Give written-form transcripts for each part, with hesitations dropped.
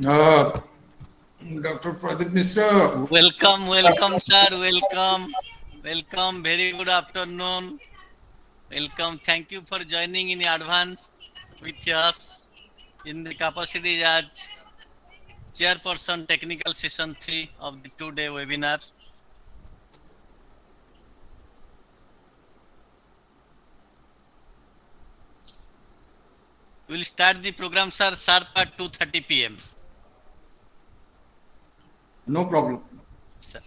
Uh, Dr. Pradeep Mishra. Welcome, sir. Welcome. Very good afternoon. Welcome. Thank you for joining in advance with us in the capacity as chairperson technical session 3 of the 2-day webinar. We will start the program, sir, sharp at 2:30 p.m. No problem. Sir.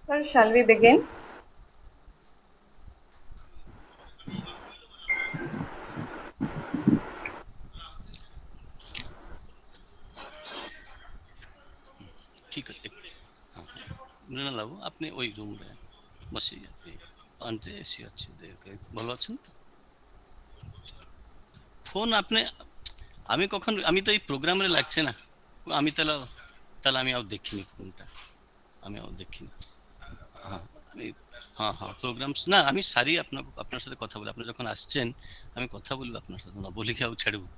Sir, shall we begin? ठीक है মৃণাল বাবু আপনি ওই রুমে বসে আনতে AC আছে ভালো আছেন তো ফোন আপনি আমি তো এই প্রোগ্রামে লাগছে না আমি তাহলে আমি আর দেখিনি ফোনটা আমি আর দেখিনি হ্যাঁ হ্যাঁ প্রোগ্রাম না আমি সারি আপনার সাথে কথা বলি আপনি যখন আসছেন আমি কথা বলবো আপনার সাথে না বলি কেউ ছাড়বো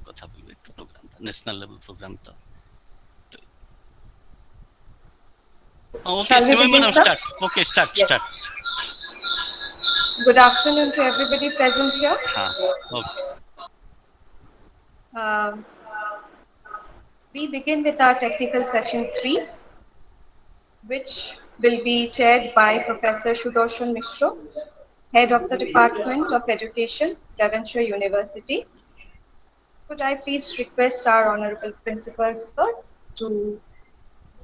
কথা বলবো একটু প্রোগ্রামটা ন্যাশনাল লেভেল প্রোগ্রাম তো Okay, Shall we Srimay begin, madam, sir? start. Okay, start, Yes. start. Good afternoon to everybody present here. Okay. Um, we begin with our technical session 3, which will be chaired by Professor Sudarshan Mishra, Head of the Department of Education, Devonshire University. Could I please request our Honorable Principal, sir, to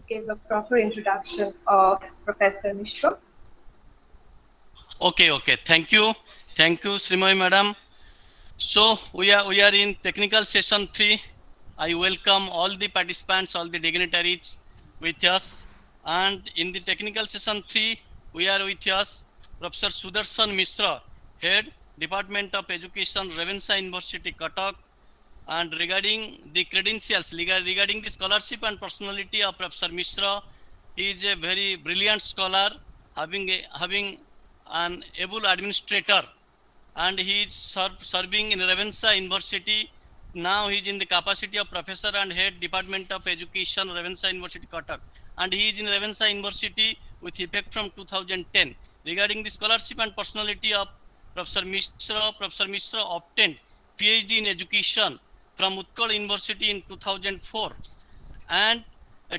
give a proper introduction of Professor Mishra? Okay. Thank you, Srimay madam. So we are in technical session 3. I welcome all the participants, all the dignitaries with us. And in the technical session 3, we are with us Professor Sudarshan Mishra, Head Department of Education, Ravenshaw University, Cuttack. And regarding the credentials, regarding the scholarship and personality of Professor Mishra, he is a very brilliant scholar, having an able administrator, and he is serving in Ravenshaw University. Now he is in the capacity of professor and head Department of Education, Ravenshaw University, Cuttack, and he is in Ravenshaw University with effect from 2010. Regarding the scholarship and personality of Professor Mishra obtained PhD in education from Utkal University in 2004, and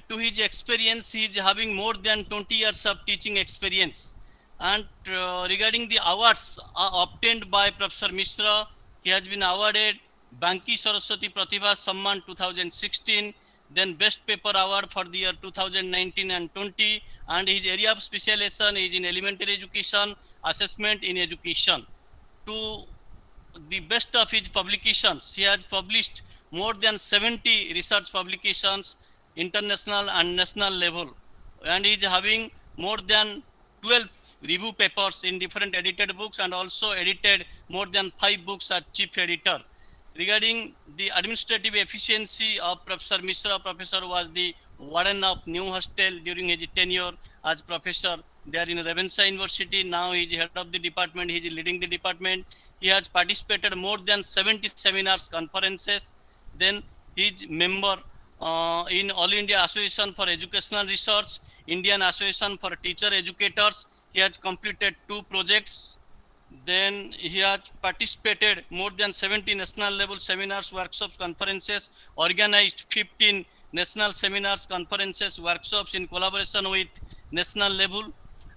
to his experience, he is having more than 20 years of teaching experience. And regarding the awards obtained by Professor Mishra, he has been awarded Banki Saraswati Pratibha Samman 2016, then Best Paper Award for the year 2019 and 20, and his area of specialization is in elementary education, assessment in education. To the best of his publications, he has published more than 70 research publications, international and national level, and he is having more than 12 review papers in different edited books, and also edited more than 5 books as chief editor. Regarding the administrative efficiency of Professor Mishra, professor was the warden of New Hostel during his tenure as professor there in Ravenshaw University. Now he is head of the department, he is leading the department. He has participated more than 70 seminars, conferences. Then he is member in All India Association for Educational Research, Indian Association for Teacher Educators. He has completed 2 projects. Then he has participated more than 70 national level seminars, workshops, conferences, organized 15 national seminars, conferences, workshops in collaboration with national level,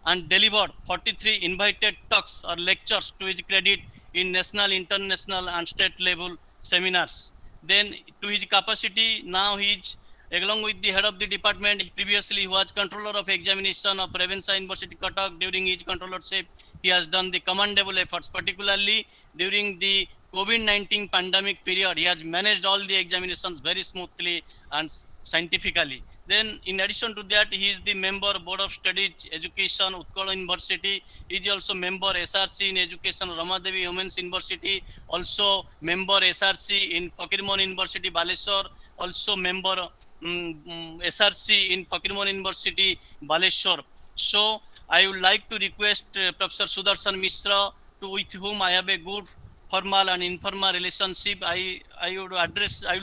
and delivered 43 invited talks or lectures to his credit in national, international, and state level seminars. Then to his capacity, now he is along with the head of the department. Previously he was controller of examination of Ravenshaw University, Cuttack. During his controllership, he has done the commendable efforts, particularly during the COVID-19 pandemic period. He has managed all the examinations very smoothly and scientifically. Then in addition to that, he is the member Board of Studies Education, Utkal University. He is also member SRC in Education, Ramadevi Women's University, also member SRC in Fakirmon University, Baleshwar, also member SRC in Fakirmon University, Baleshwar. So I would like to request Professor Sudarshan Mishra, with whom I have a good formal and informal relationship. I would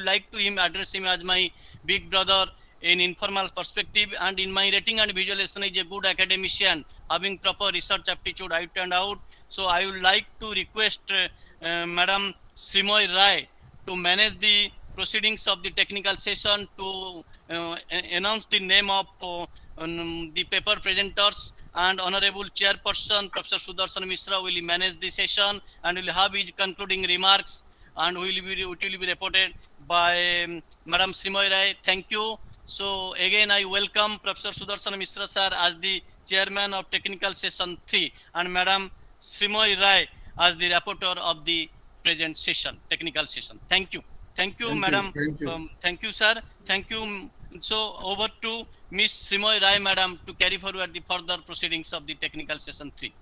like to address him as my big brother in informal perspective, and in my rating and visualization is a good academician having proper research aptitude out and out. So I would like to request Madam Srimoy Rai to manage the proceedings of the technical session, to announce the name of the paper presenters, and Honorable Chairperson Professor Sudarshan Mishra will manage the session and will have his concluding remarks, and it will be reported by Madam Srimoy Rai. Thank you. So again, I welcome Professor Sudarshan Mishra sir as the chairman of technical session 3, and Madam Srimoy Rai as the rapporteur of the present session, technical session. Thank you. Thank you, Thank you. Madam. Thank you. Thank you, sir. Thank you. So over to Miss Srimoy Rai, Madam, to carry forward the further proceedings of the technical session 3.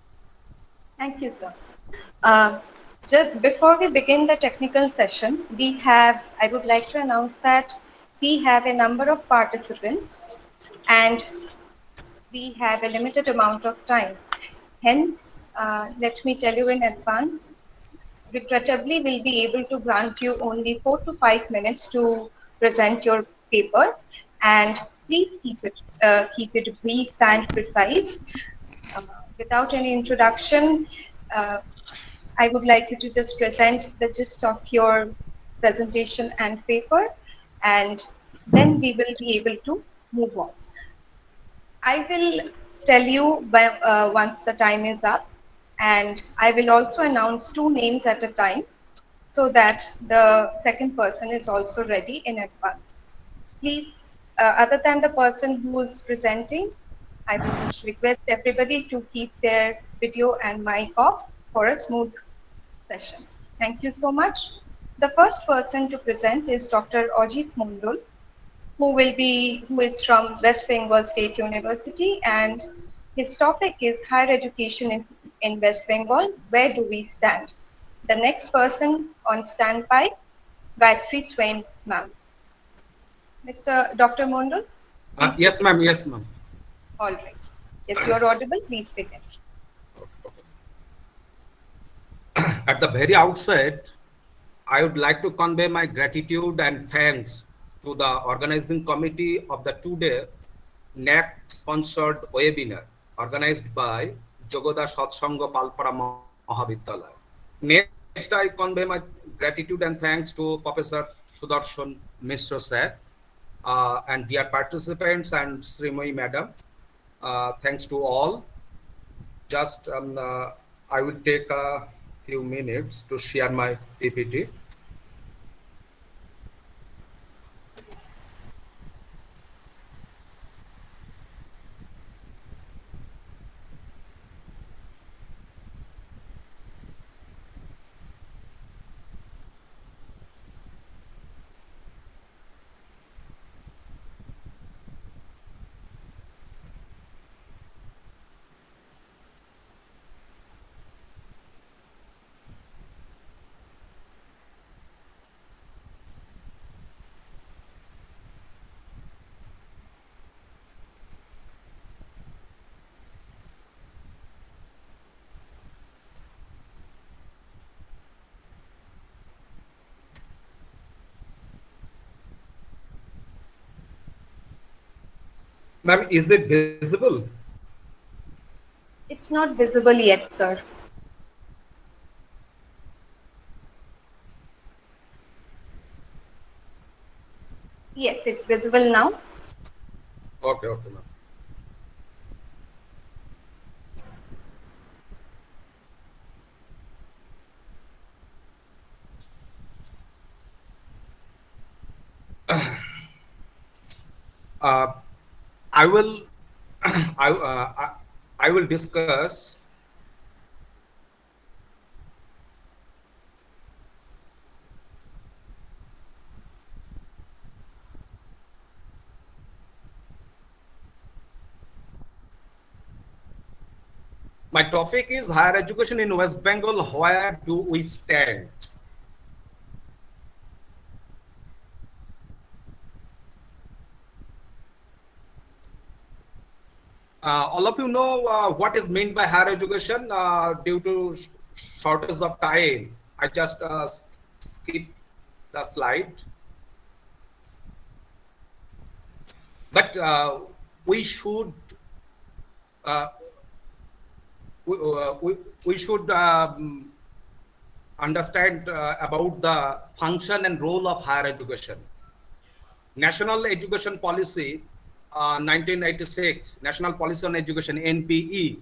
Thank you, sir. Just before we begin the technical session, I would like to announce that we have a number of participants and we have a limited amount of time. Hence, let me tell you in advance, regrettably, we'll be able to grant you only 4 to 5 minutes to present your paper, and please keep it brief and precise. Uh, Without any introduction, uh, I would like you to just present the gist of your presentation and paper, and then we will be able to move on. I will tell you once the time is up, and I will also announce two names at a time so that the second person is also ready in advance. Please, other than the person who is presenting, I would request everybody to keep their video and mic off for a smooth session. Thank you so much. The first person to present is Dr. Ajit Mundul, who is from West Bengal State University, and his topic is higher education in West Bengal. Where do we stand? The next person on standby, Gayatri Swain, ma'am. Mr. Dr. Mondal, please Yes, begin. ma'am. Yes, ma'am. All right. Yes, you are audible. Please begin. At the very outset, I would like to convey my gratitude and thanks to the organizing committee of the two-day NAAC-sponsored webinar organized by Yogoda Satsanga Palpara Mahavidyalaya. Next, I convey my gratitude and thanks to Professor Sudarshan Mishra sir and dear participants and Srimoi madam. Thanks to all. Just I will take a few minutes to share my PPT. Ma'am, is it visible? It's not visible yet, sir. Yes, it's visible now. Okay, okay, ma'am. Uh, I will, I will discuss my topic is higher education in West Bengal. Where do we stand? All of you know what is meant by higher education. Due to shortage of time, I just skip the slide. But we should we should understand about the function and role of higher education. National Education Policy 1986, National Policy on Education, NPE,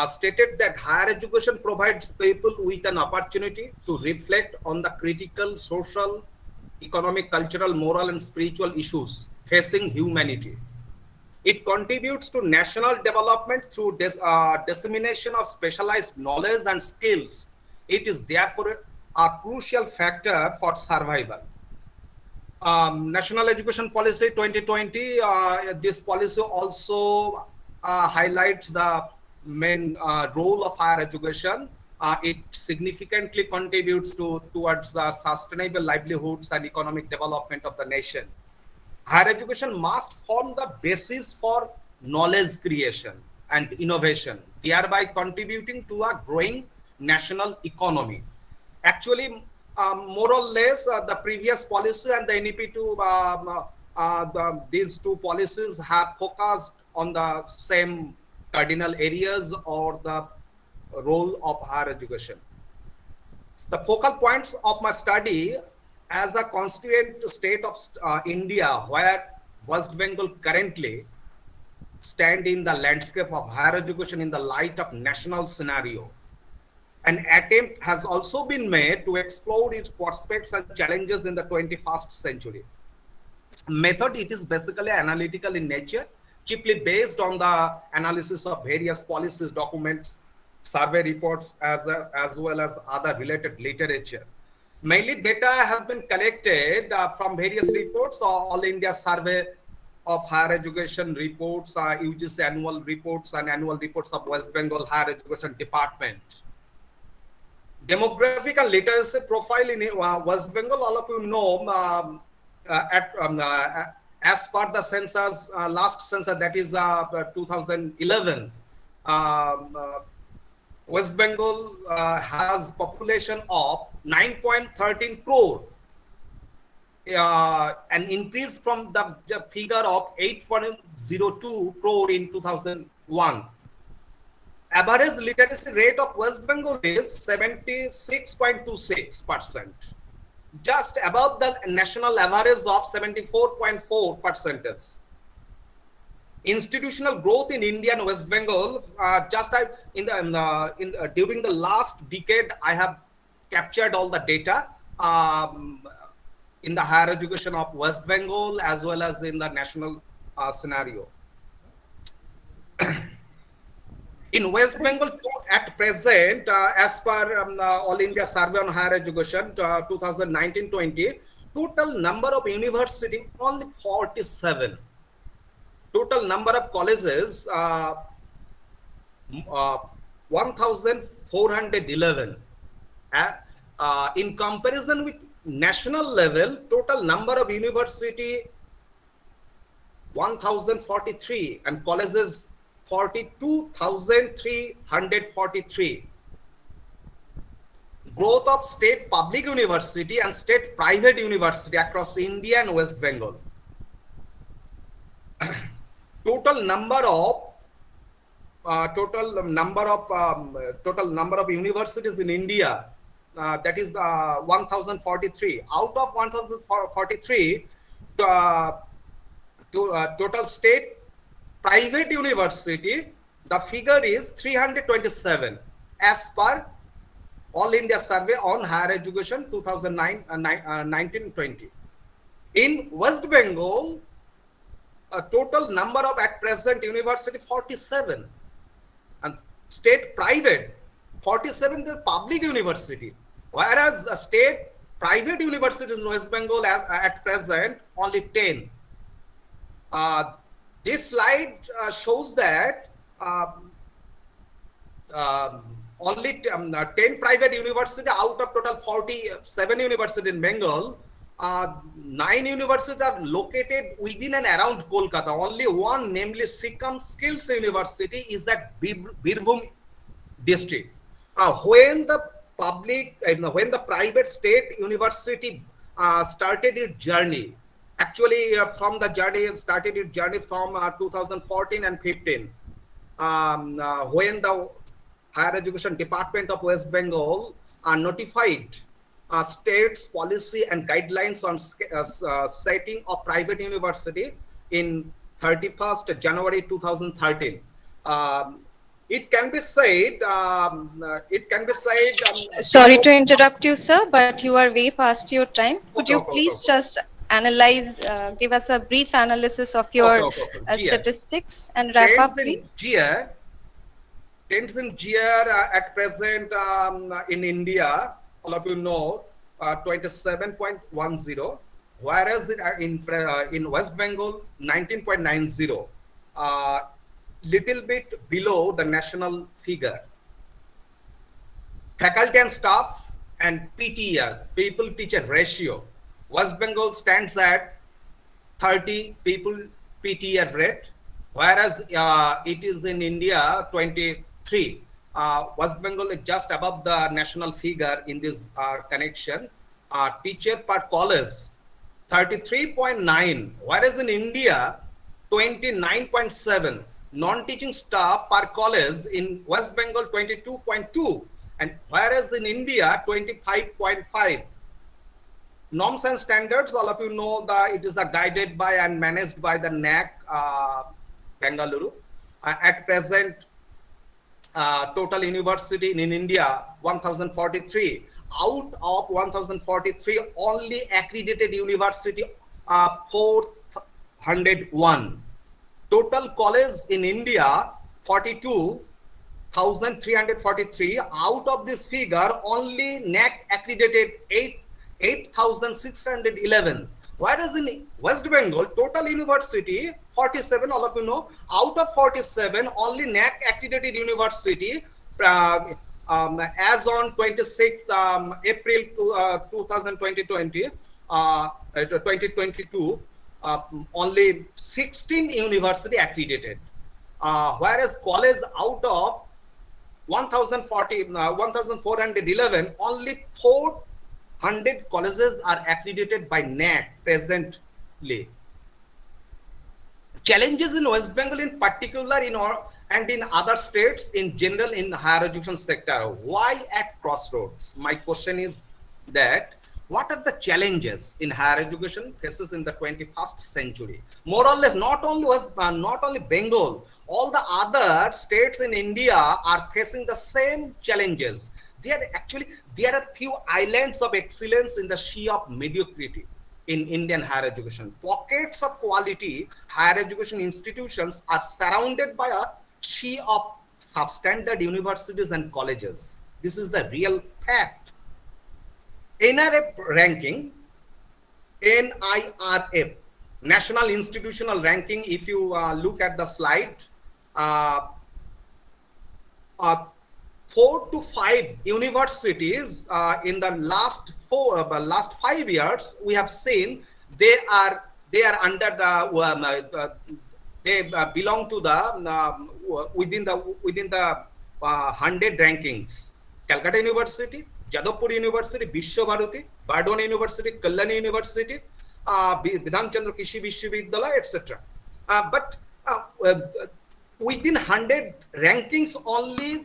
stated that higher education provides people with an opportunity to reflect on the critical social, economic, cultural, moral, and spiritual issues facing humanity. It contributes to national development through dissemination of specialized knowledge and skills. It is therefore a crucial factor for survival. National Education Policy 2020, this policy also highlights the main role of higher education. It significantly contributes towards the sustainable livelihoods and economic development of the nation. Higher education must form the basis for knowledge creation and innovation, thereby contributing to a growing national economy. Actually, more or less, the previous policy and the NEP2 these two policies have focused on the same cardinal areas or the role of higher education. The focal points of my study as a constituent state of India, where West Bengal currently stand in the landscape of higher education in the light of national scenario. An attempt has also been made to explore its prospects and challenges in the 21st century. Method, it is basically analytical in nature, chiefly based on the analysis of various policies, documents, survey reports, as well as other related literature. Mainly data has been collected from various reports, All India Survey of Higher Education reports, UGC annual reports, and annual reports of West Bengal Higher Education Department. Demographic and literacy profile in West Bengal, all of you know, as per the census, last census, that is 2011, West Bengal has population of 9.13 crore, an increase from the figure of 8.02 crore in 2001. Average literacy rate of West Bengal is 76.26%, just above the national average of 74.4%. Institutional growth in India and West Bengal, during the last decade, I have captured all the data in the higher education of West Bengal as well as in the national scenario. In West Bengal, at present, as per All India Survey on Higher Education 2019-20, total number of universities only 47. Total number of colleges 1,411. In comparison with national level, total number of university 1,043 and colleges 42,343. Growth of state public university and state private university across India and West Bengal. Total number of universities in India, that is 1,043. Out of 1,043, total state private university, the figure is 327 as per All India Survey on Higher Education 2019-20. In West Bengal, total number of at present university 47, and state private 47 the public university, whereas the state private universities in West Bengal at present only 10. This slide shows that only 10 private universities out of total 47 universities in Bengal. 9 universities are located within and around Kolkata. Only one, namely Sikkim Skills University, is at Birbhum district. When the private state university started its journey, actually from the journey started its journey from 2014 and 15, when the Higher Education Department of West Bengal notified state's policy and guidelines on setting of private university in 31st January 2013. It can be said. Sorry to interrupt you, sir, but you are way past your time. Could you please just analyze, give us a brief analysis of your statistics and wrap up, please? Trends in GR at present in India, all of you know, 27.10, whereas in West Bengal 19.90, little bit below the national figure. Faculty and staff and PTR, people teacher ratio, West Bengal stands at 30 people PTR rate, whereas it is in India 23. West Bengal is just above the national figure in this connection. Teacher per college 33.9, whereas in India, 29.7. Non-teaching staff per college in West Bengal, 22.2, and whereas in India, 25.5. Norms and standards, all of you know that it is guided by and managed by the NAAC Bengaluru. At present, total university in India 1043. Out of 1043, only accredited university 401. Total college in India 42,343. Out of this figure, only NAAC accredited 8,611. Whereas in West Bengal, total university 47, all of you know. Out of 47, only NAAC accredited university as on 26th April 2022, only 16 university accredited. Whereas college out of 1,411, only 400 colleges are accredited by NAAC presently. Challenges in West Bengal in particular and in other states in general in higher education sector. Why at crossroads? My question is that what are the challenges in higher education faces in the 21st century? More or less, not only Bengal, all the other states in India are facing the same challenges. There are few islands of excellence in the sea of mediocrity in Indian higher education. Pockets of quality higher education institutions are surrounded by a sea of substandard universities and colleges. This is the real fact. NRF ranking, NIRF, National Institutional Ranking, if you look at the slide, 4 to 5 universities in the last 5 years, we have seen they are under the they belong to the within the 100 rankings. Calcutta University, Jadavpur University, Vishwabharati, Bardwan University, Kalyani University, Bidhan Chandra Krishi Vishwavidyalaya, etc. But within 100 rankings, only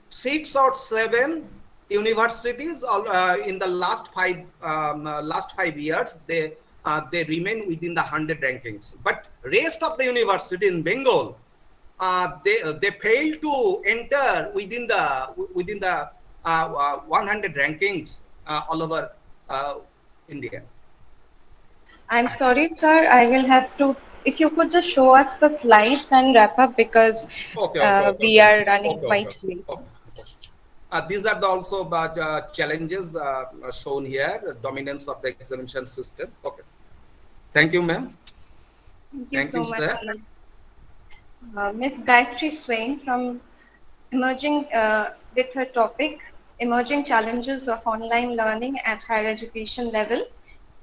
6 or 7 universities in the last 5 years they remain within the 100 rankings. But rest of the university in Bengal, they fail to enter within the 100 rankings all over India. I'm sorry, sir. I will have to, if you could just show us the slides and wrap up because we are running quite late. These are also challenges shown here, dominance of the examination system. Okay. Thank you, ma'am. Thank you so much, sir. Ms. Gayatri Swain from Emerging with her topic, Emerging Challenges of Online Learning at Higher Education Level.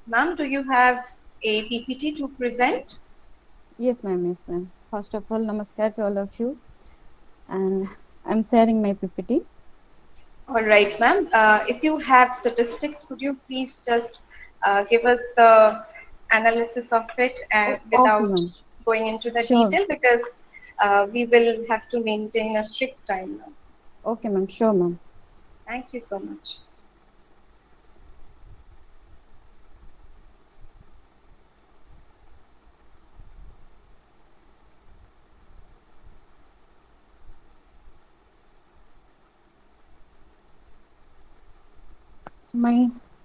Ma'am, do you have a PPT to present? Yes, ma'am. Yes, ma'am. First of all, namaskar to all of you. And I'm sharing my PPT. All right, ma'am. If you have statistics, could you please just give us the analysis of it and without going into the detail, because we will have to maintain a strict time now. Okay, ma'am. Sure, ma'am. Thank you so much.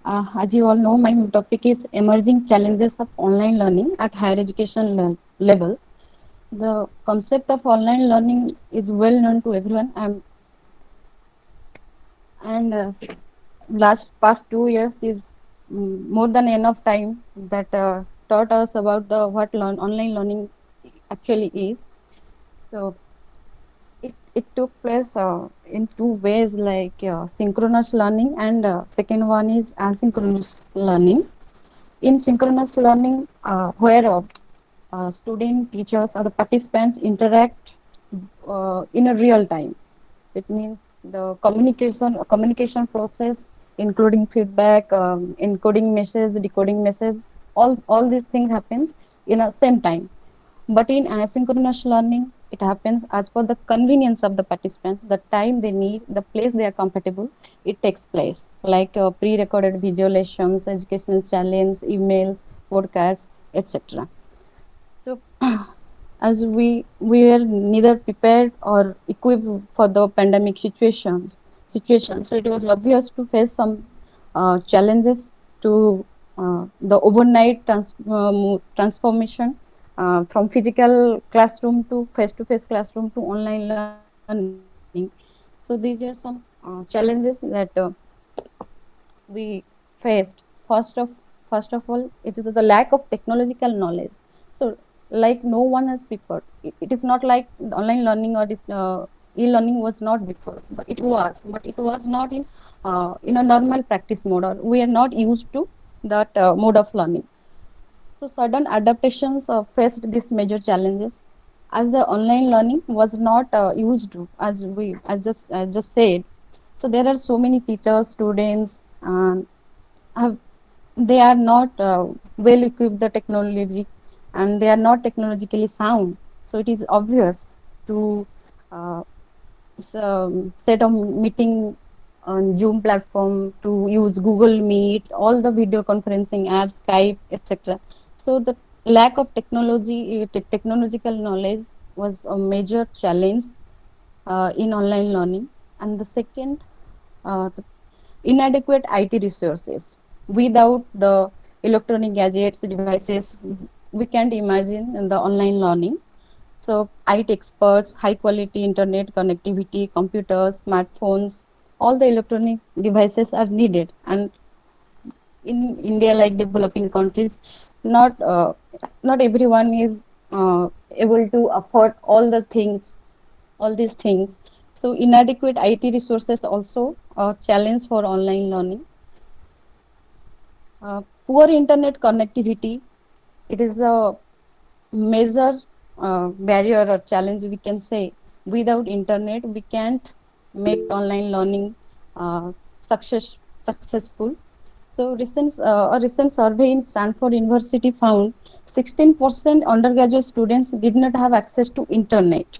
As you all know, my topic is Emerging Challenges of Online Learning at Higher Education Level. The concept of online learning is well known to everyone, and past 2 years is more than enough time that taught us about what online learning actually is. So it took place in 2 ways, like synchronous learning, and second one is asynchronous learning. In synchronous learning, where student, teachers, or the participants interact in a real time. It means the communication process, including feedback, encoding message, decoding message, all these things happens in a same time. But in asynchronous learning, it happens as per the convenience of the participants, the time they need, the place they are comfortable, it takes place. Like pre-recorded video lessons, educational challenge, emails, podcasts, etc. So, as we were neither prepared or equipped for the pandemic situation, so it was obvious to face some challenges to the overnight transformation from physical classroom to face-to-face classroom to online learning. So these are some challenges that we faced. First of all, it is the lack of technological knowledge. So like no one has prepared. It is not like online learning or this e-learning was not before, but it was not in a normal practice mode, or we are not used to that mode of learning. So sudden adaptations faced these major challenges, as the online learning was not used to, I just said. So there are so many teachers, students, have, they are not well equipped the technology, and they are not technologically sound. So it is obvious to uh, set a meeting on Zoom platform, to use Google Meet, all the video conferencing apps, Skype, etc. So the lack of technological knowledge was a major challenge in online learning. And the second, the inadequate IT resources. Without the electronic gadgets, devices, we can't imagine in the online learning. So IT experts, high quality internet connectivity, computers, smartphones, all the electronic devices are needed. And in India, like developing countries, not not everyone is able to afford all these things. So inadequate IT resources also a challenge for online learning. Poor internet connectivity, it is a major barrier or challenge, we can say. Without internet, we can't make online learning successful. So a recent survey in Stanford University found 16% undergraduate students did not have access to internet,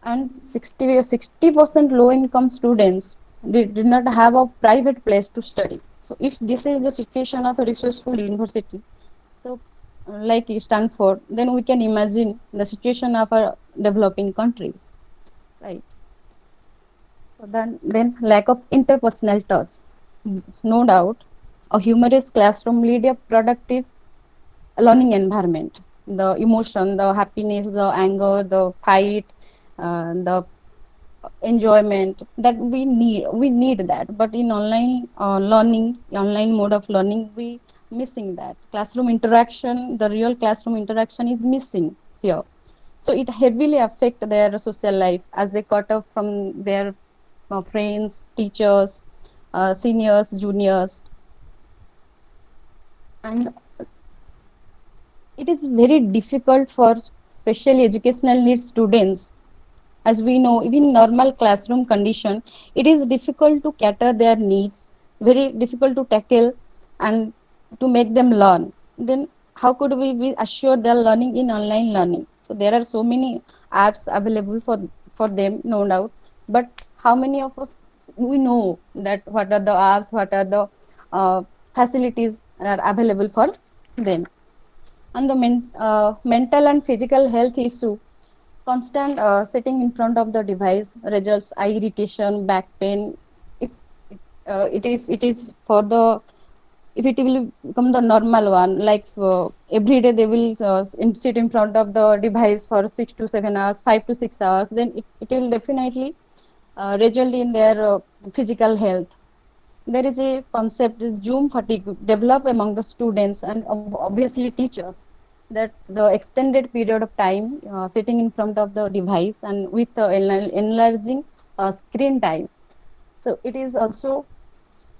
and 60% low income students did not have a private place to study. So if this is the situation of a resourceful university, so like Stanford, then we can imagine the situation of our developing countries, right? So then lack of interpersonal touch, no doubt. A humorous classroom lead a productive learning environment. The emotion, the happiness, the anger, the fight, the enjoyment that we need that. But in online learning, online mode of learning, we missing that classroom interaction. The real classroom interaction is missing here. So it heavily affect their social life as they cut off from their friends, teachers, seniors, juniors. And it is very difficult for special educational needs students. As we know, even normal classroom condition, it is difficult to cater their needs, very difficult to tackle and to make them learn. Then how could we assure their learning in online learning? So there are so many apps available for them, no doubt. But how many of us we know that what are the apps, what are the facilities are available for them? And the mental and physical health issue, constant sitting in front of the device results eye irritation, back pain. If if it is for the, if it will become the normal one, like every day they will sit in front of the device for 6 to 7 hours, 5 to 6 hours, then it will definitely result in their physical health. There is a concept, Zoom fatigue, developed among the students and obviously teachers, that the extended period of time sitting in front of the device and with enlarging screen time. So it is also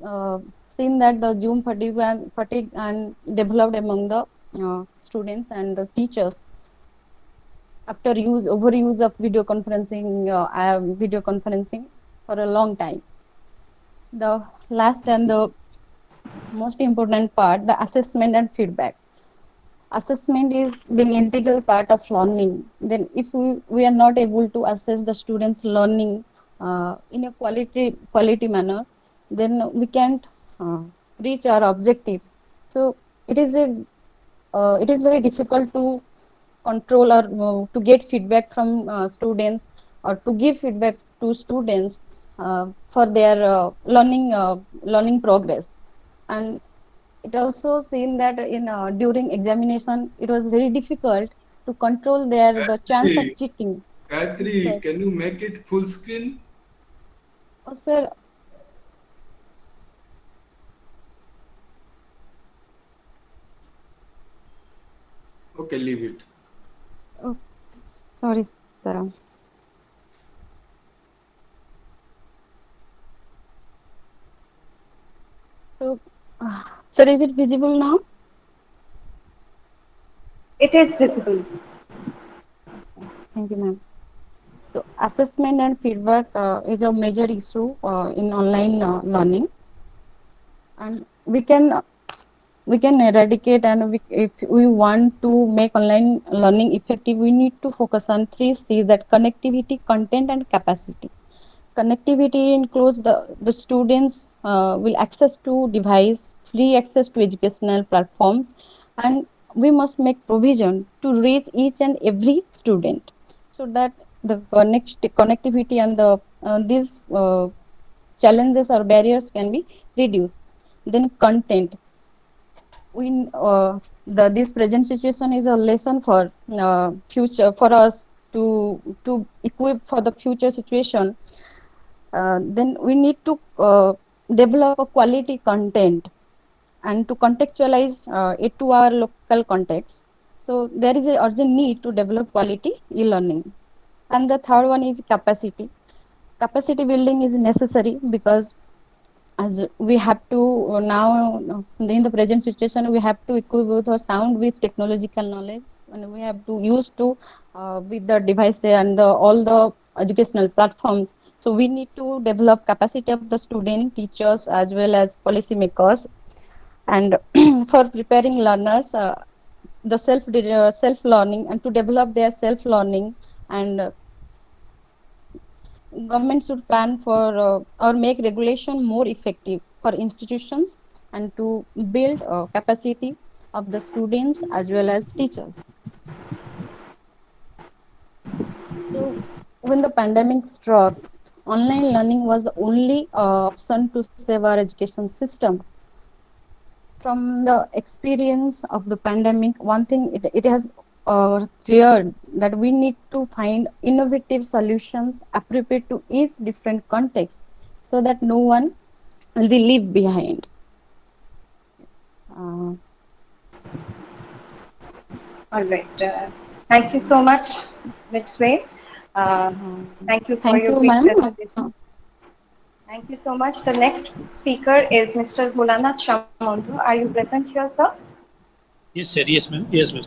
uh, seen that the Zoom fatigue and developed among the students and the teachers after overuse of video conferencing for a long time. The last and the most important part, the assessment and feedback. Assessment is being integral part of learning. Then if we are not able to assess the students learning in a quality manner, then we can't reach our objectives. So it is it is very difficult to control or to get feedback from students, or to give feedback to students for their learning progress. And it also seen that in during examination it was very difficult to control their the chance of Gayatri, cheating. Gayatri, Yes. can you make it full screen? Oh, sir. Okay, leave it. Oh, sorry, sir. So, sir, is it visible now? It is visible. Thank you, ma'am. So, assessment and feedback is a major issue in online learning, and we can eradicate, and if we want to make online learning effective, we need to focus on three C's: that connectivity, content, and capacity. Connectivity includes the students will access to device, free access to educational platforms, and we must make provision to reach each and every student, so that the connectivity and the these challenges or barriers can be reduced. Then content, we this present situation is a lesson for future, for us to equip for the future situation. Then we need to develop a quality content and to contextualize it to our local context. So there is a urgent need to develop quality e-learning. And the third one is capacity. Capacity building is necessary because as we have to now, in the present situation, we have to equip both our sound with technological knowledge, and we have to use to with the device and all the educational platforms. So we need to develop capacity of the student, teachers, as well as policy makers. And for preparing learners, the self learning, and to develop their self learning, and government should plan for or make regulation more effective for institutions, and to build capacity of the students as well as teachers. So when the pandemic struck, online learning was the only option to save our education system. From the experience of the pandemic, one thing it has cleared that we need to find innovative solutions appropriate to each different context, so that no one will be left behind. Uh, All right. Thank you so much, Ms. Ray. Thank you for Thank your you, brief ma'am. presentation. Thank you so much. The next speaker is Mr. Bholanath Shamondo. Are you present here, sir? Yes, sir. Yes, ma'am. Yes, ma'am.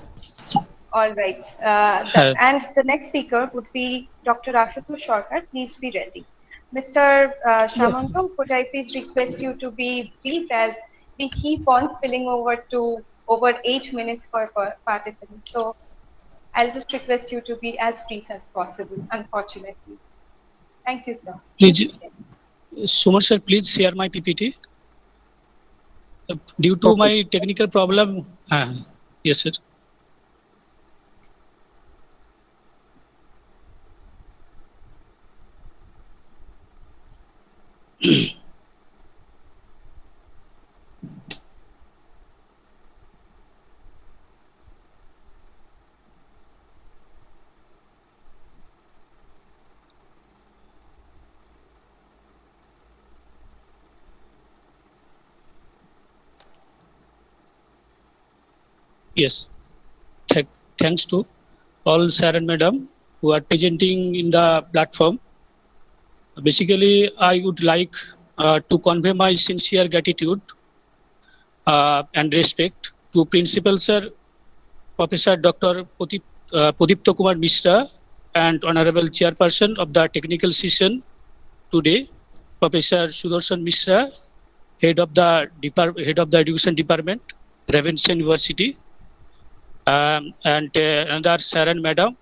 All right. And the next speaker would be Dr. Ashutosh Sarkar. Please be ready. Mr. Yes, ma'am. Shamondo, could I please request you to be brief, as we keep on spilling over to over 8 minutes per participant. So I'll just request you to be as brief as possible, unfortunately. Thank you, sir. Please, Sumar sir, please share my PPT. Due to my technical problem, yes, sir. Yes. Thanks to all sir and madam who are presenting in the platform. Basically, I would like to convey my sincere gratitude and respect to Principal Sir, Professor Dr. Pudipta Kumar Mishra, and Honorable Chairperson of the technical session today, Professor Sudarshan Mishra, head of the education department, Ravenshaw University, and another sir and madam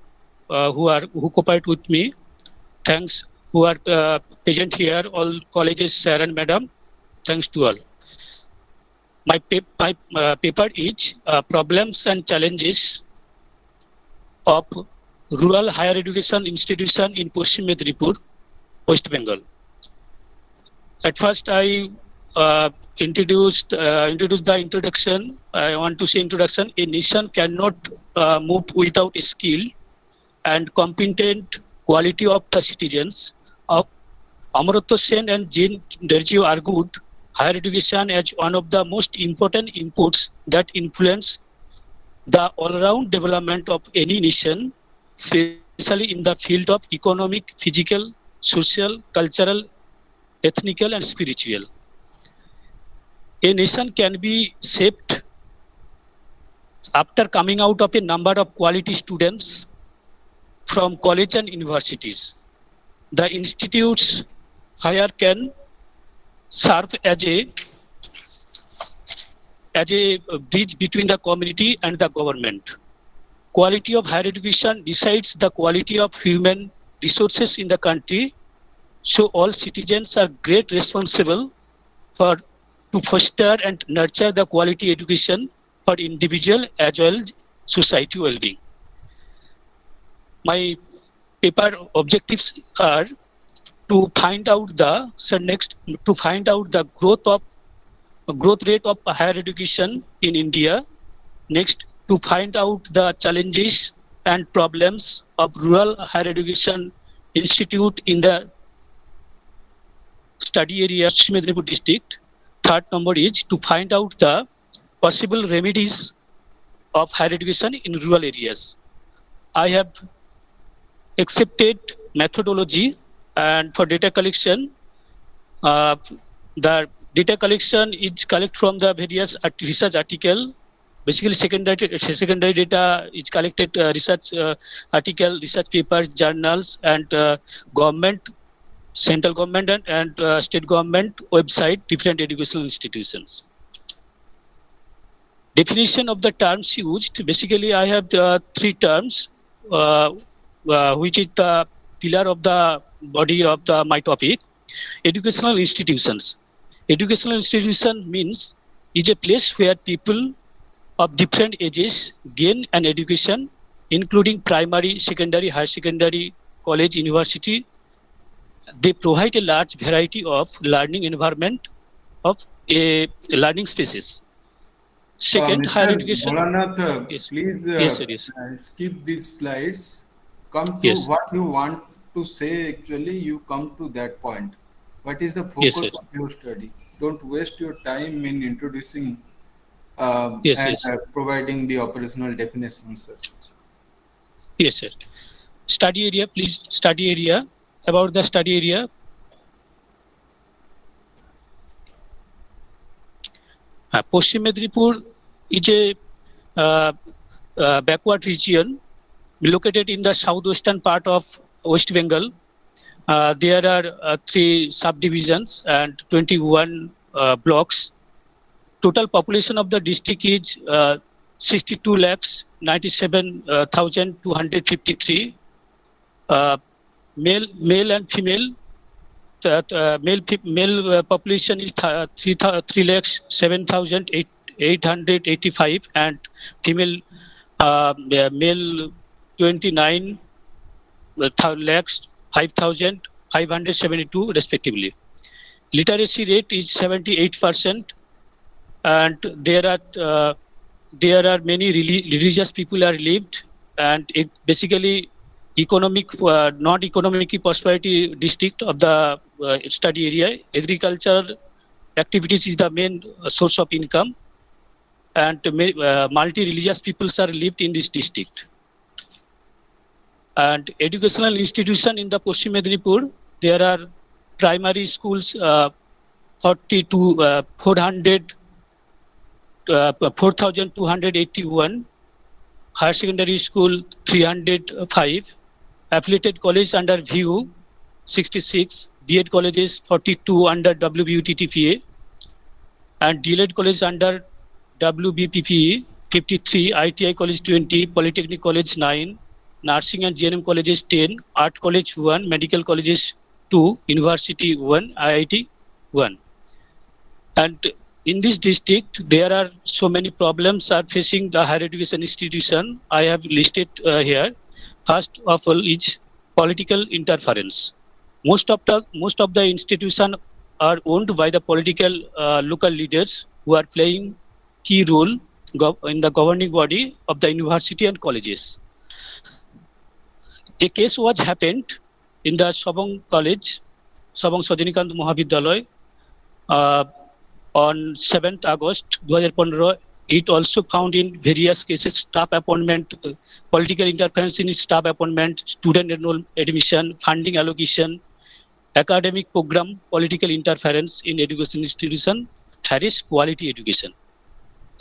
who cooperate with me. Thanks, who are present here, all colleges, sir and madam. Thanks to all. My paper is problems and challenges of rural higher education institution in Paschim Medinipur, West Bengal. At first, I introduced the introduction. I want to say introduction. A nation cannot move without skill and competent quality of the citizens. Amartya Sen and Jean Dergio argued higher education as one of the most important inputs that influence the all-round development of any nation, especially in the field of economic, physical, social, cultural, ethnical, and spiritual. A nation can be shaped after coming out of a number of quality students from college and universities. The institutes higher can serve as a bridge between the community and the government. Quality of higher education decides the quality of human resources in the country, so all citizens are great responsible to foster and nurture the quality education for individual as well as society well-being. My paper objectives are to find out the growth rate of higher education in India. Next, to find out the challenges and problems of rural higher education institute in the study area of Medinipur district. Third number is to find out the possible remedies of higher education in rural areas. I have accepted methodology and for data collection. The data collection is collected from the various research article. Basically, secondary data is collected research article, research papers, journals, and government, central government and state government website, different educational institutions. Definition of the terms used. Basically, I have three terms, which is the pillar of the body of my topic. Educational institutions. Educational institution means is a place where people of different ages gain an education, including primary, secondary, higher secondary, college, university. They provide a large variety of learning environment of a learning spaces. Second, higher Mr. education. Bholanath, Yes. please Yes, sir, yes. skip these slides. Come to Yes. what you want to say. Actually, you come to that point. What is the Yes, focus sir. of your study? Don't waste your time in introducing Yes, and yes. providing the operational definitions. Yes, sir. Study area, please. Study area. About the study area. Paschim Medinipur is a backward region located in the southwestern part of West Bengal. There are 3 subdivisions and 21 blocks. Total population of the district is 62 lakhs 97,253. Male and female. Male population is 3 lakhs 7,885 and female male 29 lakhs 5,572 respectively. Literacy rate is 78%, and there are many religious people are lived, and basically not economically prosperity district of the study area. Agriculture activities is the main source of income, and multi-religious peoples are lived in this district. And educational institution in the Paschim Medinipur, there are primary schools 4,281, higher secondary school 305, affiliated college under VU 66, B.Ed colleges 42 under WBUTTPA, and DLED college under WBPPE 53, ITI college 20, Polytechnic college 9, Nursing and GNM colleges 10, Art college 1, Medical colleges 2, University 1, IIT 1. And in this district, there are so many problems are facing the higher education institution. I have listed here. First of all is political interference. Most of the institutions are owned by the political local leaders who are playing key role in the governing body of the university and colleges. A case was happened in the Sabang College, Sabang Sajinikant Mahavidyalaya, on 7th August 2015. It also found in various cases staff appointment, political interference in staff appointment, student admission, funding allocation, academic program, political interference in education institution, harass quality education.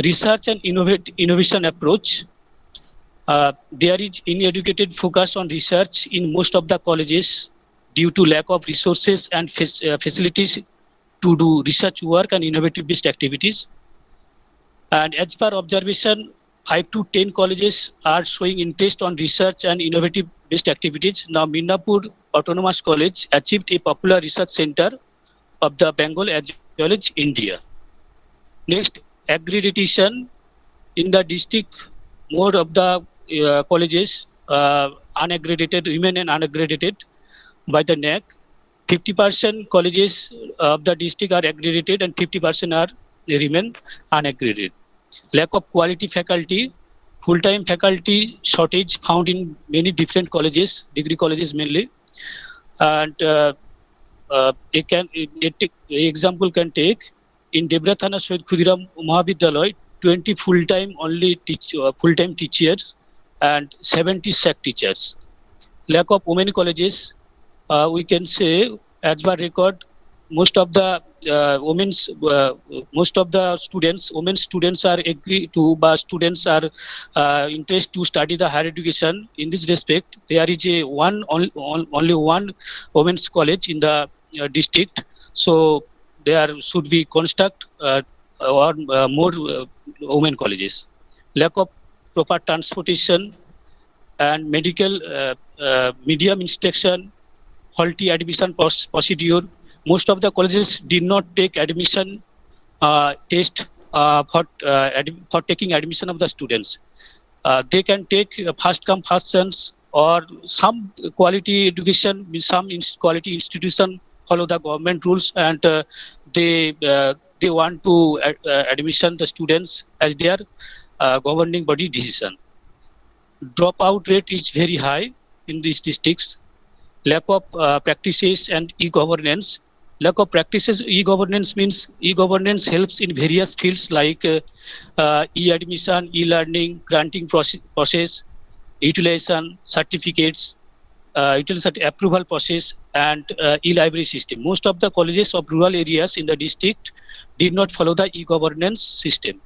Research and innovation approach. There is inadequate focus on research in most of the colleges due to lack of resources and facilities to do research work and innovative-based activities. And as per observation, 5 to 10 colleges are showing interest on research and innovative-based activities. Now, Midnapur Autonomous College achieved a popular research center of the Bengal as well as India. Next, accreditation in the district, more of the colleges unaccredited, remain unaccredited by the NAAC. 50% colleges of the district are accredited and 50% are remain unaccredited. Lack of quality faculty, full-time faculty shortage found in many different colleges, degree colleges mainly. And example can take in Debra Thana Soid Khudiram Mahavidyalaya, 20 full-time full-time teachers and 70 SAC teachers. Lack of women colleges, we can say as per record, most of the women students are agree to, but students are interested to study the higher education. In this respect, there is only one women's college in the district, so there should be construct or more women colleges. Lack of proper transportation and medical medium instruction, faulty admission procedure. Most of the colleges did not take admission test for taking admission of the students. They can take first come first serve, or some quality education, some quality institution follow the government rules, and they want to admission the students as their governing body decision. Dropout rate is very high in these districts. Lack of practices and e-governance. Lack of practices, e-governance means e-governance helps in various fields like e-admission, e-learning, granting process, utilization, certificates, utilization approval process, and e-library system. Most of the colleges of rural areas in the district did not follow the e-governance system.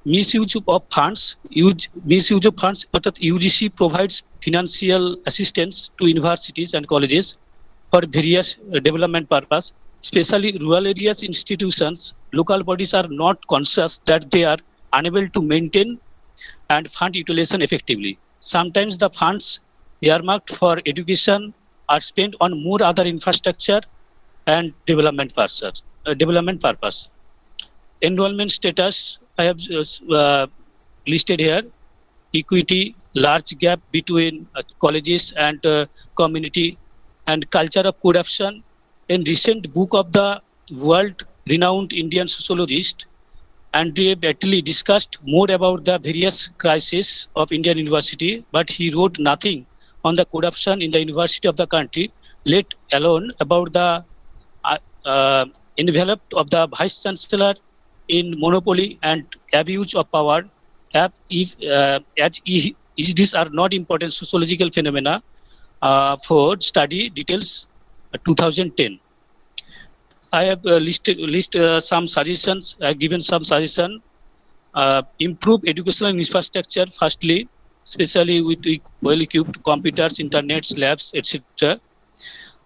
Misuse of funds. Misuse of funds, but UGC provides financial assistance to universities and colleges for various development purpose. Especially rural areas institutions, local bodies are not conscious that they are unable to maintain and fund utilization effectively. Sometimes the funds earmarked for education are spent on more other infrastructure and development purpose. Enrollment status, I have listed here. Equity, large gap between colleges and community, and culture of corruption. In recent book of the world-renowned Indian sociologist Andre Batley discussed more about the various crises of Indian university, but he wrote nothing on the corruption in the university of the country, let alone about the envelope of the vice chancellor in monopoly and abuse of power. These are not important sociological phenomena for study details 2010. I have listed some suggestions, given some suggestion. Improve educational infrastructure, firstly, especially with well-equipped computers, internets, labs, etc.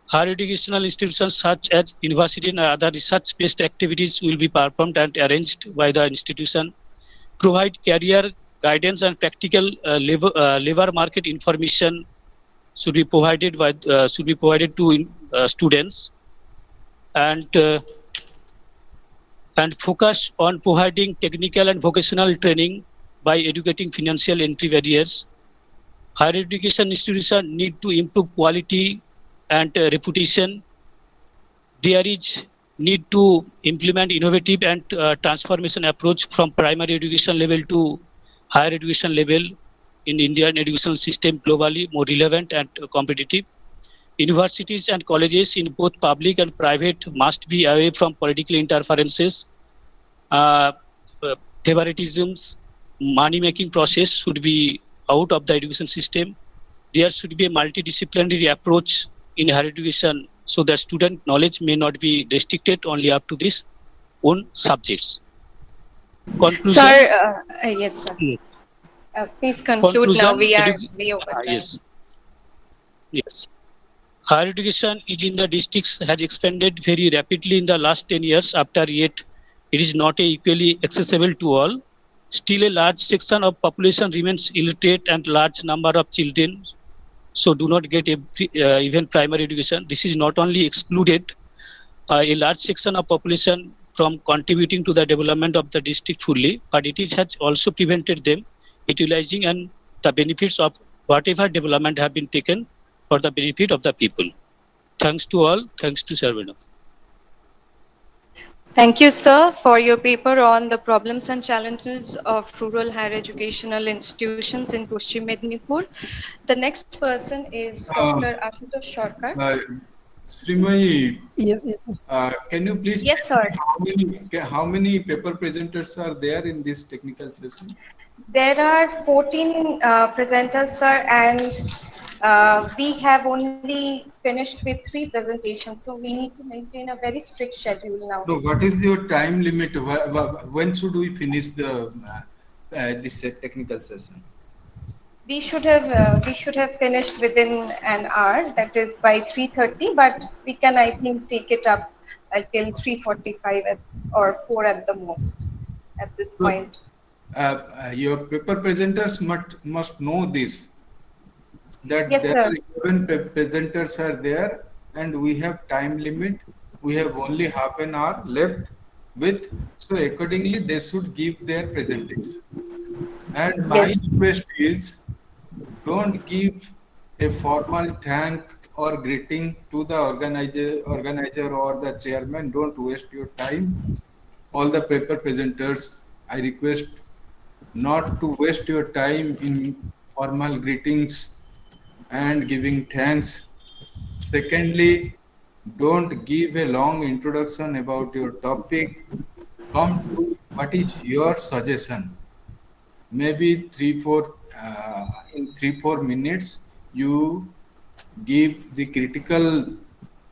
Higher educational institutions such as university and other research-based activities will be performed and arranged by the institution. Provide career guidance and practical labor market information should be provided to students, and focus on providing technical and vocational training by educating financial entry barriers. Higher education institutions need to improve quality and reputation. There is need to implement innovative and transformation approach from primary education level to higher education level in Indian educational system globally more relevant and competitive. Universities and colleges in both public and private must be away from political interferences, uh, favoritisms, money-making process should be out of the education system. There should be a multidisciplinary approach in higher education so that student knowledge may not be restricted only up to this own subjects. Conclusion. Sir, yes, sir. Yes. Please conclude now. Conclusion. We are way over time. Yes. Yes. Higher education is in the districts has expanded very rapidly in the last 10 years after yet it is not equally accessible to all. Still a large section of population remains illiterate and large number of children so do not get even primary education. This is not only excluded a large section of population from contributing to the development of the district fully, but has also prevented them utilizing and the benefits of whatever development have been taken for the benefit of the people. Thanks to all. Thanks to Sir Madam. Thank you, sir, for your paper on the problems and challenges of rural higher educational institutions in Paschim Medinipur. The next person is Dr. Ashutosh Sarkar. Srimai, Yes. can you please Yes, sir. how many paper presenters are there in this technical session? There are 14 presenters, sir, and we have only finished with 3 presentations, so we need to maintain a very strict schedule now. So what is your time limit? When should we finish the this technical session? We should have finished within an hour, that is by 3:30, but we can, I think, take it up until 3:45 or 4 at the most at this point. Your paper presenters must know this, that Yes, there are sir. 11 presenters are there and we have time limit. We have only half an hour left with, so accordingly they should give their presentation. And my Yes. request is, don't give a formal thank or greeting to the organizer or the chairman. Don't waste your time. All the paper presenters, I request not to waste your time in formal greetings and giving thanks. Secondly, don't give a long introduction about your topic. Come to what is your suggestion. Maybe in 3-4 minutes you give the critical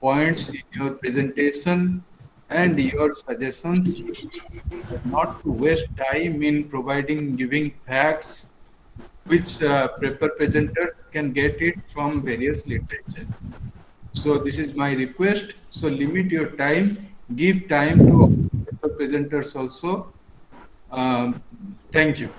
points in your presentation and your suggestions, not to waste time in giving facts which paper presenters can get it from various literature. So this is my request. So limit your time, give time to paper presenters also. Thank you.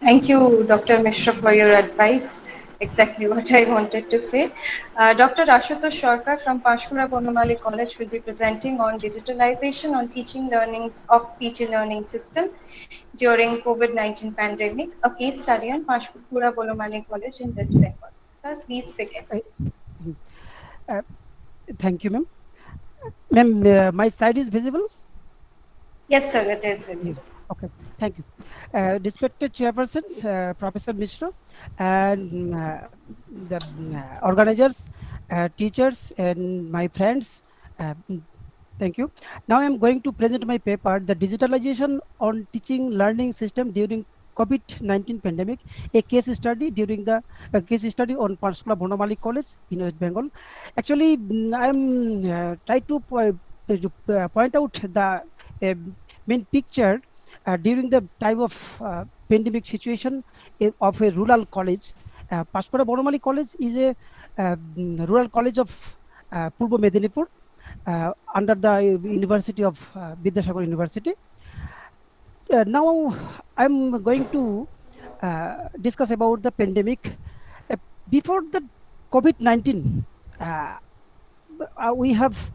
Thank you, Dr. Mishra, for your advice. Exactly what I wanted to say. Dr. Ashutosh Sarkar from Pashkura Bonamali College will be presenting on digitalization on teaching learning system during COVID-19 pandemic, a case study on Pashkura Bonamali College in West Bengal. Sir, please begin. Thank you, ma'am. Ma'am, my slide is visible? Yes, sir, it is visible. Okay, thank you. Respected chairpersons, Professor Mishra, and the organizers, teachers, and my friends, thank you. Now I am going to present my paper, The Digitalization on Teaching Learning System During COVID-19 Pandemic, a case study case study on Pashkura Bonamali College in West Bengal. Actually, I am trying to point out the main picture during the time of pandemic situation of a rural college. Pashkura Bonamali College is a rural college of Purba Medinipur, under the University of Vidyasagar University. Now I'm going to discuss about the pandemic. Before the COVID-19, we have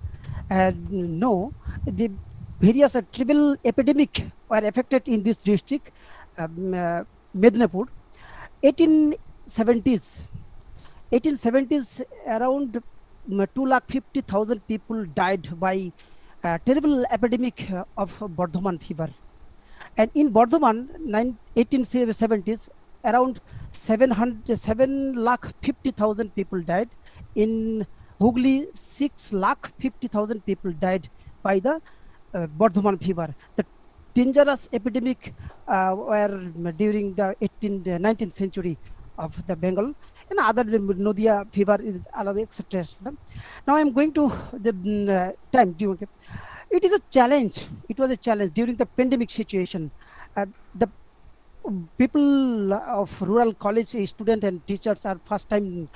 know the various tribal epidemic were affected in this district, Medinipur. 1870s, around 250,000 people died by terrible epidemic of Bardhaman fever. And in Bardhaman, 1870s, around 750,000 people died. In Hooghly, 650,000 people died by the Bardhaman fever. The dangerous epidemic were during the 19th century of the Bengal, and other Nodia fever is another etc. Now I am going to the time during. It is a challenge. It was a challenge during the pandemic situation. The people of rural college students and teachers are first time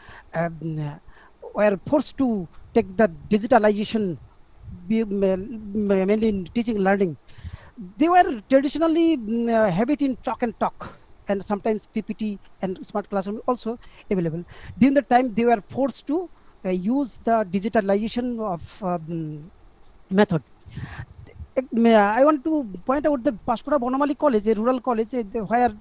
were forced to take the digitalization, mainly in teaching learning. They were traditionally habit in chalk and talk, and sometimes PPT and smart classroom also available. During the time they were forced to use the digitalization of method. I want to point out the Paskura Bonamali College, a rural college, where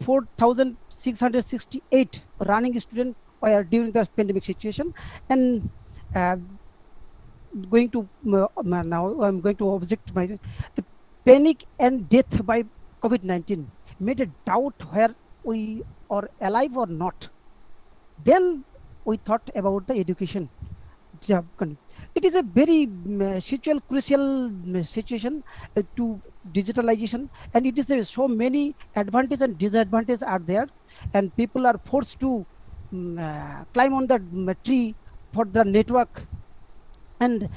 4,668 running students were during the pandemic situation. And going to now I'm going to object the panic and death by COVID-19 made a doubt where we are alive or not. Then we thought about the education. It is a very crucial situation to digitalization, and it is so many advantages and disadvantages are there, and people are forced to climb on the tree for the network, and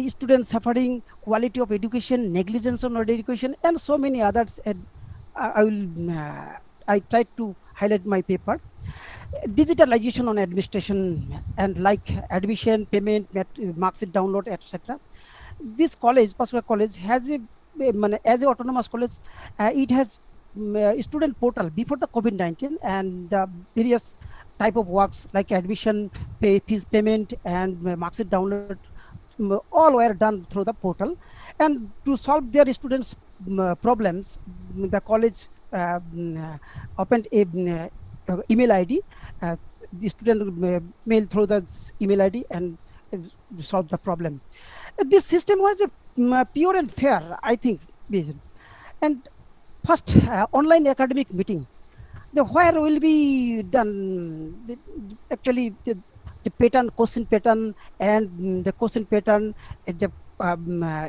students suffering quality of education, negligence on education, and so many others. And I tried to highlight my paper. Digitalization on administration and like admission, payment, marksheet download, etc. This college, Pasura College, has as a autonomous college, it has student portal before the COVID-19, and the various type of works like admission, fees payment, and marksheet download, all were done through the portal. And to solve their students' problems, the college opened a email ID. The student mail through the email ID and solve the problem. This system was a pure and fair, I think. And first online academic meeting, the where will be done actually the pattern, question pattern, and the question pattern, the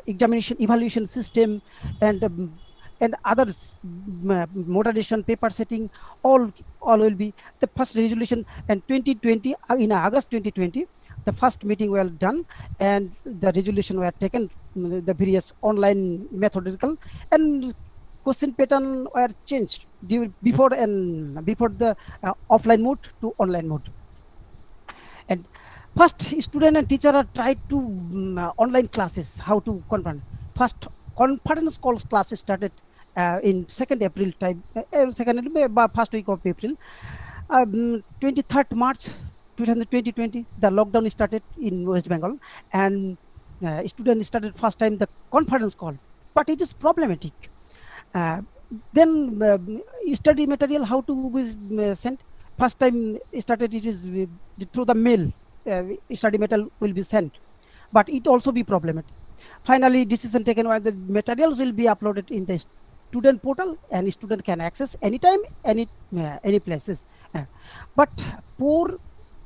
examination evaluation system, and others, moderation, paper setting, all will be the first resolution. And 2020, in August 2020, the first meeting were done, and the resolution were taken, the various online methodological and question pattern were changed before the offline mode to online mode. And first student and teacher are tried to online classes, how to confront. First conference calls classes started in 2nd April time, first week of April. 23rd March 2020, the lockdown started in West Bengal, and students started first time the conference call, but it is problematic. Then study material how to be sent. First time started it is through the mail. Study material will be sent, but it also be problematic. Finally, decision taken where the materials will be uploaded in the student portal, and student can access anytime, any places. But poor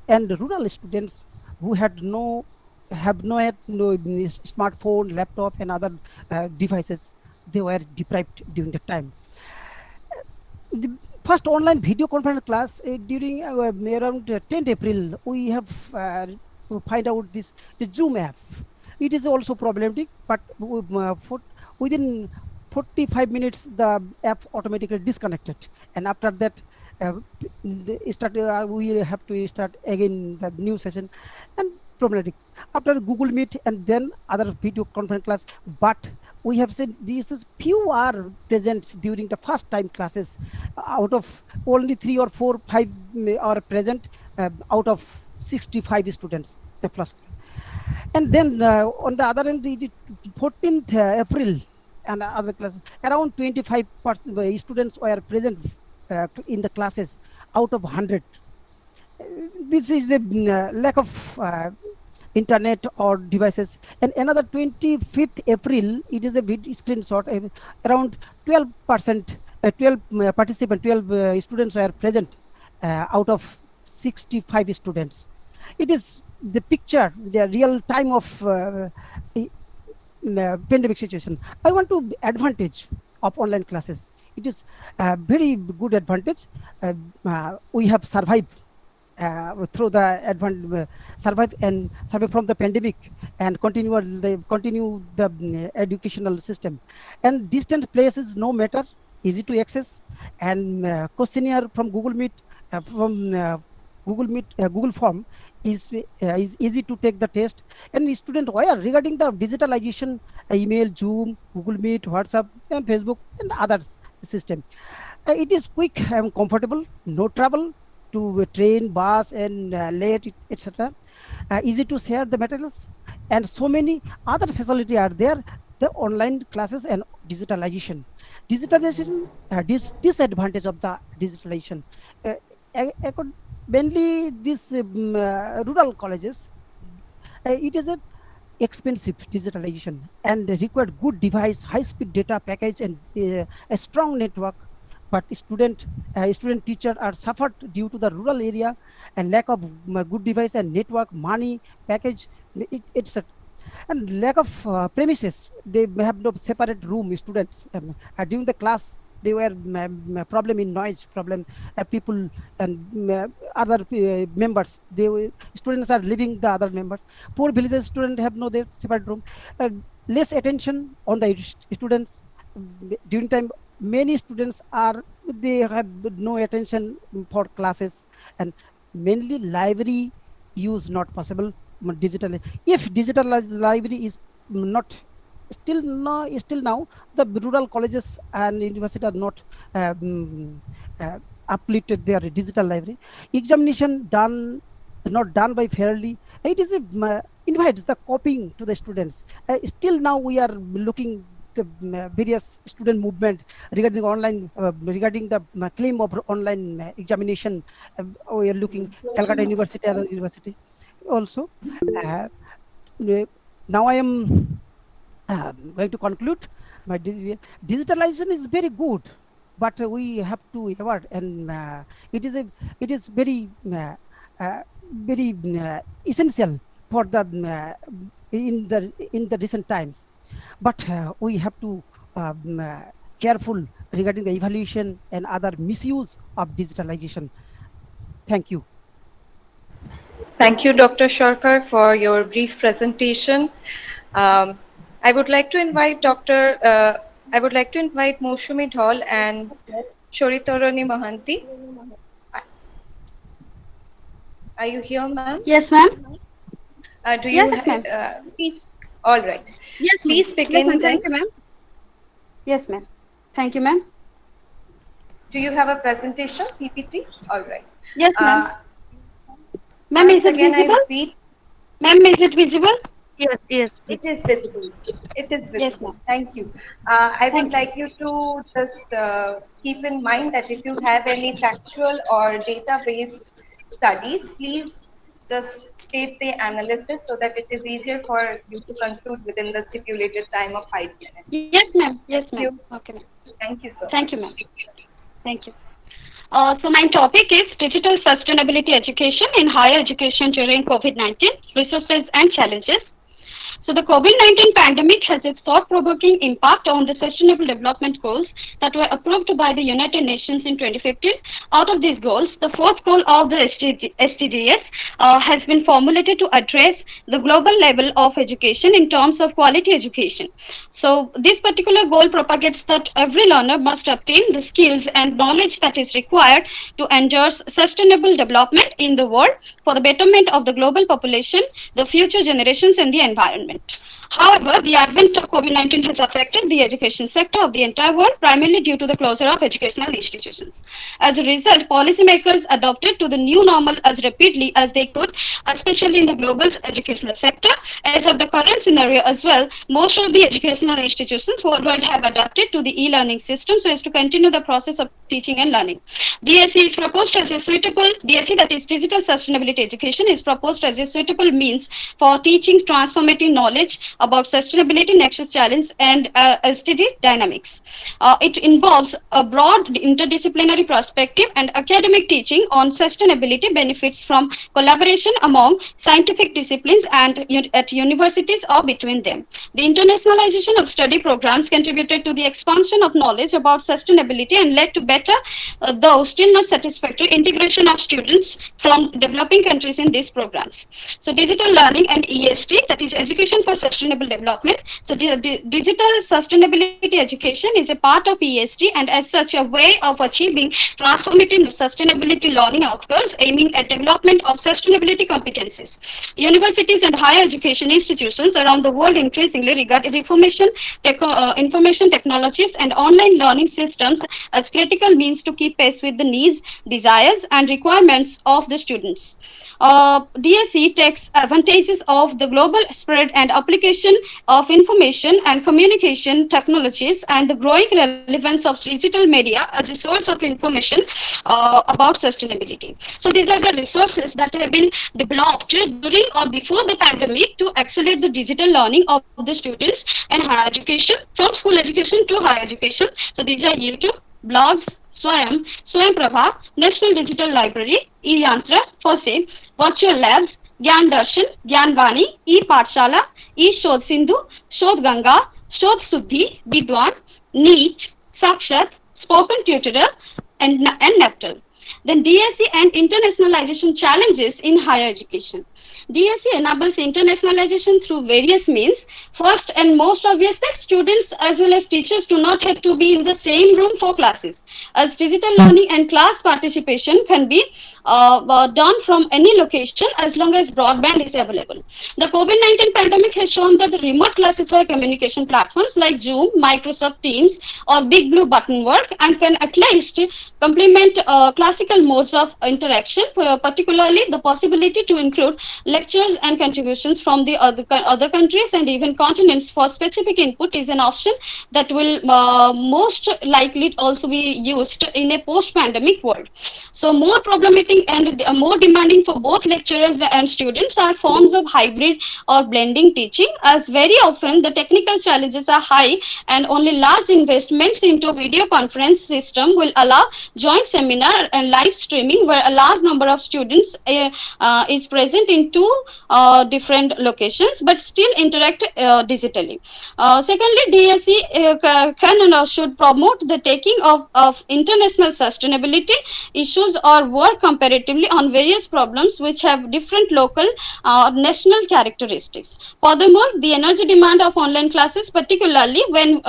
and rural students who had no smartphone, laptop, and other devices, they were deprived during the time. The first online video conference class during around 10th April, we have to find out the Zoom app. It is also problematic, but within 45 minutes the app automatically disconnected, and after that we have to start again the new session. And problematic after Google Meet and then other video conference class. But we have said these is few are present during the first time classes. Out of only 3 or 4, 5 are present out of 65 students the first. And then on the other end, 14th April and other classes, around 25% students were present in the classes out of 100. This is the lack of internet or devices. And another 25th April, it is a video screenshot, around 12%, 12 participants, 12 students were present out of 65 students. It is the picture, the real time of pandemic situation. I want to advantage of online classes. It is a very good advantage. We have survived through the survive from the pandemic and continue the educational system. And distant places no matter, easy to access, and questionnaire from Google Meet Google Form is easy to take the test. And student wire regarding the digitalization, email, Zoom, Google Meet, WhatsApp, and Facebook, and others system. It is quick and comfortable, no travel to train, bus, and late, etc. Easy to share the materials, and so many other facilities are there. The online classes and digitalization, disadvantage of the digitalization. Mainly these rural colleges, it is a expensive digitalization and required good device, high-speed data package, and a strong network. But student teacher are suffered due to the rural area and lack of good device and network, money, package, etc. And lack of premises. They have no separate room. Students during the class, they were problem in noise, problem people and other members. Students are leaving the other members. Poor villages students have no their separate room. Less attention on the students during time. Many students they have no attention for classes, and mainly library use not possible digitally. If digital library is not still now, the rural colleges and universities are not uplifted their digital library. Examination not done by fairly. It is invites the copying to the students. Still now we are looking the various student movement regarding online, regarding the claim of online examination. We are looking Calcutta University, other university also. Now I am going to conclude. My digitalization is very good, but we have to avoid, and it is very essential for the in the recent times. But we have to careful regarding the evaluation and other misuse of digitalization. Thank you. Thank you, Dr. Sharkar, for your brief presentation. I would like to invite Moshumi Dhol and Shoritarani Mahanti. Are you here, ma'am? Yes, ma'am. Do you yes, ma'am. Please? All right. Yes, please begin. Yes, thank you, ma'am. Yes, ma'am. Thank you, ma'am. Do you have a presentation, PPT? All right. Yes, ma'am. Ma'am, is it visible? Ma'am, is it visible? Yes. It is visible. It is visible. Yes, ma'am. Thank you. I would like you to just keep in mind that if you have any factual or data-based studies, please just state the analysis so that it is easier for you to conclude within the stipulated time of 5 minutes. Yes, ma'am. Yes, ma'am. Okay, ma'am. Thank you, sir. Thank you, ma'am. Thank you. So my topic is digital sustainability education in higher education during COVID-19, resources and challenges. So the COVID-19 pandemic has a thought-provoking impact on the Sustainable Development Goals that were approved by the United Nations in 2015. Out of these goals, the fourth goal of the SDGs has been formulated to address the global level of education in terms of quality education. So this particular goal propagates that every learner must obtain the skills and knowledge that is required to endorse sustainable development in the world for the betterment of the global population, the future generations, and the environment. However, the advent of COVID-19 has affected the education sector of the entire world, primarily due to the closure of educational institutions. As a result, policymakers adopted to the new normal as rapidly as they could, especially in the global educational sector. As of the current scenario as well, most of the educational institutions worldwide have adapted to the e-learning system so as to continue the process of teaching and learning. DSE is proposed as a suitable, DSE, that is Digital Sustainability Education, is proposed as a suitable means for teaching transformative knowledge about sustainability, nexus challenge, and SDG dynamics. It involves a broad interdisciplinary perspective and academic teaching on sustainability benefits from collaboration among scientific disciplines and at universities or between them. The internationalization of study programs contributed to the expansion of knowledge about sustainability and led to better, though still not satisfactory, integration of students from developing countries in these programs. So digital learning and ESD, that is Education for Sustainable Development. So digital sustainability education is a part of ESD and as such a way of achieving transformative sustainability learning outcomes aiming at development of sustainability competencies. Universities and higher education institutions around the world increasingly regard information technologies and online learning systems as critical means to keep pace with the needs, desires, and requirements of the students. DSE takes advantages of the global spread and application of information and communication technologies and the growing relevance of digital media as a source of information about sustainability. So these are the resources that have been developed during or before the pandemic to accelerate the digital learning of the students and higher education, from school education to higher education. So these are YouTube, blogs, Swayam Prabha, National Digital Library, E-Yantra, FOSE, Virtual Labs, Gyan Darshan, Gyan Vani, E-Pathshala, E-Shodh Sindhu, Shodh Ganga, Shodh Suddhi, Vidwan, NEET, Sakshat, Spoken Tutorial, and Neptal. Then DSE and internationalization challenges in higher education. DSE enables internationalization through various means. First and most obvious, that students as well as teachers do not have to be in the same room for classes, as digital learning and class participation can be done from any location as long as broadband is available. The COVID-19 pandemic has shown that the remote classes via communication platforms like Zoom, Microsoft Teams, or Big Blue Button work and can at least complement classical modes of interaction, particularly the possibility to include lectures and contributions from the other countries and even continents for specific input is an option that will most likely also be used in a post-pandemic world. So more problematic and more demanding for both lecturers and students are forms of hybrid or blending teaching, as very often the technical challenges are high and only large investments into video conference system will allow joint seminar and live streaming where a large number of students is present in two different locations but still interact digitally. Secondly, DSE can and should promote the taking of international sustainability issues or work comparatively on various problems which have different local national characteristics. Furthermore, the energy demand of online classes, particularly when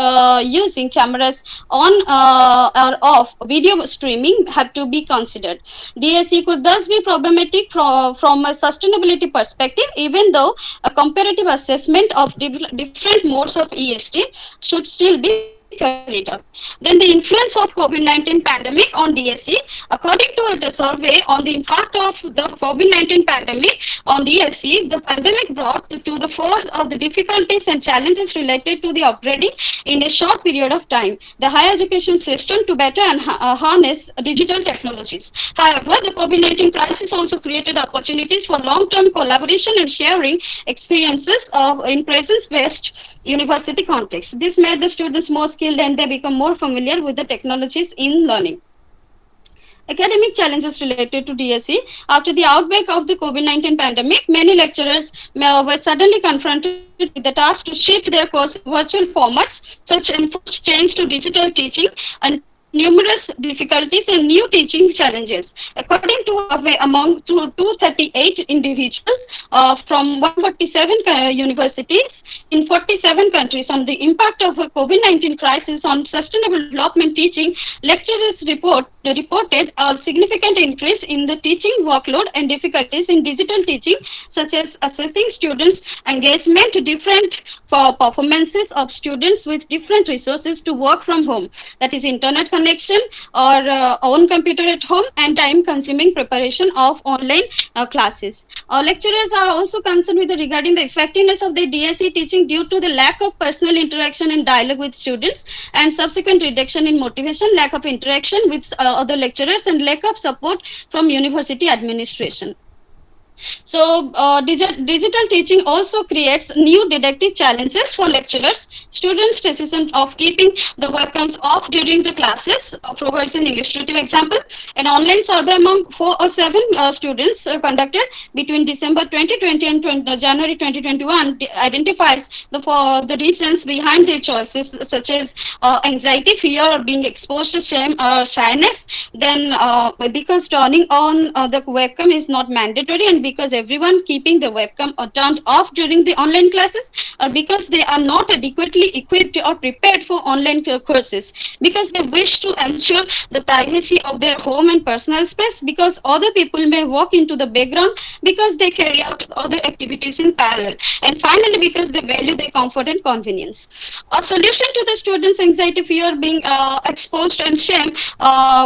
using cameras on or off video streaming, have to be considered. DSE could thus be problematic from a sustainability perspective, even though a comparative assessment of different modes of ESD should still be carried out. Then the influence of COVID-19 pandemic on DSE. According to a survey on the impact of the COVID-19 pandemic on DSE, the pandemic brought to the fore of the difficulties and challenges related to the upgrading in a short period of time the higher education system to better and harness digital technologies. However, the COVID-19 crisis also created opportunities for long-term collaboration and sharing experiences in presence-based university context. This made the students more skilled and they become more familiar with the technologies in learning. Academic challenges related to DSE. After the outbreak of the COVID-19 pandemic, many lecturers were suddenly confronted with the task to shift their course in virtual formats, such enforced change to digital teaching and numerous difficulties and new teaching challenges. According to a survey among 238 individuals from 147 universities in 47 countries on the impact of a COVID-19 crisis on sustainable development teaching, lecturers reported a significant increase in the teaching workload and difficulties in digital teaching, such as assessing students' engagement, different performances of students with different resources to work from home, that is internet connection or own computer at home, and time-consuming preparation of online classes. Lecturers are also concerned with regarding the effectiveness of the DSE teaching due to the lack of personal interaction and dialogue with students and subsequent reduction in motivation, lack of interaction with other lecturers, and lack of support from university administration. So digital teaching also creates new didactic challenges for lecturers. Students' decision of keeping the webcams off during the classes provides an illustrative example. An online survey among 407 students conducted between December 2020 and January 2021 identifies the reasons behind their choices, such as anxiety, fear of being exposed to shame or shyness, then because turning on the webcam is not mandatory, and because everyone keeping the webcam turned off during the online classes, or because they are not adequately equipped or prepared for online courses, because they wish to ensure the privacy of their home and personal space, because other people may walk into the background, because they carry out other activities in parallel, and finally because they value their comfort and convenience. A solution to the students' anxiety, fear, being exposed, and shame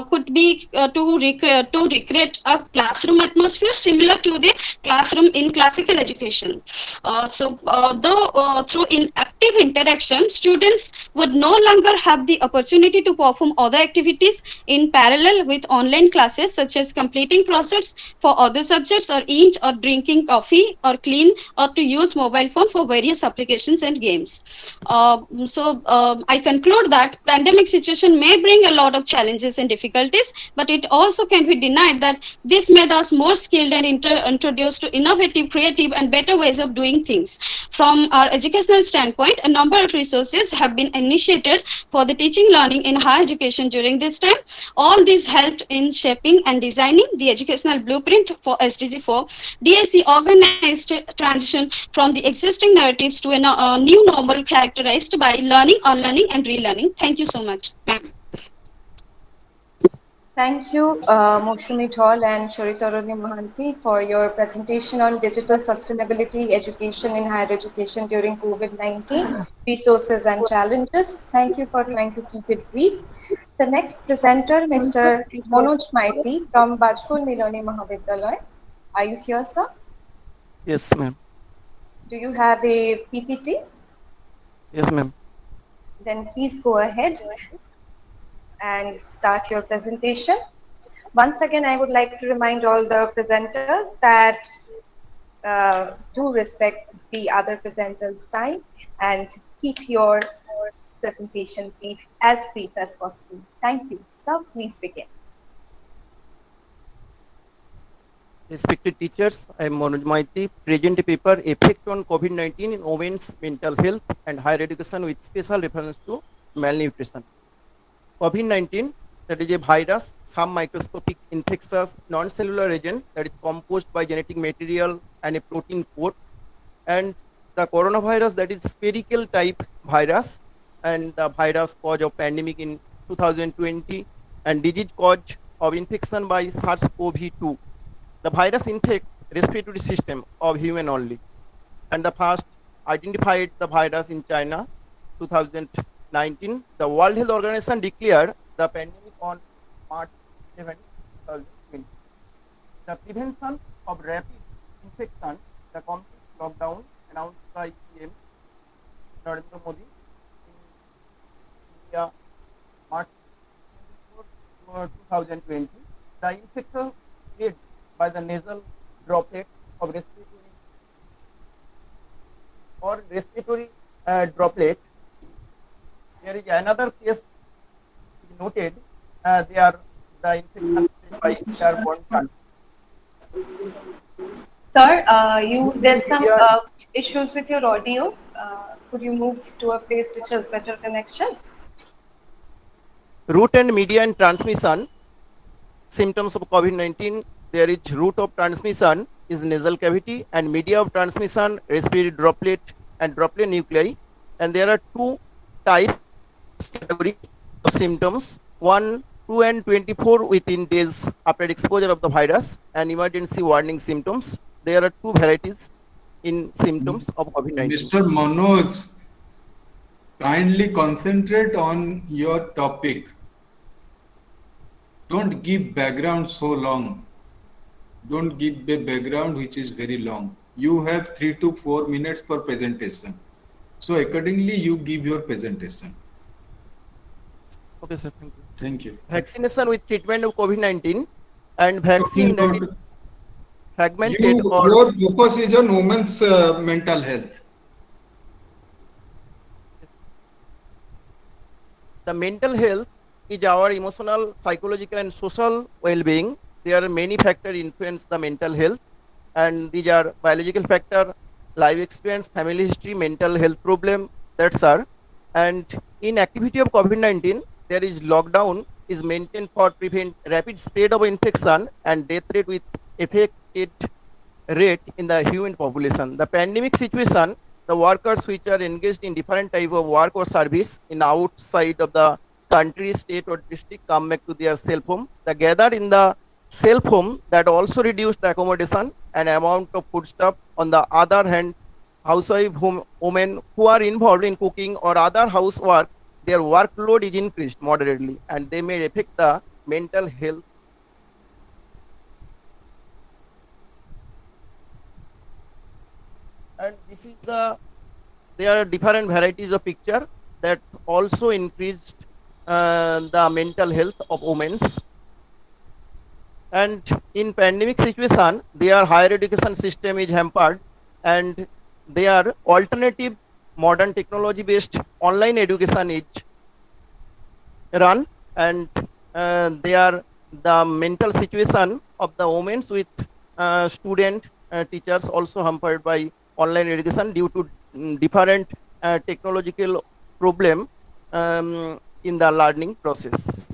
could be to recreate a classroom atmosphere similar to the classroom in classical education. Though through active interaction, students would no longer have the opportunity to perform other activities in parallel with online classes, such as completing projects for other subjects, or eat or drinking coffee, or clean, or to use mobile phone for various applications and games. I conclude that pandemic situation may bring a lot of challenges and difficulties, but it also can be denied that this made us more skilled and introduced to innovative, creative, and better ways of doing things. From our educational standpoint, a number of resources have been initiated for the teaching learning in higher education during this time. All these helped in shaping and designing the educational blueprint for SDG 4. DSE organized transition from the existing narratives to a new normal characterized by learning, unlearning, and relearning. Thank you so much, ma'am. Thank you, Moushumi Dhol and Shoritaroni Mohanty, for your presentation on digital sustainability education in higher education during COVID-19, resources and challenges. Thank you for trying to keep it brief. The next presenter, Mr. Manoj Maiti from Bajpur Miloni Mahavidyalaya. Are you here, sir? Yes, ma'am. Do you have a PPT? Yes, ma'am. Then please go ahead and start your presentation. Once again, I would like to remind all the presenters that do respect the other presenters' time and keep your presentation as brief as possible. Thank you. So please begin. Respected teachers, I am Manoj Maiti, present a paper Effect on COVID-19 in Women's Mental Health and Higher Education with special reference to malnutrition. COVID-19, that is a virus, some microscopic infectious non-cellular agent that is composed by genetic material and a protein coat, and the coronavirus, that is spherical type virus, and the virus cause of pandemic in 2020, and disease cause of infection by SARS-CoV-2. The virus infects respiratory system of human only, and the first identified the virus in China 2019. The World Health Organization declared the pandemic on March 7, 2020. The prevention of rapid infection, the complete lockdown announced by PM Narendra Modi in India March 24, 2020. The infection spread by the nasal droplet of respiratory droplet. There is another case noted. The infection spread by airborne transmission. Sir, there's some Media, issues with your audio. Could you move to a place which has better connection? route and media and transmission symptoms of COVID-19. There is route of transmission is nasal cavity and media of transmission respiratory droplet and droplet nuclei. And there are two types category of symptoms. 1, 2 and 24 within days after exposure of the virus and emergency warning symptoms. There are two varieties in symptoms of COVID-19. Mr. Manoj, kindly concentrate on your topic. Don't give background so long. Don't give a background which is very long. You have 3 to 4 minutes per presentation. So accordingly, you give your presentation. Okay, sir. Thank you. Thank you. Vaccination with treatment of COVID-19 and vaccine that is fragmented or Your focus is on women's mental health. the mental health is our emotional, psychological, and social well-being. There are many factors influence the mental health, and these are biological factor, life experience, family history, mental health problem. That's are. And in activity of COVID-19, there is lockdown is maintained for prevent rapid spread of infection and death rate with affected rate in the human population. The pandemic situation, the workers which are engaged in different type of work or service in outside of the country, state or district come back to their self home. The gathered in the self home that also reduce the accommodation and amount of food stuff. On the other hand, housewife women who are involved in cooking or other housework, their workload is increased moderately and they may affect the mental health. And this is there are different varieties of picture that also increased the mental health of women. And in pandemic situation, their higher education system is hampered and their alternative modern technology based online education is run, and the mental situation of the women with student teachers also hampered by online education due to different technological problem in the learning process.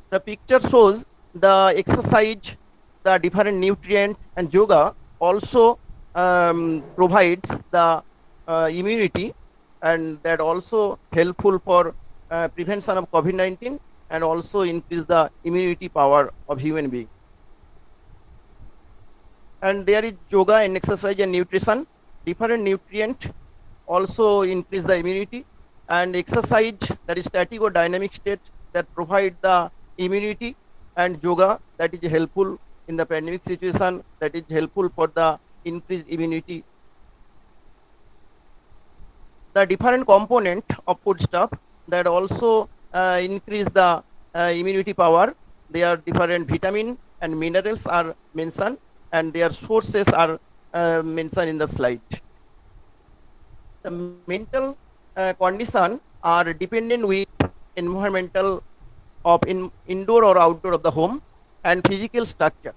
The picture shows the exercise, the different nutrient, and yoga also provides the immunity, and that also helpful for prevention of COVID-19 and also increase the immunity power of human being. And there is yoga and exercise and nutrition. Different nutrient also increase the immunity, and exercise, that is static or dynamic state, that provide the immunity, and yoga that is helpful in the pandemic situation, that is helpful for the increased immunity. The different component of food stuff that also increase the immunity power. There are different vitamin and minerals are mentioned, and their sources are mentioned in the slide. The mental condition are dependent with environmental of indoor or outdoor of the home and physical structure.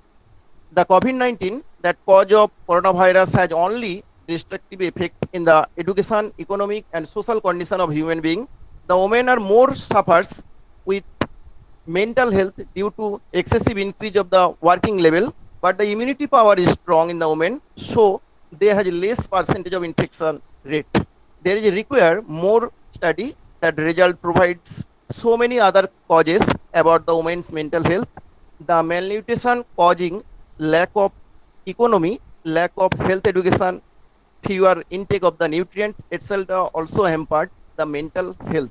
The COVID-19, that cause of coronavirus, has only destructive effect in the education, economic, and social condition of human being. The women are more suffers with mental health due to excessive increase of the working level, but the immunity power is strong in the women, so they have less percentage of infection rate. There is require more study that result provides so many other causes about the women's mental health. The malnutrition causing lack of economy, lack of health education, fewer intake of the nutrient, etc. also hampered the mental health.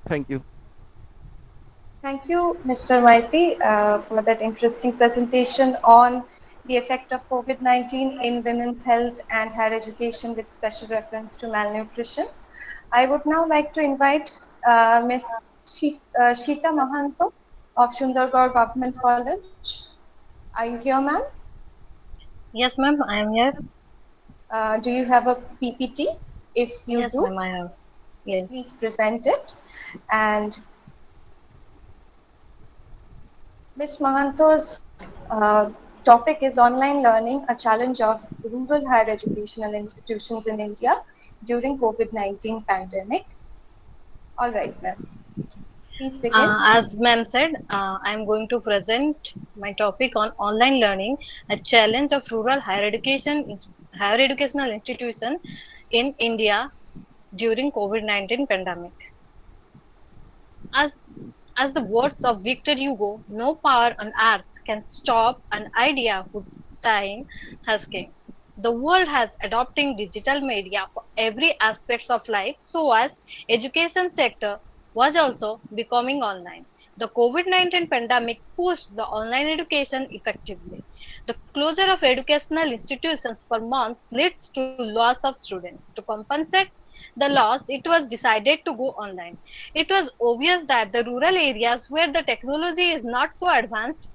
Thank you. Thank you, Mr. Maiti, for that interesting presentation on the effect of COVID-19 in women's health and higher education with special reference to malnutrition. I would now like to invite Ms. Sheeta Mahanto of Sundargarh Government College. Are you here, ma'am? Yes, ma'am, I am here. Do you have a PPT? If you Yes, do, ma'am, I have. Yes. Please present it. And Ms. Mahanto's topic is online learning, a challenge of rural higher educational institutions in India during COVID-19 pandemic. All right, ma'am. Please begin. As ma'am said, I'm going to present my topic on online learning, a challenge of rural higher educational institution in India during COVID-19 pandemic. As as the words of Victor Hugo, no power on earth can stop an idea whose time has come. The world has adopting digital media for every aspects of life, so as education sector was also becoming online. The COVID-19 pandemic pushed the online education effectively. The closure of educational institutions for months leads to loss of students. To compensate the loss, it was decided to go online. It was obvious that the rural areas where the technology is not so advanced,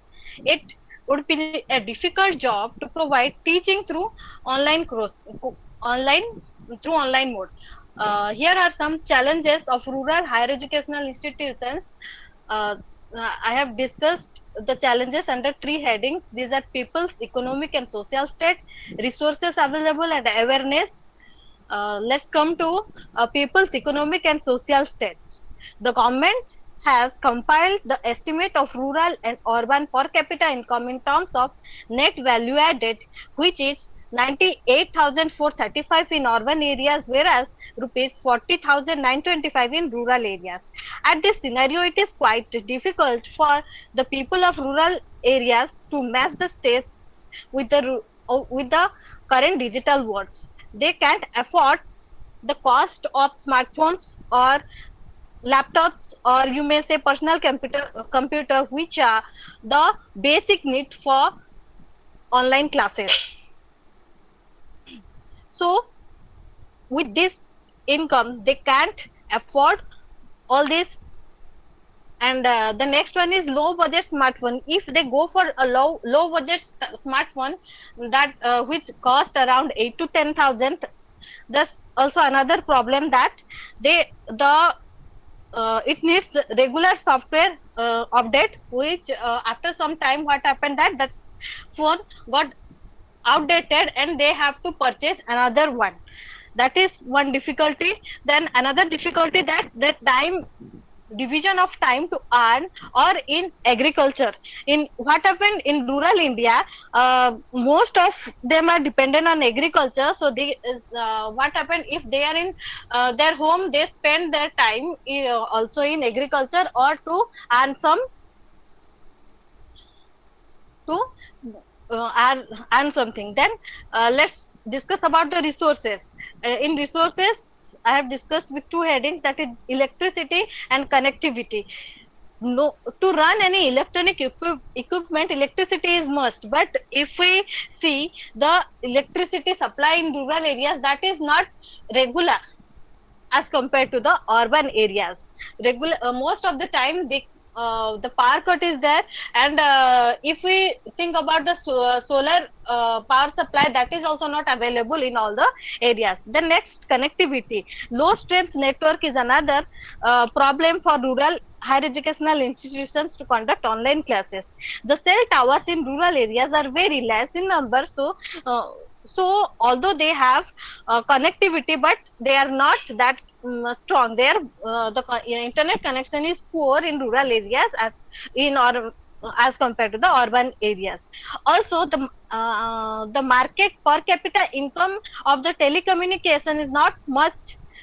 it would be a difficult job to provide teaching through online online online mode. Here are some challenges of rural higher educational institutions. Uh, I have discussed the challenges under three headings. These are people's economic and social state, resources available, and awareness. Let's come to people's economic and social states. The government has compiled the estimate of rural and urban per capita income in terms of net value added, which is 98,435 in urban areas, whereas rupees 40,925 in rural areas. At this scenario, it is quite difficult for the people of rural areas to match the states with the current digital worlds. They can't afford the cost of smartphones or laptops, or you may say personal computer, which are the basic need for online classes. So with this income they can't afford all this. And the next one is low budget smartphone. If they go for a low budget smartphone that which cost around 8 to 10,000, there's also another problem that the it needs regular software update, which after some time what happened that phone got outdated and they have to purchase another one. That is one difficulty. Then another difficulty that the time division of time to earn, or in agriculture, in what happened in rural India, most of them are dependent on agriculture. So they what happened, if they are in their home, they spend their time also in agriculture, or to earn some to earn something. Then let's discuss about the resources. In resources, I have discussed with two headings, that is electricity and connectivity. No, to run any electronic equipment, electricity is must. But if we see the electricity supply in rural areas, that is not regular as compared to the urban areas. Regular most of the time the power cut is there. And if we think about the solar power supply, that is also not available in all the areas. The next, connectivity. Low strength network is another problem for rural higher educational institutions to conduct online classes. The cell towers in rural areas are very less in number, so although they have connectivity, but they are not that strong. Their internet connection is poor in rural areas as compared to the urban areas. Also, the market per capita income of the telecommunication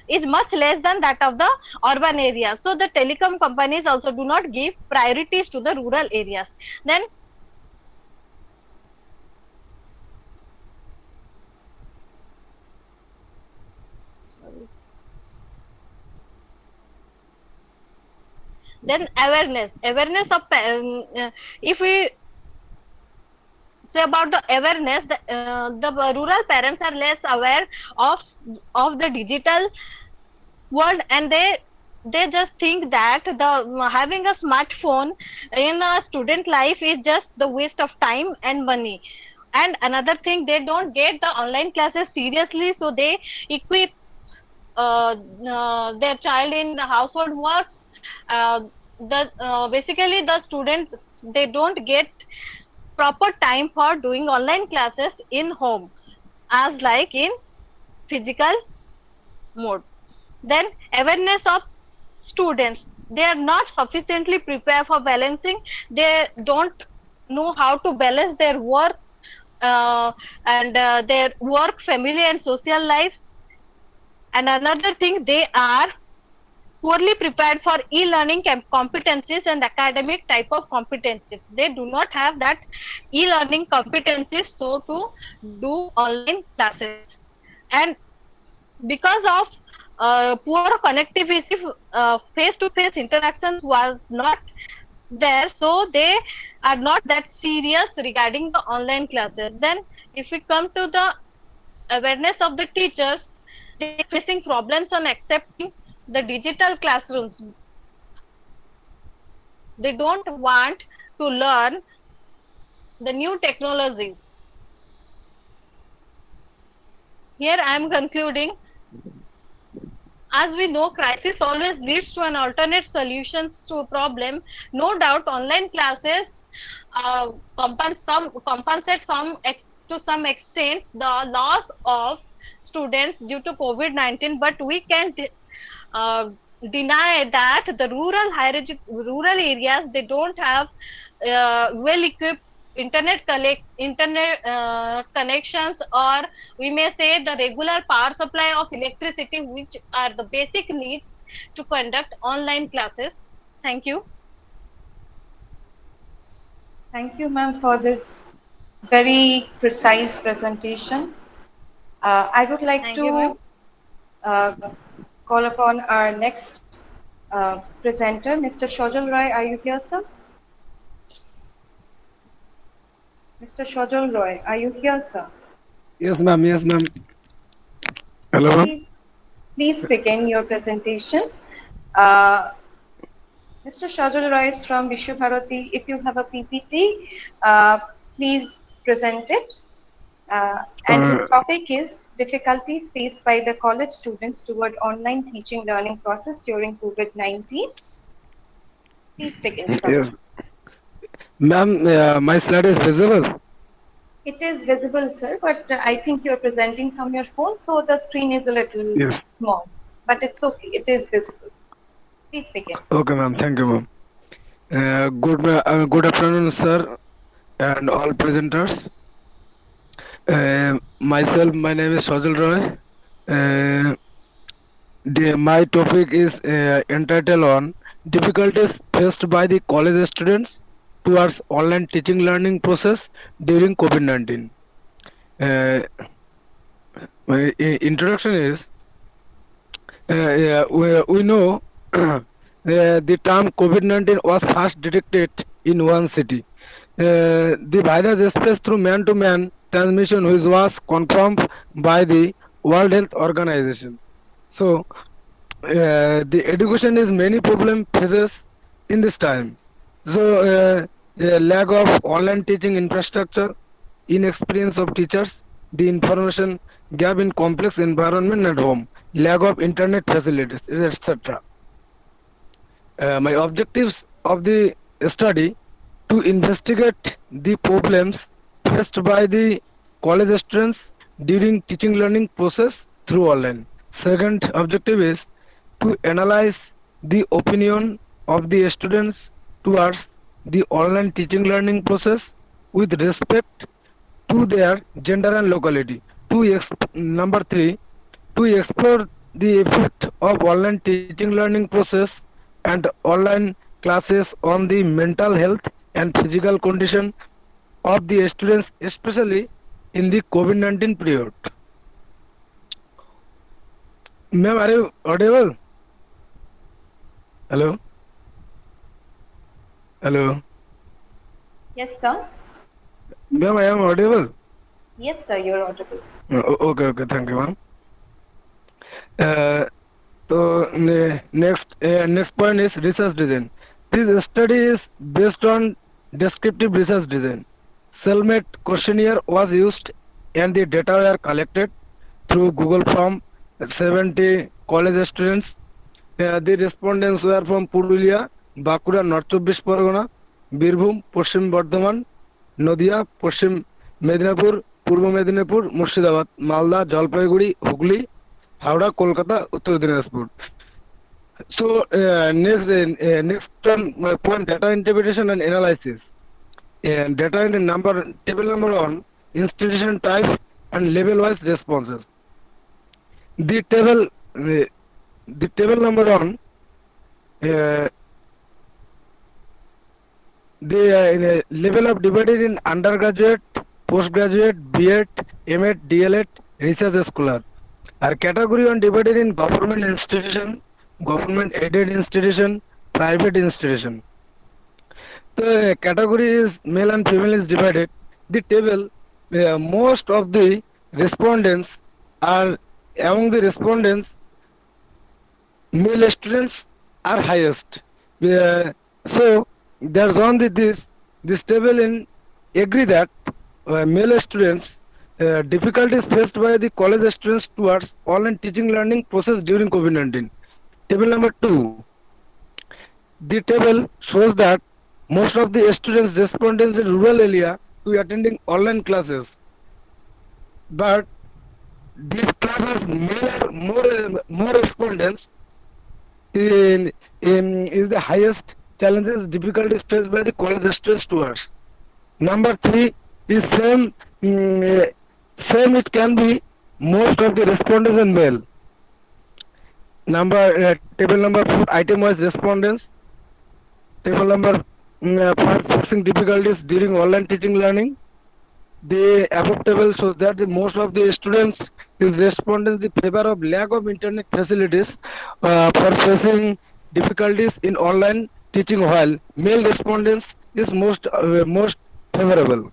is much less than that of the urban areas. So the telecom companies also do not give priorities to the rural areas. Then sorry. Then awareness of if we say about the awareness, the rural parents are less aware of the digital world, and they just think that the having a smartphone in a student life is just the waste of time and money. And another thing, they don't get the online classes seriously, so they equip their child in the household works. Basically the students, they don't get proper time for doing online classes in home as like in physical mode. Then awareness of students, they are not sufficiently prepared for balancing. They don't know how to balance their work and their work, family and social lives. And another thing, they are poorly prepared for e-learning competencies and academic type of competencies. They do not have that e-learning competencies so to do online classes. And because of poor connectivity, face-to-face interactions was not there, so they are not that serious regarding the online classes. Then if we come to the awareness of the teachers, they are facing problems on accepting the digital classrooms. They don't want to learn the new technologies. Here I am concluding. As we know, crisis always leads to an alternate solutions to a problem. No doubt, online classes compensate to some extent the loss of students due to COVID-19, but we can't deny that the rural areas, they don't have well-equipped internet connections, or we may say the regular power supply of electricity, which are the basic needs to conduct online classes. Thank you. Thank you, ma'am, for this very precise presentation. I would like Thank you, ma'am. to call upon our next presenter, Mr. Shojal Roy. Are you here, sir? Mr. Shojal Roy, are you here, sir? Yes, ma'am. Yes, ma'am. Hello, ma'am. Please begin your presentation. Mr. Shojal Roy is from Vishwabharati. If you have a PPT, please present it. And his topic is difficulties faced by the college students toward online teaching learning process during COVID-19. Please begin, sir. Yes. Ma'am, my slide is visible. It is visible, sir, but I think you're presenting from your phone, so the screen is a little small. But it's okay. It is visible. Please begin. Okay, ma'am. Thank you, ma'am. Good afternoon, sir, and all presenters. Myself, my name is Shojal Roy. My topic is entitled on difficulties faced by the college students towards online teaching learning process during COVID-19. My introduction is we know the term COVID-19 was first detected in one city. The virus spreads through man-to-man transmission, which was confirmed by the World Health Organization. So, the education is many problem faces in this time. So, lack of online teaching infrastructure, inexperience of teachers, the information gap in complex environment at home, lack of internet facilities, etc. My objectives of the study to investigate the problems faced by the college students during teaching learning process through online. Second objective is to analyze the opinion of the students towards the online teaching learning process with respect to their gender and locality. Number 3, to explore the effect of online teaching learning process and online classes on the mental health and physical condition of the students, especially in the COVID-19 period. Ma'am, are you audible? Hello? Hello? Yes, sir. Ma'am, I am audible? Yes, sir, you're audible. Okay, thank you, ma'am. So next point is research design. This study is based on descriptive research design. Cellmate questionnaire was used and the data were collected through Google Form 70 college students. The respondents were from Purulia, Bankura, North Chব্বিশ Pargona, Birbhum, Paschim Bardhaman, Nadia, Paschim Medinapur, Purba Medinapur, Murshidabad, Malda, Jalpaiguri, Hugli, Howrah, Kolkata, Uttar Dinajpur. So next point, data interpretation and analysis. Data in the table number 1, institution type and level-wise responses. The table number 1, the level of divided in undergraduate, postgraduate, B.Ed, M.Ed, D.L.Ed, research scholar. Our category 1 divided in government institution, government aided institution, private institution. The category is male and female is divided. The table, most of the respondents are among the respondents, male students are highest. So there's only this table in agree that male students difficulties faced by the college students towards online teaching learning process during COVID-19. Table number 2. The table shows that most of the students respondents in rural area to attending online classes, but these classes more respondents is the highest challenges difficulties faced by the college students towards. Number 3 is same it can be most of the respondents in male. Table number 4, item wise respondents. Table number 5, fixing difficulties during online teaching learning. The above table shows that the most of the students is respondents in favor of lack of internet facilities for facing difficulties in online teaching, while male respondents is most favorable.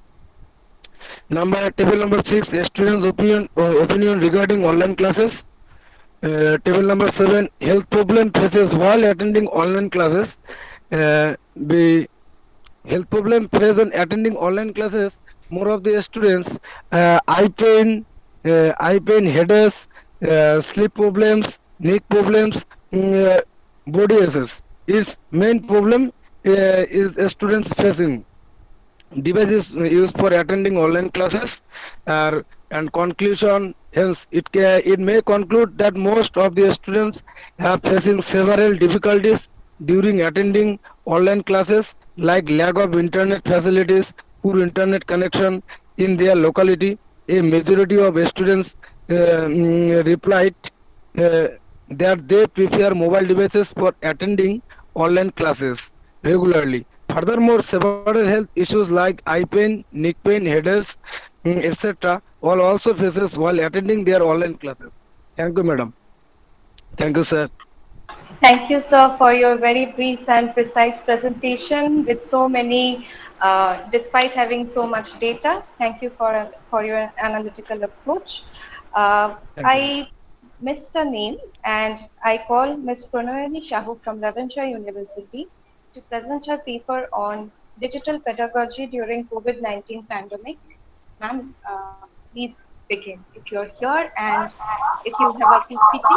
Table number 6, students' opinion regarding online classes. Table number 7, health problem faces while attending online classes. The health problem faced when attending online classes, more of the students eye pain, headaches, sleep problems, neck problems, body aches is main problem is students facing. Devices used for attending online classes and conclusion, hence it may conclude that most of the students have facing several difficulties during attending online classes, like lack of internet facilities, poor internet connection in their locality. A majority of students replied that they prefer mobile devices for attending online classes regularly. Furthermore, several health issues like eye pain, neck pain, headaches, etc. all also faces while attending their online classes. Thank you, madam. Thank you, sir. Thank you, sir, for your very brief and precise presentation with so many, despite having so much data. Thank you for your analytical approach. I missed a name, and I call Ms. Pranayani Shahu from Ravenshaw University to present her paper on digital pedagogy during COVID-19 pandemic. Ma'am, please begin if you're here and if you have a PPT.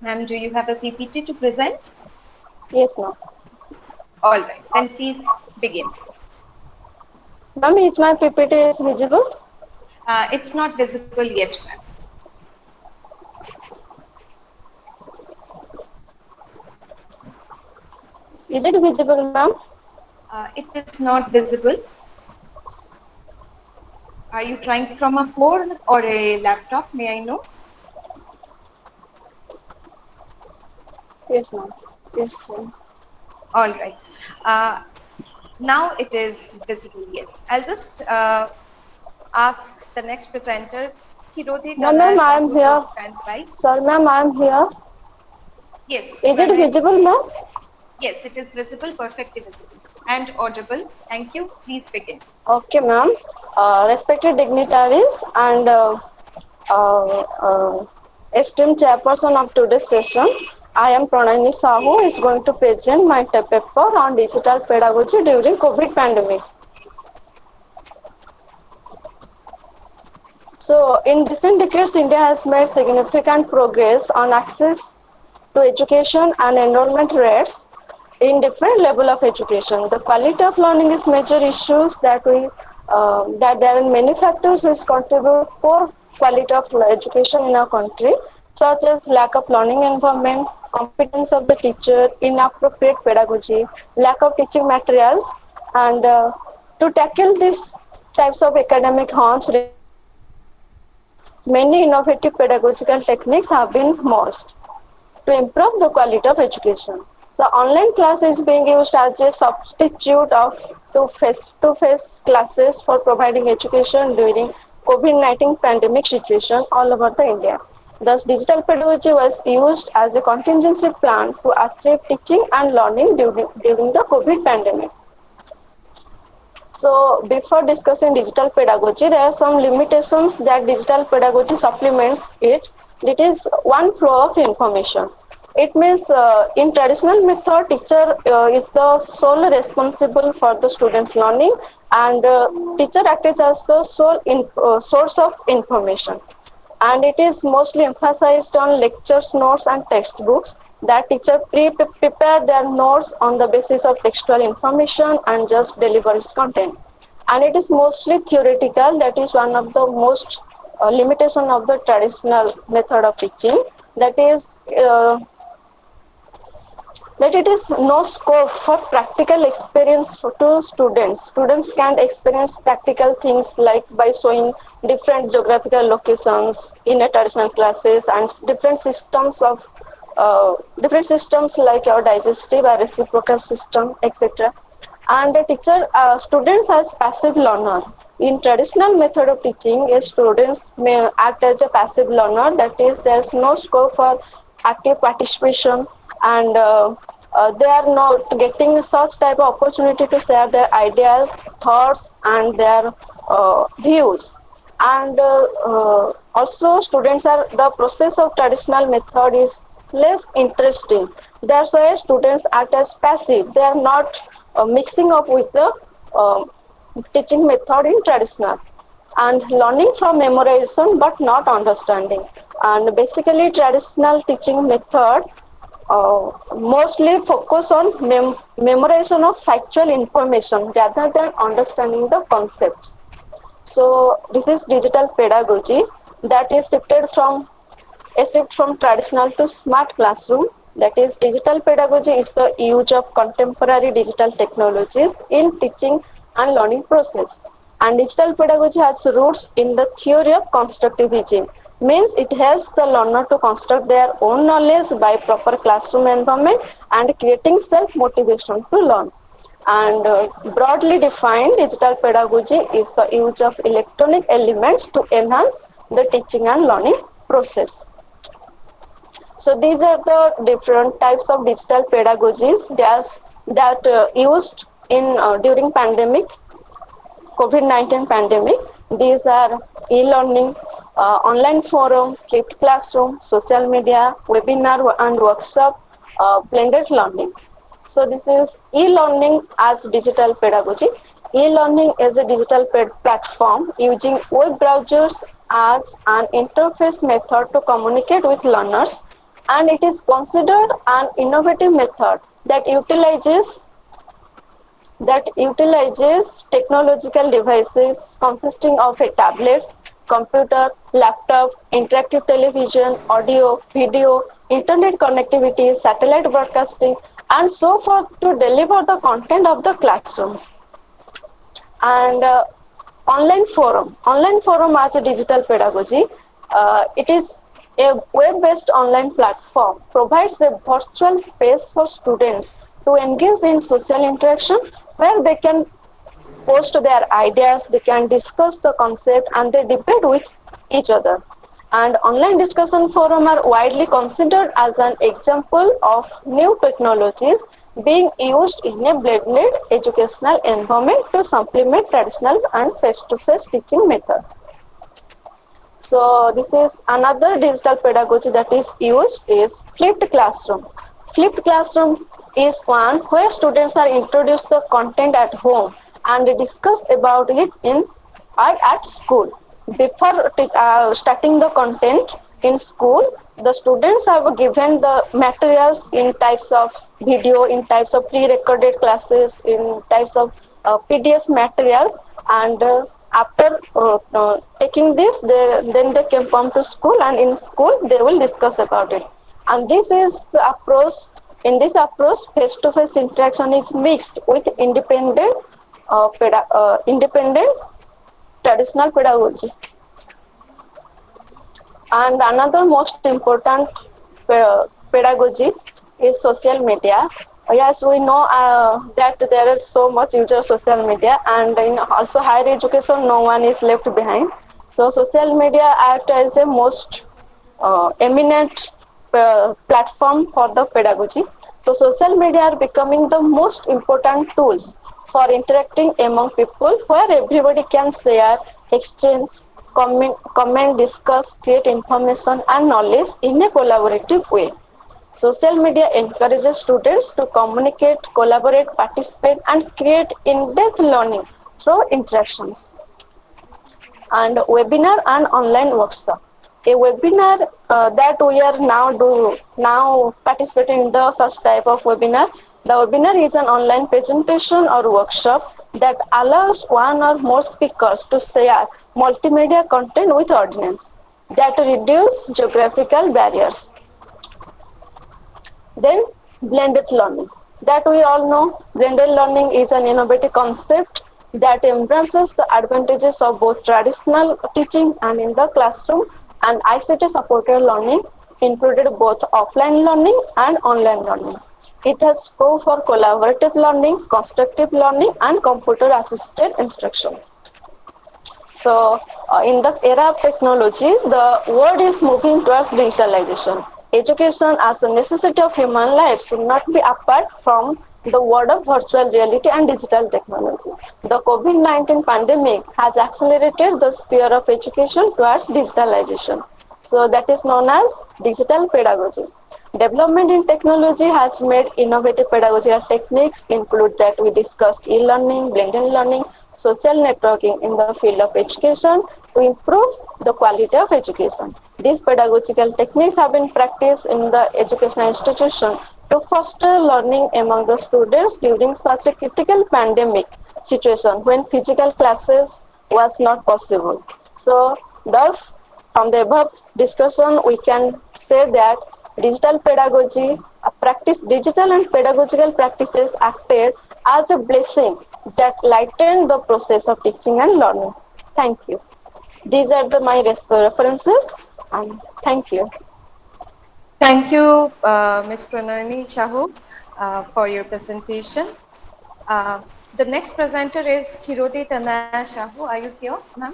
Ma'am, do you have a PPT to present? Yes, ma'am. All right, then please begin. Ma'am, is my PPT is visible? It's not visible yet, ma'am. Is it visible, ma'am? It is not visible. Are you trying from a phone or a laptop? May I know? Yes, ma'am. Yes, ma'am. All right. Now it is visible, yes. I'll just ask the next presenter, Chiroti. No, ma'am, I am here. Sorry, ma'am, I am here. Yes. Is it visible, ma'am? Yes, it is visible, perfectly visible and audible. Thank you. Please begin. Okay, ma'am. Respected dignitaries and esteemed chairperson of today's session, I am Pranayani Sahu, is going to present my paper on digital pedagogy during COVID pandemic. So, in recent decades, India has made significant progress on access to education and enrollment rates in different level of education. The quality of learning is major issues that there are many factors which contribute poor quality of education in our country, such as lack of learning environment, competence of the teacher, inappropriate pedagogy, lack of teaching materials, and to tackle these types of academic harms, many innovative pedagogical techniques have been merged to improve the quality of education. So online class is being used as a substitute of face-to-face classes for providing education during COVID-19 pandemic situation all over the India. Thus, digital pedagogy was used as a contingency plan to achieve teaching and learning during the COVID pandemic. So before discussing digital pedagogy, there are some limitations that digital pedagogy supplements it. It is one flow of information. It means in traditional method, teacher is the sole responsible for the students' learning, and teacher acts as the sole source of information. And it is mostly emphasized on lectures, notes, and textbooks. That teacher prepare their notes on the basis of textual information and just deliver its content. And it is mostly theoretical. That is one of the most limitation of the traditional method of teaching. That it is no scope for practical experience to students. Students can experience practical things like by showing different geographical locations in a traditional classes and different systems like your digestive or reciprocal system, etc. And the teacher, students as passive learner. In traditional method of teaching, students may act as a passive learner. That is, there is no scope for active participation, and they are not getting such type of opportunity to share their ideas, thoughts, and their views. And also, students are the process of traditional method is less interesting. That's why students act as passive. They are not mixing up with the teaching method in traditional, and learning from memorization but not understanding. And basically, traditional teaching method mostly focus on memorization of factual information rather than understanding the concepts. So this is digital pedagogy that is shifted from traditional to smart classroom. That is, digital pedagogy is the use of contemporary digital technologies in teaching and learning process. And digital pedagogy has roots in the theory of constructivism. Means it helps the learner to construct their own knowledge by proper classroom environment and creating self-motivation to learn. And broadly defined, digital pedagogy is the use of electronic elements to enhance the teaching and learning process. So these are the different types of digital pedagogies that used in during pandemic, COVID-19 pandemic. These are e-learning, online forum, flipped classroom, social media, webinar and workshop, blended learning. So this is e-learning as digital pedagogy. E-learning is a digital platform using web browsers as an interface method to communicate with learners, and it is considered an innovative method that utilizes technological devices consisting of a tablet, computer, laptop, interactive television, audio, video, internet connectivity, satellite broadcasting, and so forth to deliver the content of the classrooms. And online forum as a digital pedagogy, it is a web-based online platform, provides a virtual space for students to engage in social interaction where they can post their ideas, they can discuss the concept, and they debate with each other. And online discussion forum are widely considered as an example of new technologies being used in a blended educational environment to supplement traditional and face-to-face teaching method. So this is another digital pedagogy that is used is flipped classroom. Flipped classroom is one where students are introduced the content at home and discuss about it in at school. Before starting the content in school, the students are given the materials in types of video, in types of pre-recorded classes, in types of PDF materials, and after taking this, then they can come to school, and in school they will discuss about it. And this is the approach. In this approach, face-to-face interaction is mixed with independent traditional pedagogy. And another most important pedagogy is social media. Yes, we know that there is so much use of social media, and in also higher education, no one is left behind. So social media act as a most eminent platform for the pedagogy. So social media are becoming the most important tools for interacting among people, where everybody can share, exchange, comment, discuss, create information and knowledge in a collaborative way. Social media encourages students to communicate, collaborate, participate, and create in-depth learning through interactions. And webinar and online workshop. A webinar that we are now participating in the such type of webinar. The webinar is an online presentation or workshop that allows one or more speakers to share multimedia content with audience that reduce geographical barriers. Then blended learning. That we all know, blended learning is an innovative concept that embraces the advantages of both traditional teaching and in the classroom, and ICT supported learning included both offline learning and online learning. It has scope for collaborative learning, constructive learning, and computer assisted instructions. So in the era of technology, the world is moving towards digitalization. Education as the necessity of human life should not be apart from the world of virtual reality and digital technology. The COVID-19 pandemic has accelerated the sphere of education towards digitalization. So that is known as digital pedagogy. Development in technology has made innovative pedagogical techniques include that we discussed e-learning, blended learning, social networking in the field of education to improve the quality of education. These pedagogical techniques have been practiced in the educational institution to foster learning among the students during such a critical pandemic situation when physical classes was not possible. So thus, from the above discussion, we can say that digital pedagogy, digital and pedagogical practices acted as a blessing that lightened the process of teaching and learning. Thank you. These are my references, and thank you. Thank you, Ms. Pranayani Shahu, for your presentation. The next presenter is Khiroti Tanaya Shahu. Are you here, ma'am?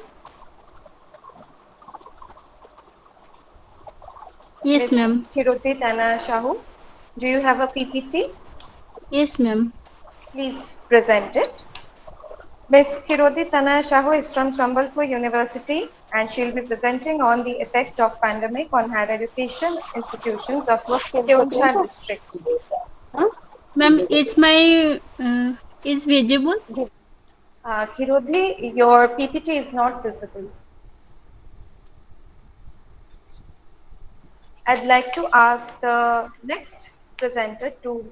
Yes, ma'am. Khiroti Tanaya Shahu, do you have a PPT? Yes, ma'am. Please present it. Ms. Khiroti Tanaya Shahu is from Sambalpur University, and she will be presenting on the effect of pandemic on higher education institutions of Keonjhar district. Ma'am, is my is visible? Khiroti, your PPT is not visible. I'd like to ask the next presenter to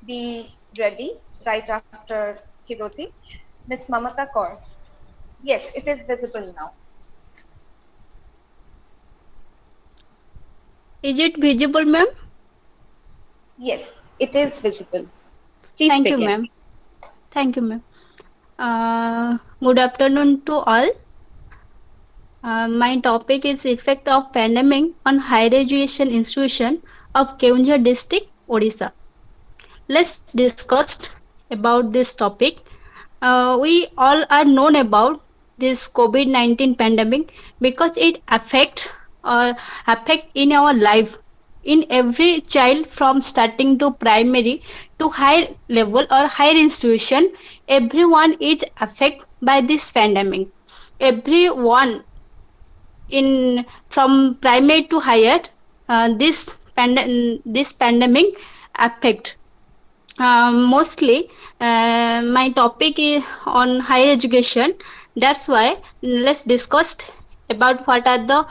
be ready right after Khiroti. Ms. Mamata Kaur. Yes, it is visible now. Is it visible, ma'am? Yes, it is visible. Please Thank begin. you, ma'am. Thank you, ma'am. Good afternoon to all. My topic is effect of pandemic on higher education institution of Keonjhar district, Odisha. Let's discuss about this topic. We all are known about this COVID-19 pandemic because it affect in our life in every child from starting to primary to high level or higher institution. Everyone is affected by this pandemic. Everyone in from primary to higher, this pandemic affect. Mostly, my topic is on higher education. That's why let's discuss about what are the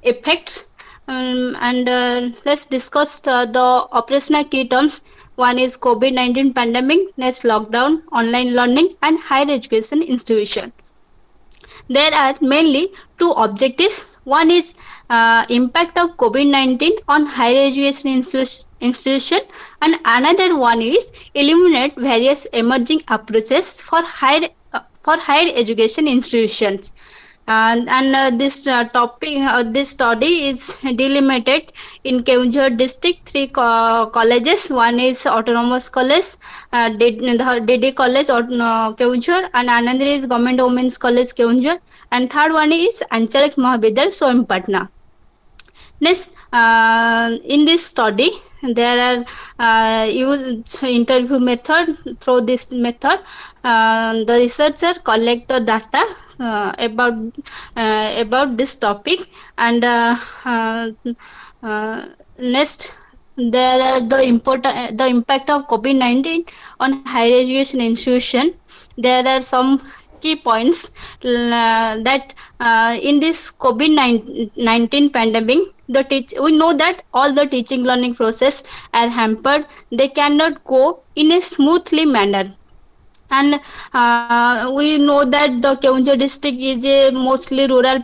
effects, and let's discuss the operational key terms. One is COVID-19 pandemic, next lockdown, online learning, and higher education institution. There are mainly two objectives. One is impact of COVID-19 on higher education institution, and another one is eliminate various emerging approaches for higher education institutions. This topic, this study is delimited in Keonjhar district. Three colleges. One is Autonomous College, DD College or Keonjhar, and another is Government Women's College Keonjhar, and third one is Anchalik Mahavidyalaya Sompatna. Next, in this study, there are used interview method. Through this method, the researcher collect the data about this topic, and next, there are the impact of COVID-19 on higher education institution. There are some key points that in this COVID-19 pandemic, we know that all the teaching learning process are hampered. They cannot go in a smoothly manner. And we know that the Keonjhar district is a mostly rural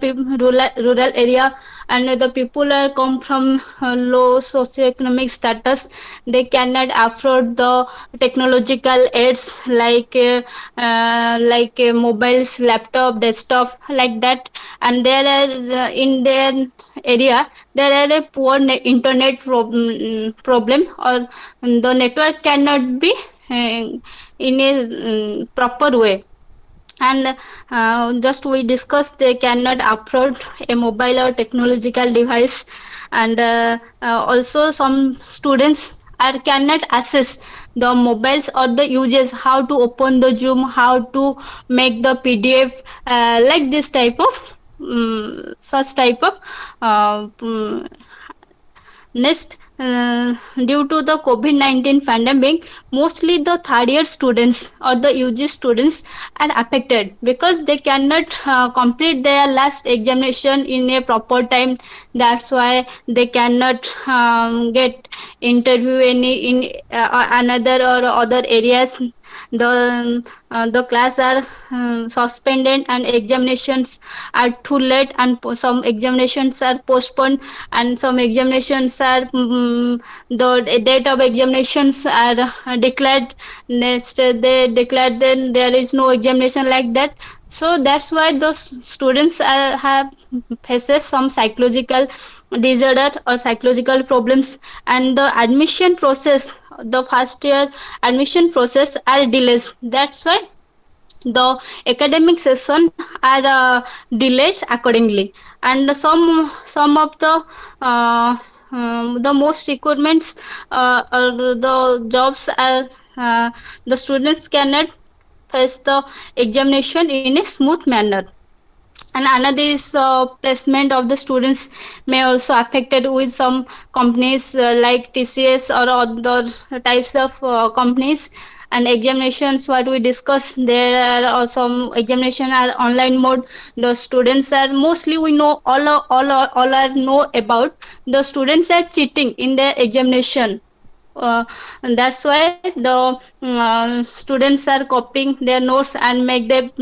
area, and the people are come from low socioeconomic status. They cannot afford the technological aids like mobiles, laptop, desktop, like that. And there are in their area there are a poor internet problem, or the network cannot be in a proper way. And just we discussed, they cannot afford a mobile or technological device. And also some students cannot access the mobiles or the uses, how to open the Zoom, how to make the PDF, like this type of such type of next, due to the COVID-19 pandemic, mostly the third year students or the UG students are affected, because they cannot complete their last examination in a proper time. That's why they cannot get interview in another or other areas. The class are suspended, and examinations are too late, and some examinations are postponed, and some examinations are the date of examinations are declared. Next, they declared then there is no examination, like that. So that's why those students have faces some psychological disorder or psychological problems. And the admission process, the first year admission process are delays. That's why the academic session are delayed accordingly. And some of the most requirements or the jobs are the students cannot face the examination in a smooth manner. And another is placement of the students may also affected with some companies like TCS or other types of companies. And examinations, what we discussed, there are some examination are online mode. The students are mostly, we know all are know about the students are cheating in their examination. And that's why the students are copying their notes and make it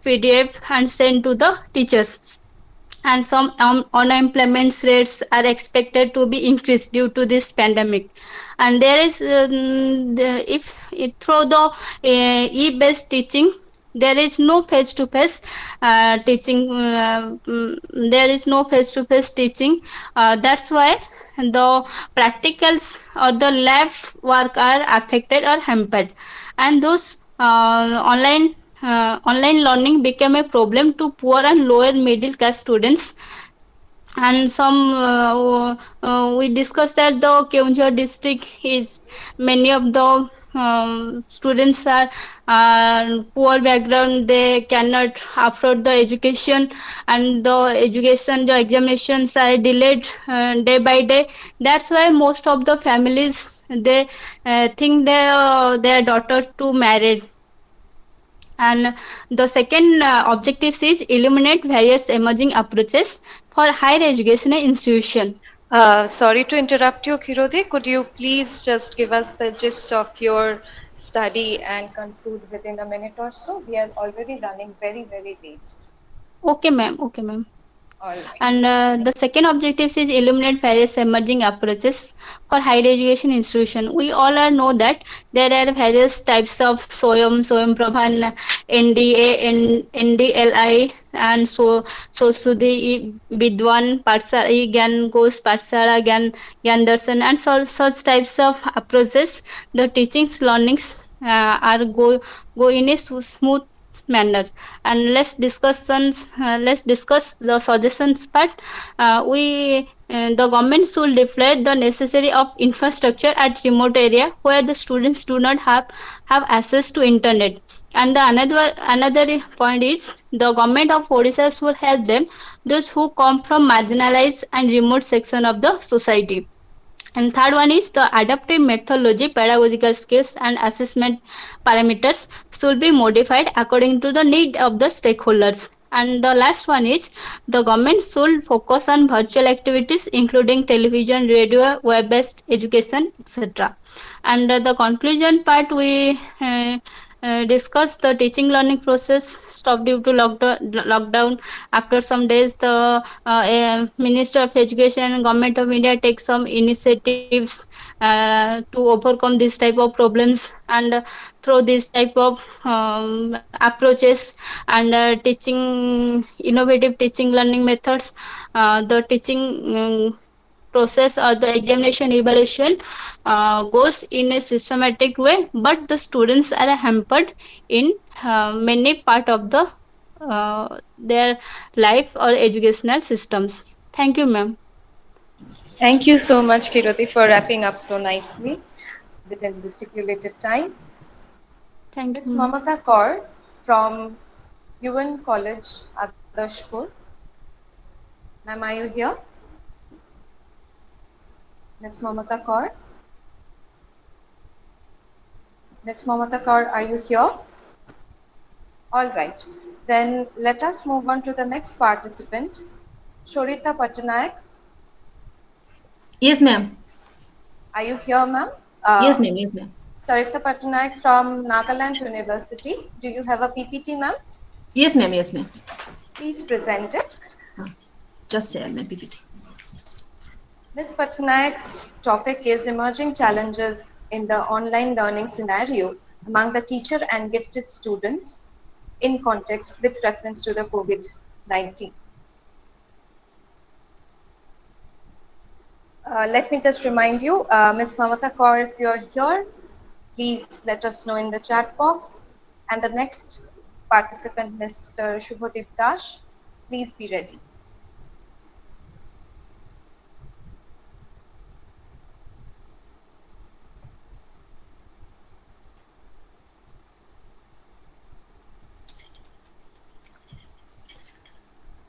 PDF and send to the teachers. And some unemployment rates are expected to be increased due to this pandemic. And there is through the e-based teaching, there is no face-to-face teaching. There is no face-to-face teaching. That's why the practicals or the lab work are affected or hampered. And those online learning became a problem to poor and lower middle class students. and we discussed that the Keonjhar district is many of the students are poor background, they cannot afford the education, and the examinations are delayed day by day. That's why most of the families, they think their daughter to married. And the second objective is illuminate various emerging approaches for higher education institution. Sorry to interrupt you, Kirode. Could you please just give us the gist of your study and conclude within a minute or so? We are already running very, very late. Okay, ma'am. Okay, ma'am. All right. And the second objective is illuminate various emerging approaches for higher education institution. We all are know that there are various types of Swayam Prabha, NDA, NDLI, and so Sudhi Vidwan, Patsala, Gyan Ghosh, Patsala, Gyan Darshan, and such types of approaches. The teachings, learnings are go in a smooth manner. And let's discuss the suggestions part. We The government should deploy the necessary of infrastructure at remote area where the students do not have access to internet. And the another point is the government of Odisha should help them, those who come from marginalized and remote section of the society. And third one is the adaptive methodology, pedagogical skills, and assessment parameters should be modified according to the need of the stakeholders. And the last one is the government should focus on virtual activities, including television, radio, web-based education, etc. And the conclusion part, we discussed the teaching learning process stopped due to lockdown. After some days, the Minister of Education and Government of India take some initiatives to overcome this type of problems. And through this type of approaches and innovative teaching learning methods, the teaching process or the examination evaluation goes in a systematic way, but the students are hampered in many part of their life or educational systems. Thank you, ma'am. Thank you so much, Kiroti, for wrapping up so nicely within the stipulated time. Thank Ms. you, ma'am. Mamata Kaur from UN College, Adarshpur. Ma'am, are you here? Ms. Mamata Kaur? Ms. Mamata Kaur, are you here? All right. Then let us move on to the next participant, Shorita Patnaik. Yes, ma'am. Are you here, ma'am? Yes, ma'am. Yes, ma'am. Sarita Patnaik from Nagaland University. Do you have a PPT, ma'am? Yes, ma'am. Yes, ma'am. Please present it. Just share my PPT. Ms. Patnaik's topic is emerging challenges in the online learning scenario among the teacher and gifted students in context with reference to the COVID-19. Let me just remind you, Ms. Mamata Kaur, if you're here, please let us know in the chat box. And the next participant, Mr. Shubhodip Dash, please be ready.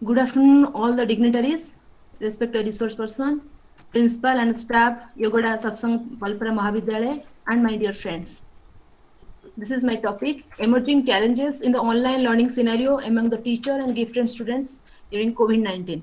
Good afternoon, all the dignitaries, respected resource person, principal and staff, Yogoda Satsanga Palpara Mahavidyalaya, and my dear friends. This is my topic, emerging challenges in the online learning scenario among the teacher and gifted students during COVID-19.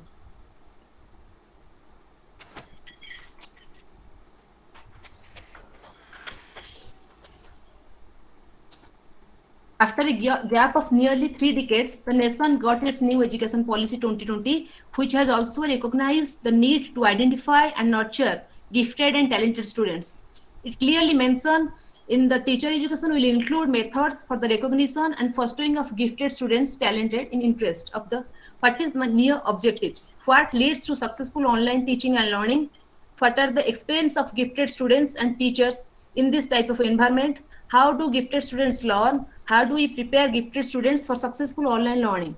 After a gap of nearly 3 decades, the nation got its new education policy 2020, which has also recognized the need to identify and nurture gifted and talented students. It clearly mentioned in the teacher education will include methods for the recognition and fostering of gifted students talented in interest of the what is my near objectives, what leads to successful online teaching and learning, what are the experience of gifted students and teachers in this type of environment, how do gifted students learn, how do we prepare gifted students for successful online learning.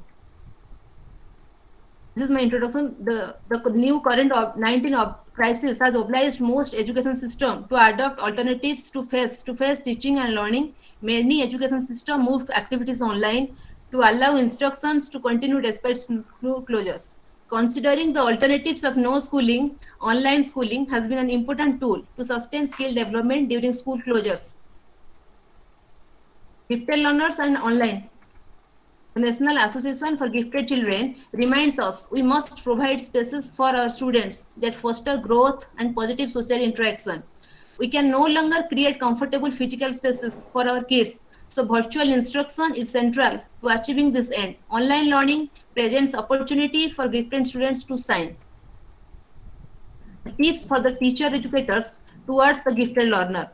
this is my introduction. The new current 19 crisis has obliged most education system to adopt alternatives to face-to-face teaching and learning. Many education system moved activities online to allow instructions to continue despite school closures. Considering the alternatives of no schooling, online schooling has been an important tool to sustain skill development during school closures. Gifted learners and online. The National Association for Gifted Children reminds us we must provide spaces for our students that foster growth and positive social interaction. We can no longer create comfortable physical spaces for our kids, so virtual instruction is central to achieving this end. Online learning presents opportunity for gifted students to shine. Tips for the teacher educators towards the gifted learner.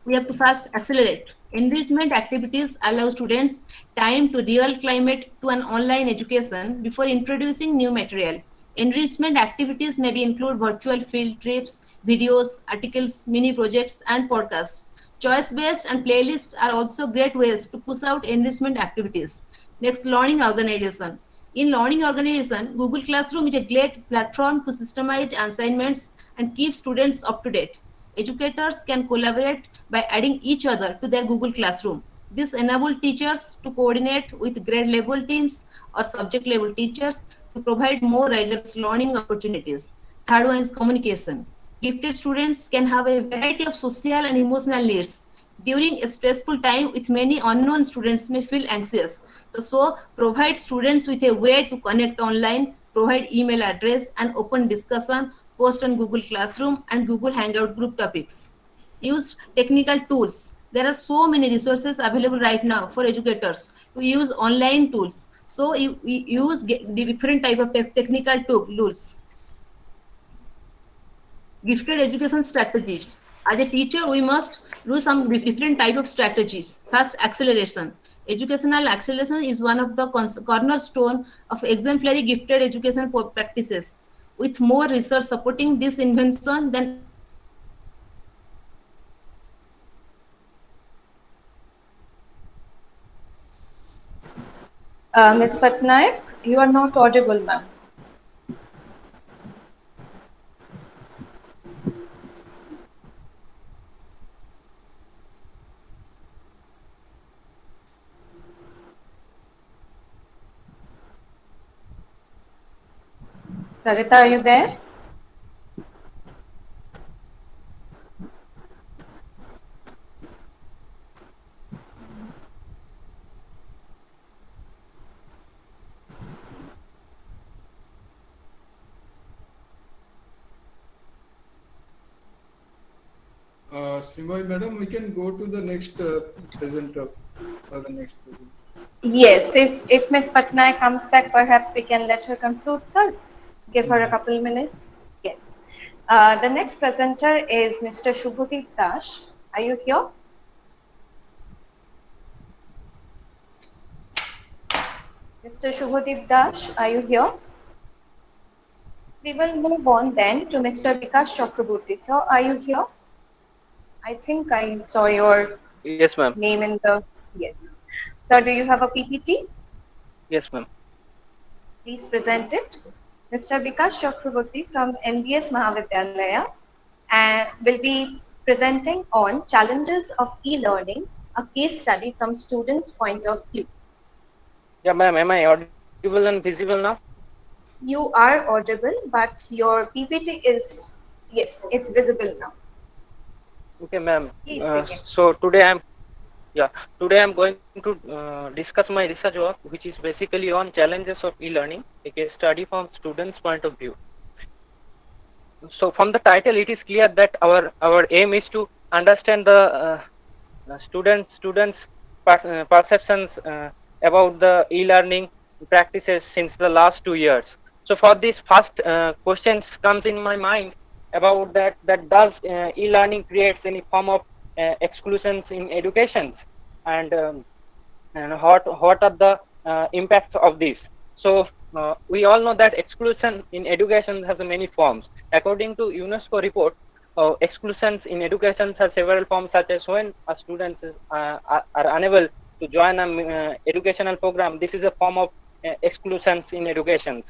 We have to first accelerate. Enrichment activities allow students time to real climate to an online education before introducing new material. Enrichment activities may be include virtual field trips, videos, articles, mini projects, and podcasts. Choice-based and playlists are also great ways to push out enrichment activities. Next, learning organization. In learning organization, Google Classroom is a great platform to systemize assignments and keep students up to date. Educators can collaborate by adding each other to their Google Classroom. This enables teachers to coordinate with grade level teams or subject level teachers to provide more rigorous learning opportunities. Third one is communication. Gifted students can have a variety of social and emotional needs. During a stressful time with many unknown students may feel anxious. So provide students with a way to connect online, provide email address and open discussion, post on Google Classroom and Google Hangout group topics. Use technical tools. There are so many resources available right now for educators to use online tools. So we use the different type of technical tools. Gifted education strategies. As a teacher, we must do some different type of strategies. First, acceleration. Educational acceleration is one of the cornerstone of exemplary gifted education practices. With more research supporting this invention than Ms. Patnaik, you are not audible, ma'am. Sarita, are you there? Srimoi madam, we can go to the next presenter or the next presenter. Yes, if Ms. Patnaik comes back, perhaps we can let her conclude, sir. Give her a couple minutes. Yes. The next presenter is Mr. Shubhadeep Dash. Are you here? Mr. Shubhadeep Dash, are you here? We will move on then to Mr. Vikas Chakraborty. Sir, are you here? I think I saw your name in the... Yes. Sir, do you have a PPT? Yes, ma'am. Please present it. Mr. Vikas Chakraborty from MBS Mahavidyalaya will be presenting on challenges of e-learning, a case study from students' point of view. Yeah, ma'am. Am I audible and visible now? You are audible, but your PPT is, yes, it's visible now. Okay, ma'am. So today I'm going to discuss my research work, which is basically on challenges of e-learning, a case study from students' point of view. So from the title, it is clear that our aim is to understand the students' perceptions about the e-learning practices since the last 2 years. So for this, first questions comes in my mind about that does e-learning creates any form of exclusions in education, and what are the impacts of this? So we all know that exclusion in education has many forms. According to UNESCO report, exclusions in education have several forms, such as when a student are unable to join an educational program. This is a form of exclusions in education.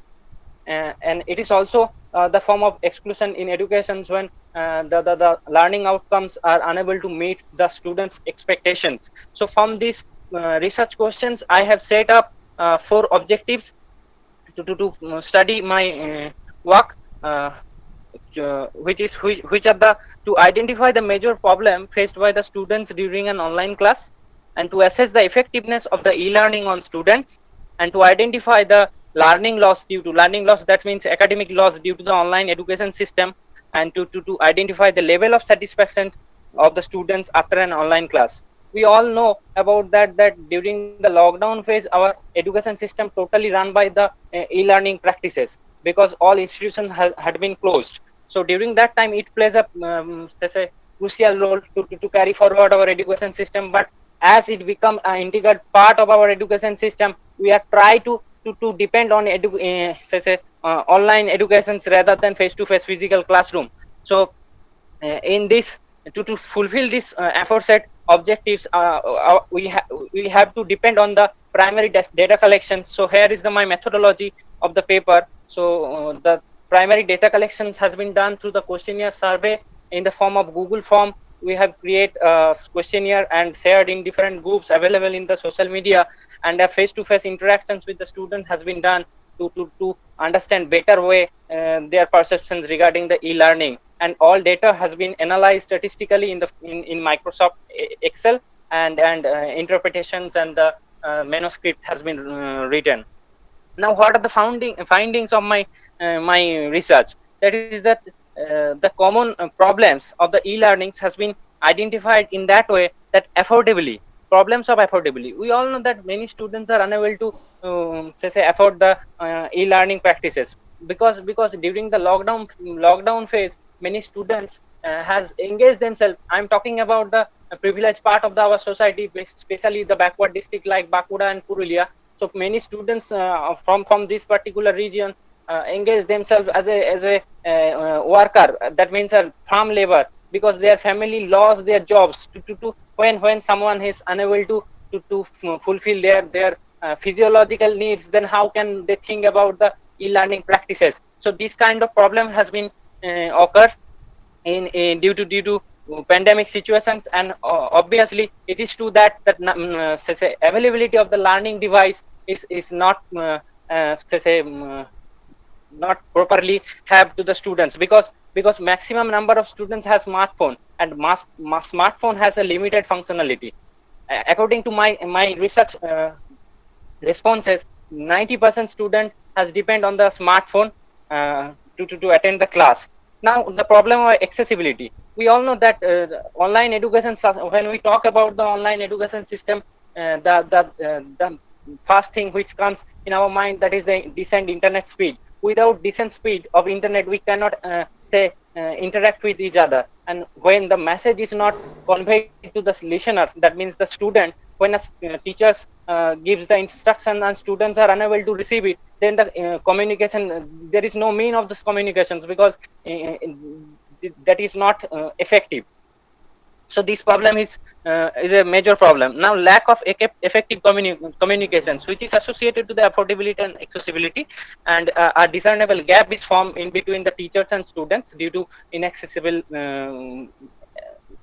and it is also the form of exclusion in education when the learning outcomes are unable to meet the students' expectations. So from these research questions, I have set up 4 objectives to study my work, which are the to identify the major problem faced by the students during an online class, and to assess the effectiveness of the e-learning on students, and to identify the learning loss, that means academic loss due to the online education system, and to identify the level of satisfaction of the students after an online class. We all know about that during the lockdown phase our education system totally run by the e-learning practices, because all institutions had been closed. So during that time it plays a let's say crucial role to carry forward our education system. But as it become an integral part of our education system, we are try to depend on online educations rather than face-to-face physical classroom. So in this, to fulfill this aforesaid objectives, we have to depend on the primary data collection. So here is my methodology of the paper. So the primary data collections has been done through the questionnaire survey in the form of Google form. We have created a questionnaire and shared in different groups available in the social media, and a face-to-face interactions with the student has been done to understand better way their perceptions regarding the e-learning. And all data has been analyzed statistically in Microsoft Excel, and interpretations and the manuscript has been written. Now, what are the findings of my research? That is that the common problems of the e-learnings has been identified in that way, that problems of affordability. We all know that many students are unable to say afford the e-learning practices, because during the lockdown phase many students has engaged themselves. I'm talking about the privileged part of our society, especially the backward district like Bankura and Purulia. So many students from this particular region engage themselves as a worker, that means a farm labor, because their family lost their jobs when someone is unable to fulfill their physiological needs, then how can they think about the e-learning practices? So this kind of problem has been occur in due to pandemic situations. And obviously it is true that say availability of the learning device is not not properly have to the students, because maximum number of students has smartphone, and smartphone has a limited functionality. According to my research responses, 90% student has depend on the smartphone to attend the class. Now the problem of accessibility, we all know that online education, when we talk about the online education system, the first thing which comes in our mind, that is the decent internet speed. Without decent speed of internet we cannot interact with each other, and when the message is not conveyed to the listener, that means the student, when a teachers gives the instruction and students are unable to receive it, then the communication, there is no mean of this communications, because that is not effective. So this problem is a major problem. Now, lack of effective communications, which is associated to the affordability and accessibility, and a discernible gap is formed in between the teachers and students due to inaccessible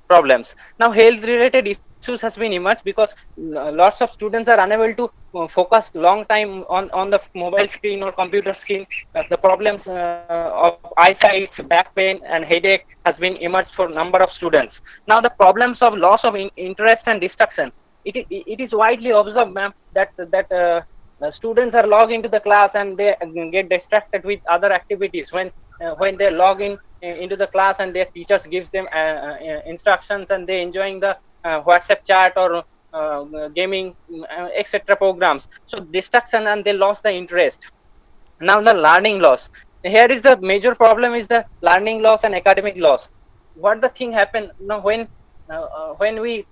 problems. Now, health related issues has been emerged, because lots of students are unable to focus long time on the mobile screen or computer screen. The problems of eyesight, back pain and headache has been emerged for number of students. Now the problems of loss of interest and distraction, it is widely observed, ma'am, that students are logged into the class and they get distracted with other activities when they log into the class and their teachers gives them instructions, and they enjoying the WhatsApp chat or gaming etc programs. So distraction, and they lost the interest. Now the learning loss, here is the major problem, is the learning loss and academic loss. What the thing happen now when we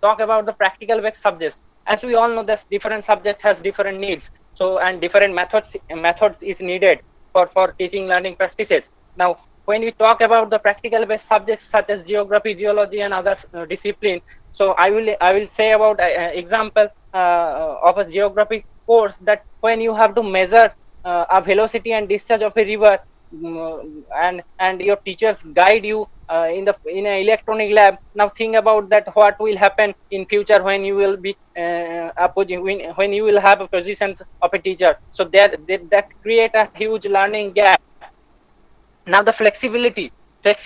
talk about the practical based subjects, as we all know, this different subject has different needs, so and different methods is needed for teaching learning practices. Now when we talk about the practical based subjects such as geography, geology and other discipline, so I will say about example of a geography course, that when you have to measure a velocity and discharge of a river, and your teachers guide you in an electronic lab. Now think about that, what will happen in future when you will be when you will have a positions of a teacher. So that create a huge learning gap. Now the flexibility is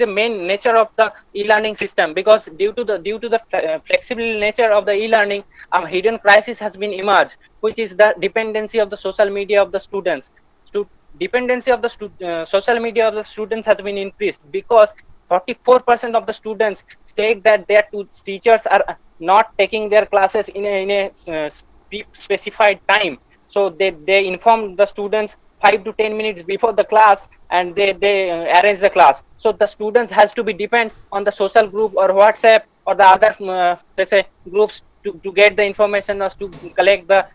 a main nature of the e-learning system, because due to the flexible nature of the e-learning, a hidden crisis has been emerged, which is the dependency of the social media of the students. Dependency of the social media of the students has been increased, because 44% of the students state that their teachers are not taking their classes in a specified time. So they inform the students 5 to 10 minutes before the class, and they arrange the class. So the students has to be depend on the social group or WhatsApp or the other let's say groups to get the information or to collect the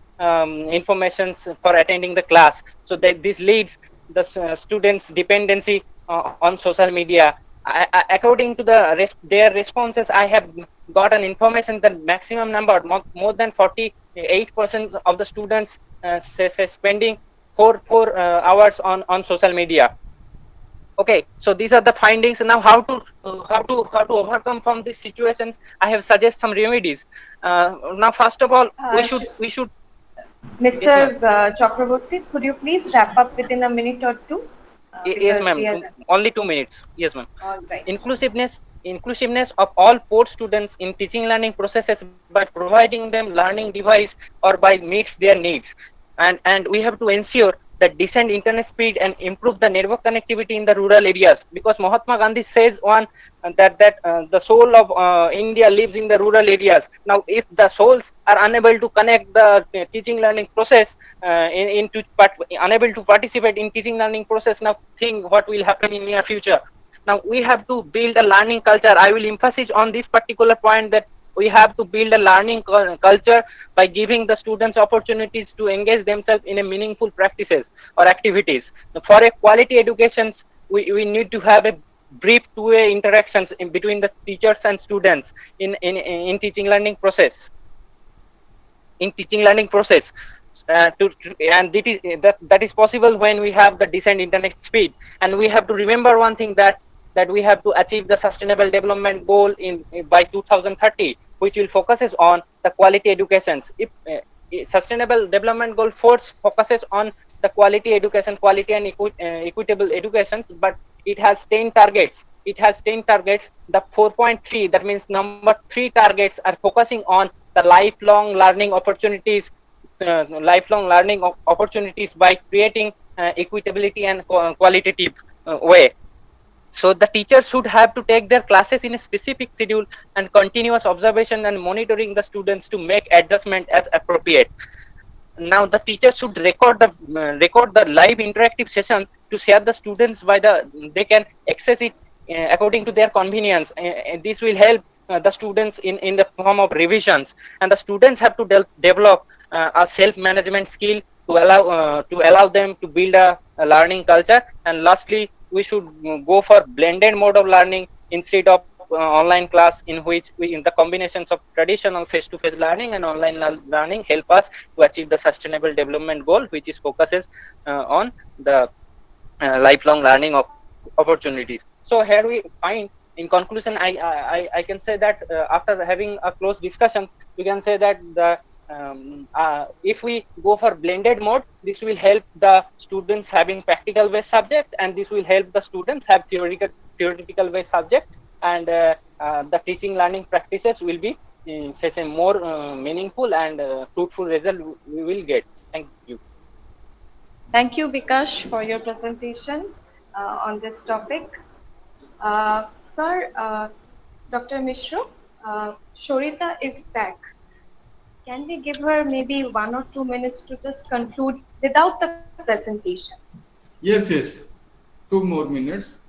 informations for attending the class. So that this leads the students dependency on social media. According to their responses, I have got an information that maximum number, more than 48% of the students say spending four hours on social media. Okay, so these are the findings. Now how to overcome from these situations, I have suggest some remedies. Now first of all, we should Mr. Yes, Chakraborty, could you please wrap up within a minute or two? yes ma'am, only 2 minutes. Yes ma'am. All right. Inclusiveness of all port students in teaching learning processes by providing them learning device or by meets their needs, and we have to ensure that decent internet speed and improve the network connectivity in the rural areas, because Mahatma Gandhi says that the soul of India lives in the rural areas. Now if the souls are unable to connect the teaching learning process unable to participate in teaching learning process, now think what will happen in near future. Now we have to build a learning culture. I will emphasize on this particular point, that we have to build a learning culture by giving the students opportunities to engage themselves in a meaningful practices or activities. For a quality education, we need to have a brief two-way interactions in between the teachers and students in teaching learning process. And that is possible when we have the decent internet speed. And we have to remember one thing, that we have to achieve the sustainable development goal by 2030, which will focuses on the quality education. If sustainable development goal 4 focuses on the quality education, quality and equitable education, but it has 10 targets. The 4.3, that means number 3 targets, are focusing on the lifelong learning opportunities by creating equitability and qualitative way. So the teachers should have to take their classes in a specific schedule and continuous observation and monitoring the students to make adjustment as appropriate. Now the teachers should record the live interactive session to share the students they can access it according to their convenience. This will help the students in the form of revisions, and the students have to develop a self-management skill to allow them to build a learning culture. And lastly, we should go for blended mode of learning instead of online class, in which in the combinations of traditional face-to-face learning and online learning help us to achieve the sustainable development goal, which is focuses on the lifelong learning of opportunities. So here we find, in conclusion, I can say that after having a close discussion, we can say that if we go for blended mode, this will help the students having practical based subject, and this will help the students have theoretical based subject, and the teaching learning practices will be more meaningful and fruitful result we will get. Thank you. Thank you, Vikash, for your presentation on this topic. Sir, Dr. Mishra, Shorita is back. Can we give her maybe 1 or 2 minutes to just conclude without the presentation? Yes. 2 more minutes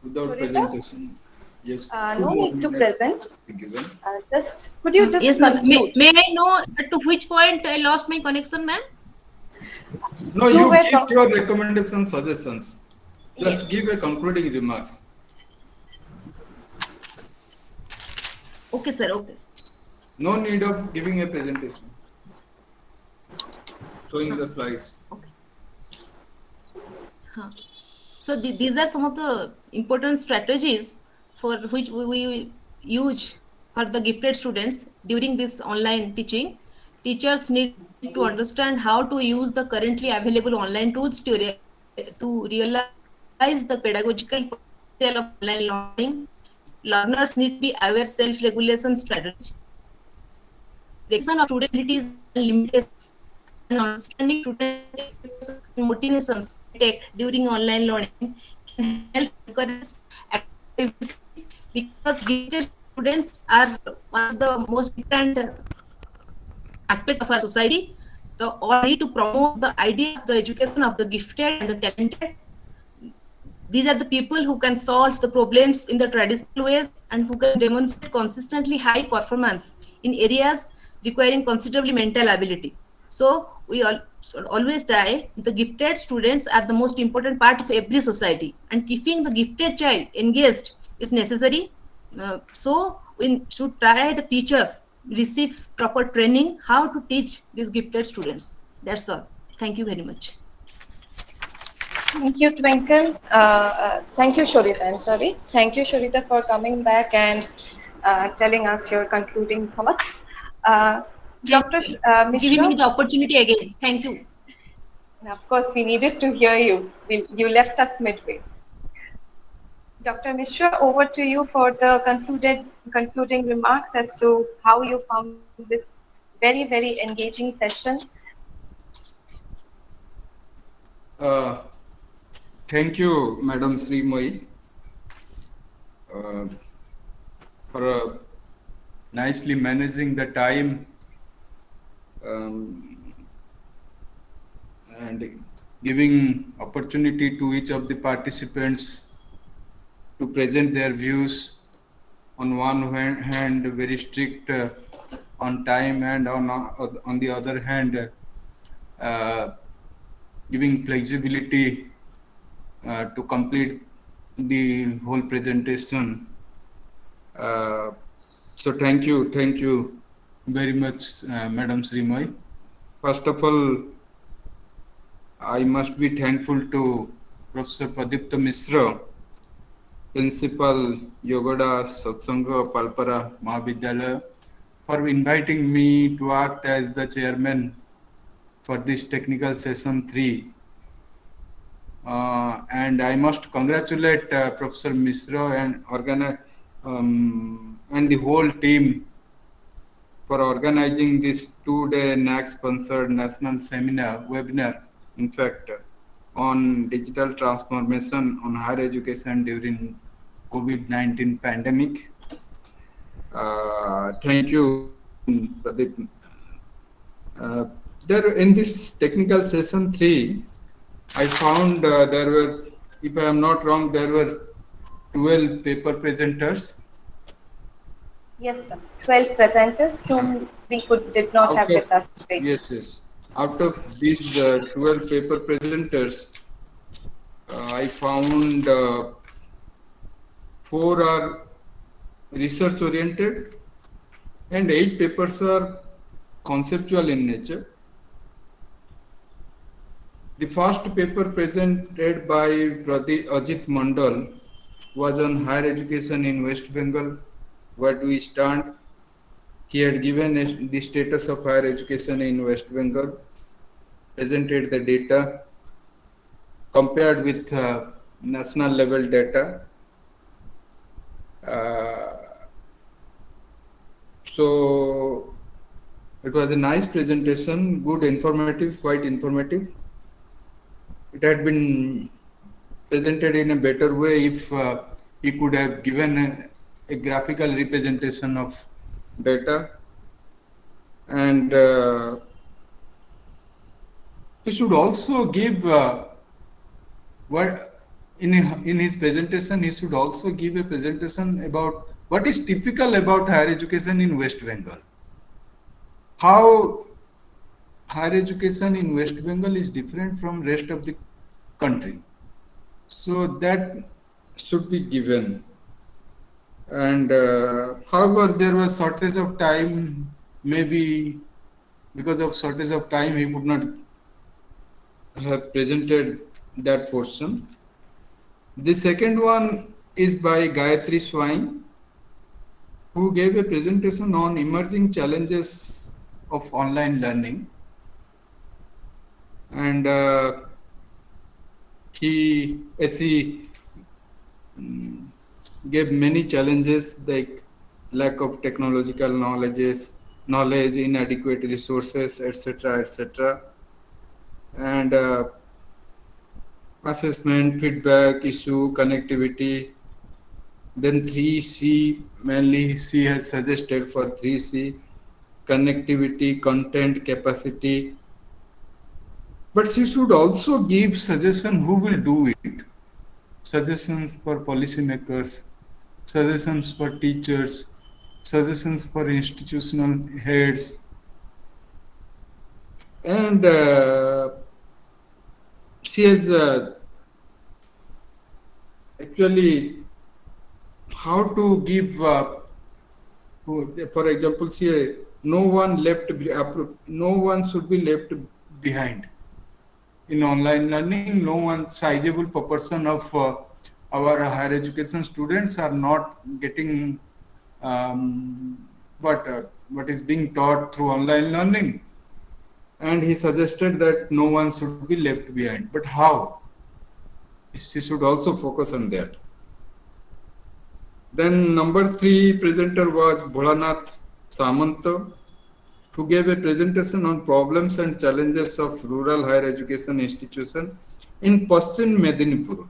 without Shorita? presentation. Yes. No need to present. Could you just yes, conclude? May I know to which point I lost my connection, ma'am? No, you give your recommendations, suggestions. Just give a concluding remarks. Okay, sir. No need of giving a presentation. showing the slides. So these are some of the important strategies for which we use for the gifted students during this online teaching. Teachers need to understand how to use the currently available online tools to realize the pedagogical potential of online learning. Learners need to be aware self-regulation strategies. Recognition of students' abilities and limitations and understanding students' expectations and motivations take during online learning can help encourage active participation, because gifted students are one of the most important aspect of our society. The all need to promote the idea of the education of the gifted and the talented. These are the people who can solve the problems in the traditional ways and who can demonstrate consistently high performance in areas requiring considerably mental ability. So we all should always try, the gifted students are the most important part of every society, and keeping the gifted child engaged is necessary. So we should try, the teachers receive proper training how to teach these gifted students. That's all. Thank you very much. Thank you, Twinkle. Thank you, Shorita. I'm sorry. Thank you, Shorita, for coming back and telling us your concluding thoughts. Dr. Mishra, giving me the opportunity again. Thank you. Of course, we needed to hear you. You left us midway. Dr. Mishra, over to you for the concluding remarks as to how you found this very, very engaging session. Thank you, Madam Sri Moi, for nicely managing the time and giving opportunity to each of the participants to present their views. On one hand, very strict on time, and on the other hand, giving flexibility to complete the whole presentation. So thank you very much, Madam Sri Moi. First of all, I must be thankful to Professor Pradipta Mishra, Principal Yogoda Satsanga Palpara Mahavidyalaya, for inviting me to act as the chairman for this technical session 3. And I must congratulate Professor Mishra and the whole team for organizing this 2-day NAAC-sponsored national webinar, in fact, on digital transformation on higher education during COVID-19 pandemic. Thank you, Pradeep. There in this technical session 3, I found there were, if I am not wrong, there were 12 paper presenters. Yes, sir. 12 presenters, whom we did not have with us today. Yes. Out of these 12 paper presenters, I found 4 are research oriented and 8 papers are conceptual in nature. The first paper presented by Ajit Mandal was on higher education in West Bengal. Where do we stand? He had given the status of higher education in West Bengal, presented the data, compared with national level data. So it was a nice presentation, good, informative, quite informative. It had been presented in a better way if he could have given a graphical representation of data, and he should also give what in his presentation. He should also give a presentation about what is typical about higher education in West Bengal. How higher education in West Bengal is different from rest of the country. So that should be given. And however, there was shortage of time. Maybe because of shortage of time, he could not have presented that portion. The second one is by Gayatri Swain, who gave a presentation on emerging challenges of online learning. And he gave many challenges like lack of technological knowledge, inadequate resources, etc., etc., and assessment, feedback, issue, connectivity. Then 3C, mainly she has suggested for 3C, connectivity, content, capacity. But she should also give suggestion who will do it. Suggestions for policymakers, suggestions for teachers, suggestions for institutional heads. And she has actually how to give, for example, see, no one should be left behind. In online learning, no one sizable proportion of our higher education students are not getting what is being taught through online learning. And he suggested that no one should be left behind. But how? She should also focus on that. Then number 3 presenter was Bholanath Samanta, who gave a presentation on problems and challenges of rural higher education institution in Paschim Medinipur.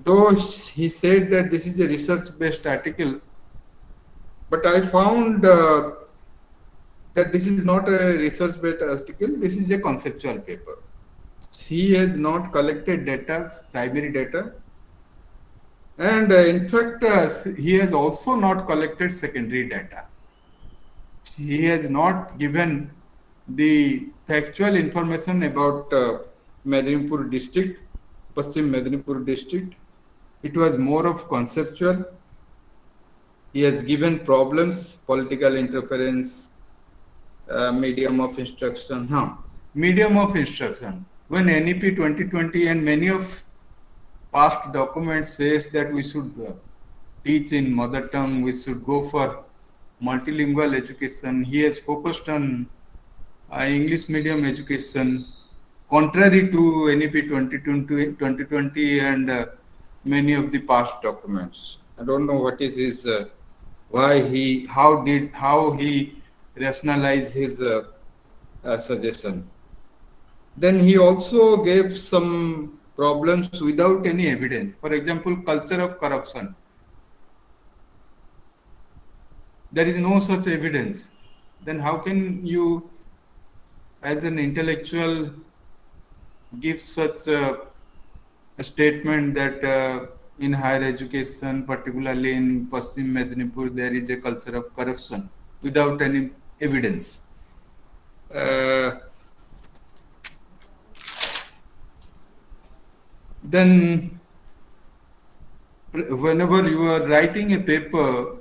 Though he said that this is a research-based article, but I found that this is not a research-based article, this is a conceptual paper. He has not collected data, primary data, and in fact, he has also not collected secondary data. He has not given the factual information about Medinipur district, Paschim Medinipur district. It was more of conceptual. He has given problems, political interference, medium of instruction. Medium of instruction. When NEP 2020 and many of past documents says that we should teach in mother tongue, we should go for multilingual education. He has focused on English medium education, contrary to NEP 2020 and many of the past documents. I don't know what is his, how he rationalized his suggestion. Then he also gave some problems without any evidence. For example, culture of corruption. There is no such evidence. Then how can you, as an intellectual, give such a statement that in higher education, particularly in Paschim Medinipur, there is a culture of corruption without any evidence? Then whenever you are writing a paper,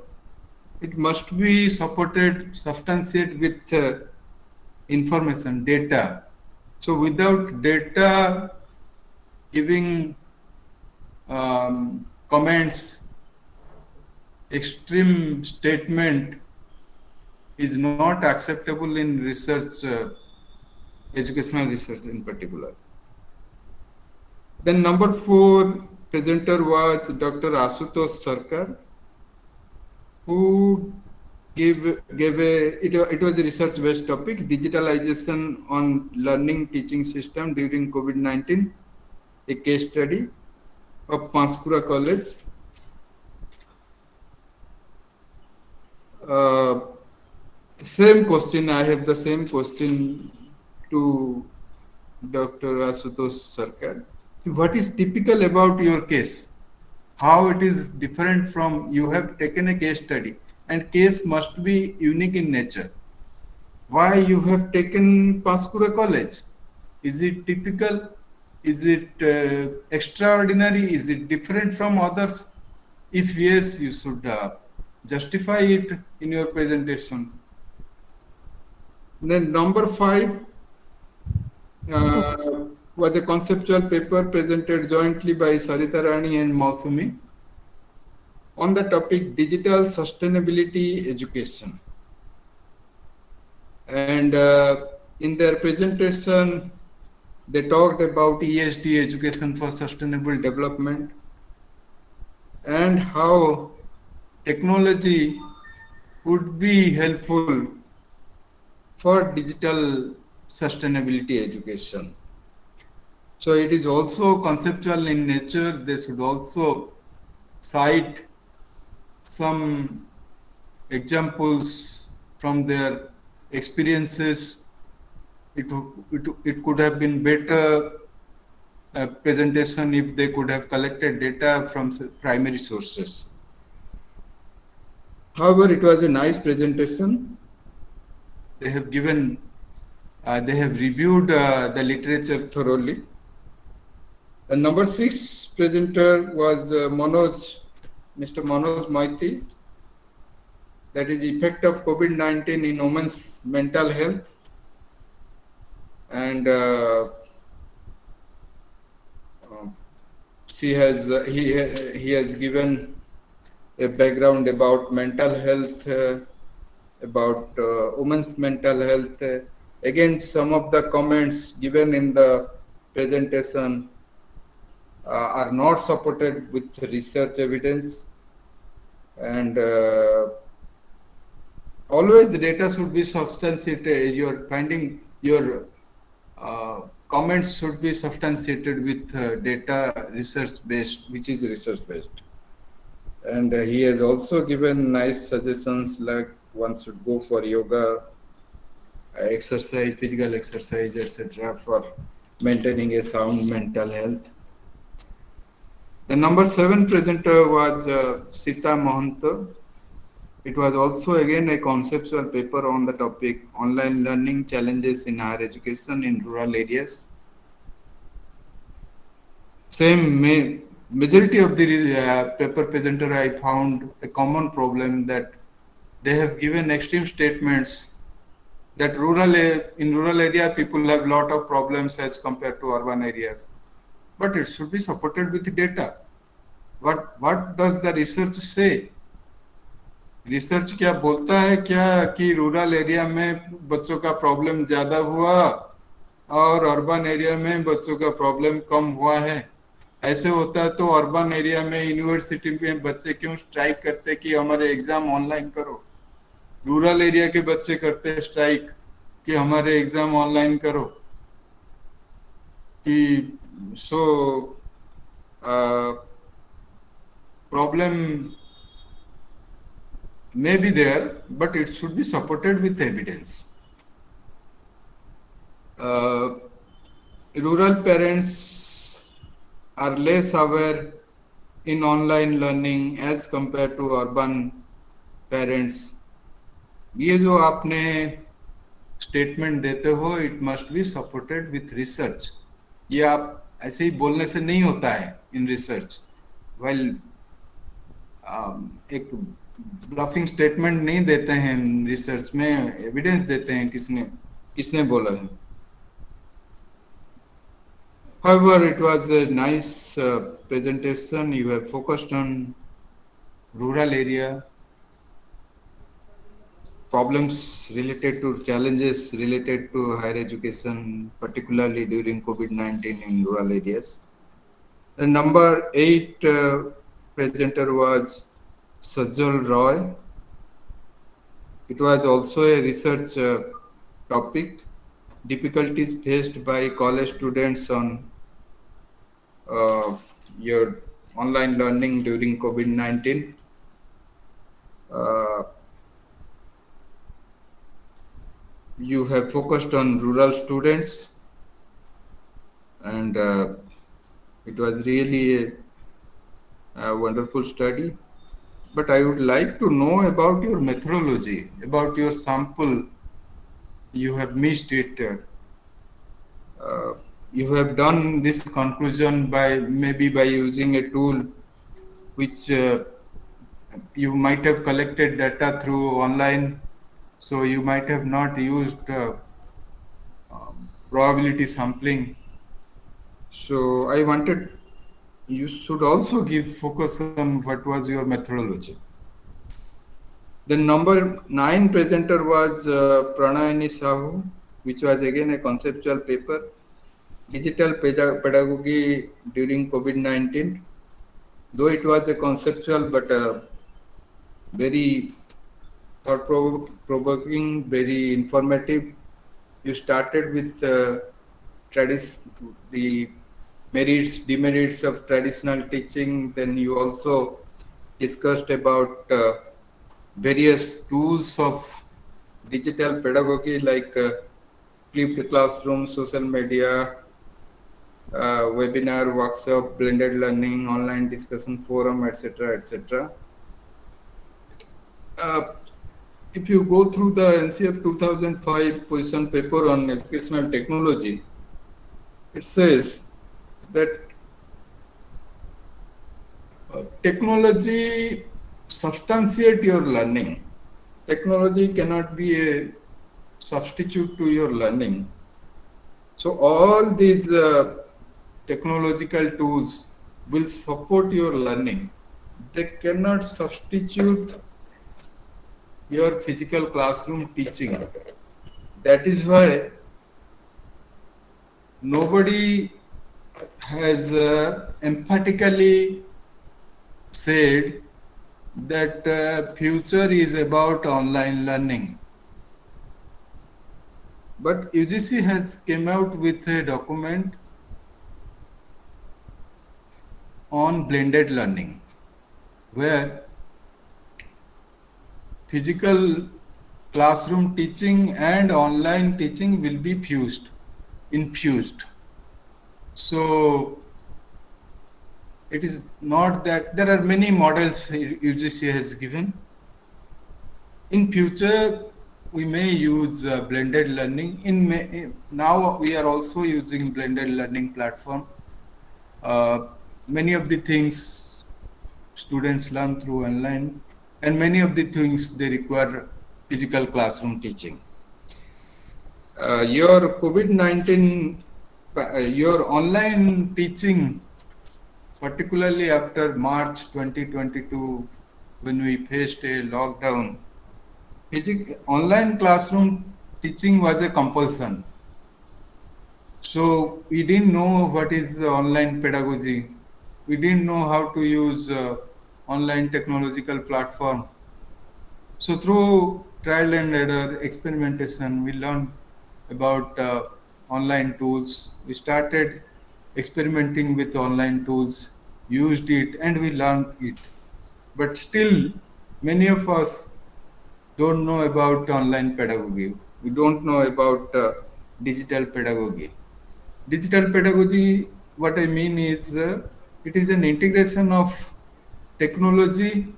it must be substantiated with information, data. So without data, giving comments, extreme statement is not acceptable in research, educational research in particular. Then number 4 presenter was Dr. Ashutosh Sarkar, who it was a research-based topic, digitalization on learning teaching system during COVID-19, a case study of Panskura College. Same question, I have the same question to Dr. Ashutosh Sarkar. What is typical about your case? How it is different from, you have taken a case study and case must be unique in nature. Why you have taken Panskura College? Is it typical? Is it extraordinary? Is it different from others? If yes, you should justify it in your presentation. Then number 5, was a conceptual paper presented jointly by Sarita Rani and Mausumi on the topic Digital Sustainability Education. And in their presentation, they talked about ESD, Education for Sustainable Development, and how technology would be helpful for digital sustainability education. So it is also conceptual in nature. They should also cite some examples from their experiences. It could have been better presentation if they could have collected data from primary sources. However, it was a nice presentation. They have given, they have reviewed the literature thoroughly. And number 6 presenter was Mr. Manoj Maiti. That is effect of COVID-19 in women's mental health. And he has given a background about mental health, about women's mental health. Again, some of the comments given in the presentation are not supported with research evidence, and always data should be substantiated. Your comments should be substantiated with data research based, which is research based. And he has also given nice suggestions like one should go for yoga, exercise, physical exercise, etc. for maintaining a sound mental health. The number 7 presenter was Sita Mahanta. It was also again a conceptual paper on the topic online learning challenges in higher education in rural areas. Majority of the paper presenter, I found a common problem that they have given extreme statements that in rural area people have lot of problems as compared to urban areas. But it should be supported with data. What does the research say? Research क्या बोलता है क्या कि rural area में बच्चों का problem ज्यादा हुआ और अर्बन एरिया में बच्चों का प्रॉब्लम कम हुआ है? ऐसे होता है तो अर्बन एरिया में यूनिवर्सिटी में बच्चे क्यों स्ट्राइक करते कि हमारे एग्जाम ऑनलाइन करो? रूरल एरिया के बच्चे करते स्ट्राइक कि हमारे एग्जाम ऑनलाइन करो. कि सो problem may be there, but it should be supported with evidence. Rural parents are less aware in online learning as compared to urban parents. ये जो आपने स्टेटमेंट देते हो, it must be supported with research. ये आप ऐसे ही बोलने से नहीं होता है in research. While एक ब्लफिंग स्टेटमेंट नहीं देते हैं रिसर्च में, एविडेंस देते हैं किसने बोला है. However, it was a nice presentation. You have focused on rural area, problems related to challenges related to higher education, particularly during COVID-19 in rural areas. The number 8 presenter was Sajjal Roy. It was also a research topic, difficulties faced by college students on your online learning during COVID-19. You have focused on rural students, and it was really a wonderful study. But I would like to know about your methodology, about your sample. You have missed it. You have done this conclusion maybe by using a tool which you might have collected data through online. So you might have not used probability sampling. So I wanted you should also give focus on what was your methodology. The number 9 presenter was Pranayani Sahu, which was again a conceptual paper, digital pedagogy during COVID-19. Though it was a conceptual but very thought-provoking, very informative. You started with the merits, demerits of traditional teaching. Then you also discussed about various tools of digital pedagogy like flipped classroom, social media, webinar, workshop, blended learning, online discussion forum, etc., etc. If you go through the NCF 2005 position paper on educational technology, it says that technology substantiate your learning. Technology cannot be a substitute to your learning. So all these technological tools will support your learning. They cannot substitute your physical classroom teaching. That is why nobody has emphatically said that future is about online learning. But UGC has came out with a document on blended learning, where physical classroom teaching and online teaching will be infused. So it is not that there are many models UGC has given. In future, we may use blended learning. Now we are also using blended learning platform. Many of the things students learn through online, and many of the things they require physical classroom teaching. Your COVID-19, your online teaching, particularly after March 2022, when we faced a lockdown, online classroom teaching was a compulsion. So we didn't know what is online pedagogy. We didn't know how to use online technological platform. So through trial and error, experimentation, we learned about online tools. We started experimenting with online tools, used it, and we learned it. But still, many of us don't know about online pedagogy. We don't know about digital pedagogy. Digital pedagogy, what I mean is, it is an integration of technology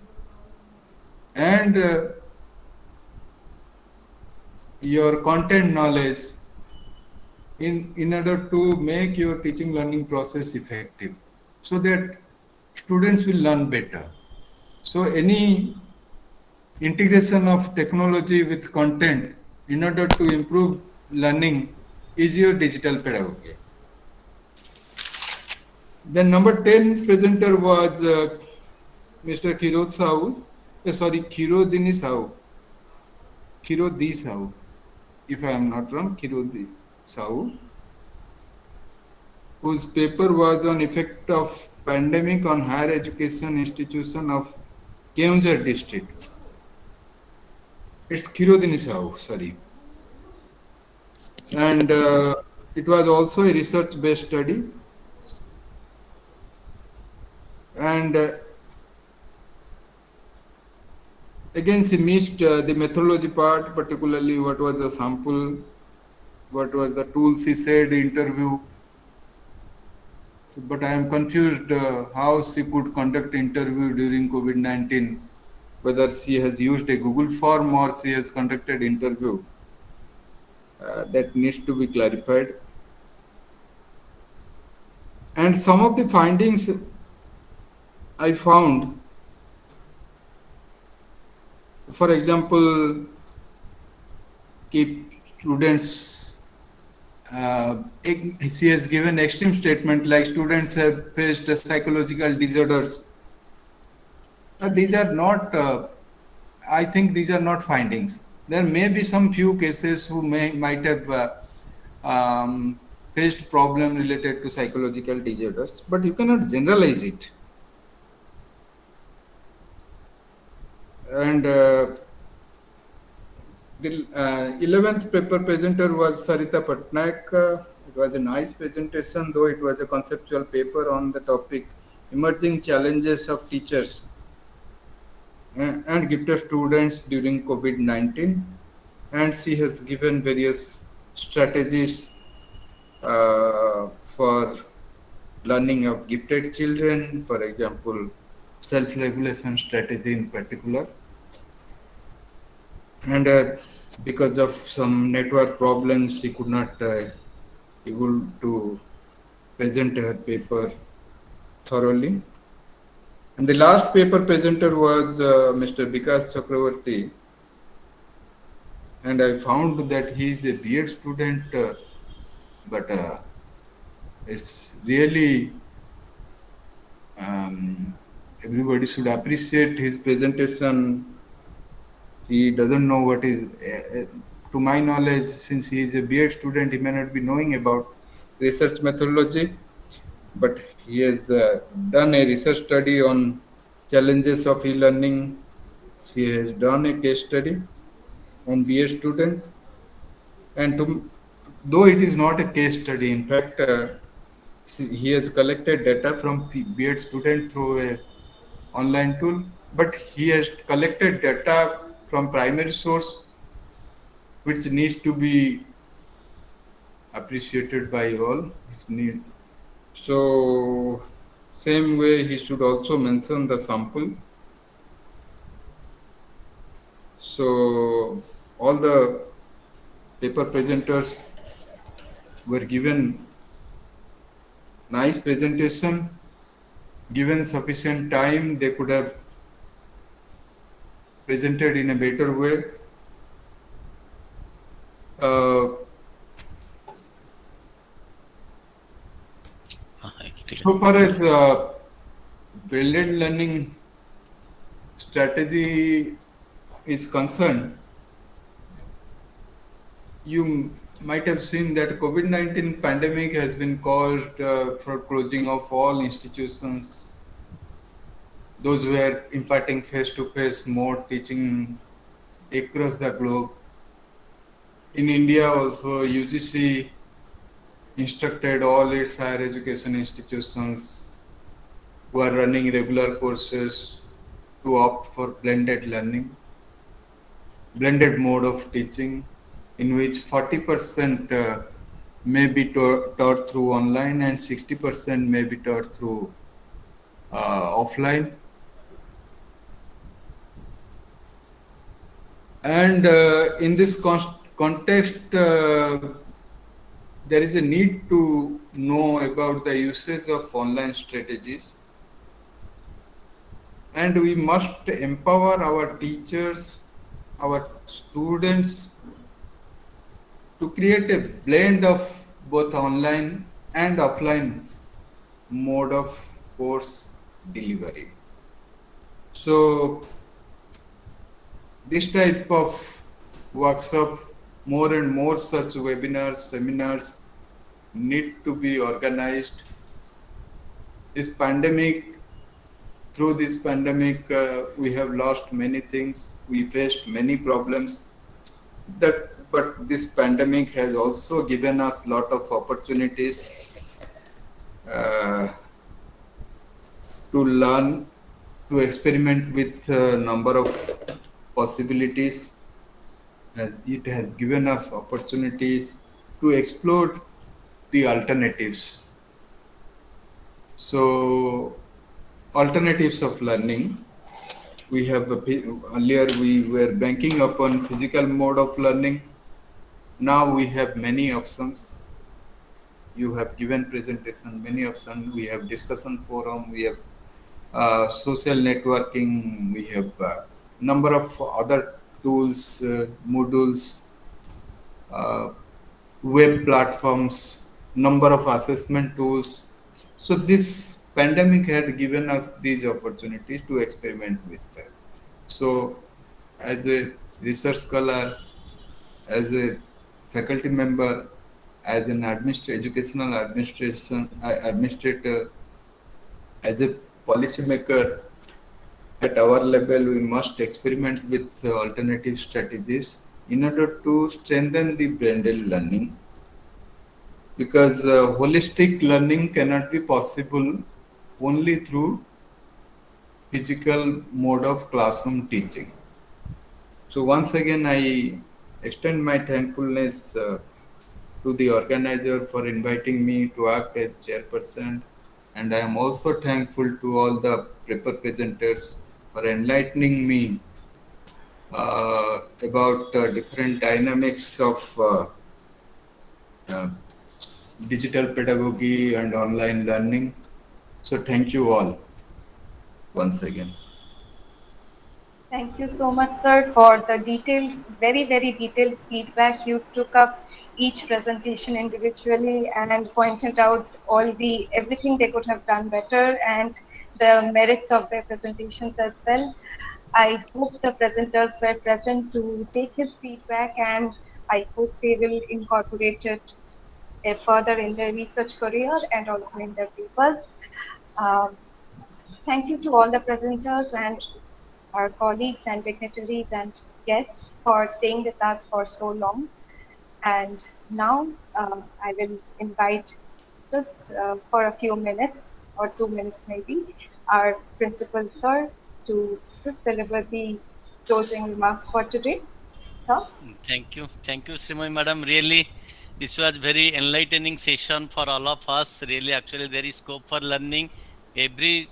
and your content knowledge in order to make your teaching learning process effective, so that students will learn better. So any integration of technology with content in order to improve learning is your digital pedagogy. Then number 10 presenter was Mr. Kiro Sahu, Kirodini Sahu, Kirodi Sahu, if I am not wrong, Kirodi Sahu, whose paper was on effect of pandemic on higher education institution of Keonjhar district. It's Kirodini Sahu, sorry. And it was also a research-based study. And again, she missed the methodology part, particularly what was the sample, what was the tool she said, interview. But I am confused how she could conduct interview during COVID-19, whether she has used a Google form or she has conducted interview. That needs to be clarified. And some of the findings I found, for example, keep students she has given extreme statement like students have faced psychological disorders. These are not, I think these are not findings. There may be some few cases who might have faced problem related to psychological disorders, but you cannot generalize it. And the 11th paper presenter was Sarita Patnaik. It was a nice presentation, though it was a conceptual paper on the topic emerging challenges of teachers and gifted students during COVID-19. And she has given various strategies for learning of gifted children, for example, self-regulation strategy in particular. And because of some network problems, she could not able to present her paper thoroughly. And the last paper presenter was Mr. Vikas Chakravarti. And I found that he is a B.Ed student, but it's really, everybody should appreciate his presentation. He doesn't know what is, to my knowledge, since he is a B.Ed student, he may not be knowing about research methodology, but he has done a research study on challenges of e-learning. He has done a case study on B.Ed student, and though it is not a case study, in fact, he has collected data from B.Ed student through a online tool, but he has collected data from primary source, which needs to be appreciated by all. So, same way he should also mention the sample. So, all the paper presenters were given nice presentation. Given sufficient time, they could have presented in a better way. So far as blended learning strategy is concerned, you might have seen that COVID-19 pandemic has been caused for closing of all institutions. Those who are imparting face-to-face mode teaching across the globe. In India also, UGC instructed all its higher education institutions who are running regular courses to opt for blended learning, blended mode of teaching, in which 40% may be taught through online and 60% may be taught through offline. And in this context, there is a need to know about the usage of online strategies. And we must empower our teachers, our students to create a blend of both online and offline mode of course delivery. So this type of workshop, more and more such webinars, seminars need to be organized. Through this pandemic, we have lost many things. We faced many problems. But this pandemic has also given us a lot of opportunities to learn, to experiment with a number of possibilities. It has given us opportunities to explore the alternatives. So, alternatives of learning. We have earlier we were banking upon physical mode of learning. Now we have many options. You have given presentation, many options. We have discussion forum. We have social networking. We have number of other tools, modules, web platforms, number of assessment tools. So this pandemic had given us these opportunities to experiment with them. So as a research scholar, as a faculty member, as an educational administrator, as a policymaker, at our level, we must experiment with alternative strategies in order to strengthen the blended learning, because holistic learning cannot be possible only through physical mode of classroom teaching. So once again, I extend my thankfulness to the organizer for inviting me to act as chairperson, and I am also thankful to all the paper presenters for enlightening me about different dynamics of uh, digital pedagogy and online learning. So thank you all once again. Thank you so much, sir, for the detailed, very, very detailed feedback. You took up each presentation individually and pointed out all the everything they could have done better and the merits of their presentations as well. I hope the presenters were present to take his feedback, and I hope they will incorporate it further in their research career and also in their papers. Um, Thank you to all the presenters and our colleagues and dignitaries and guests for staying with us for so long. And now I will invite just for a few minutes or 2 minutes maybe, our principal sir to just deliver the closing remarks for today. Sir? Thank you, Srimay Madam. Really, this was very enlightening session for all of us. Really, actually, there is scope for learning. Every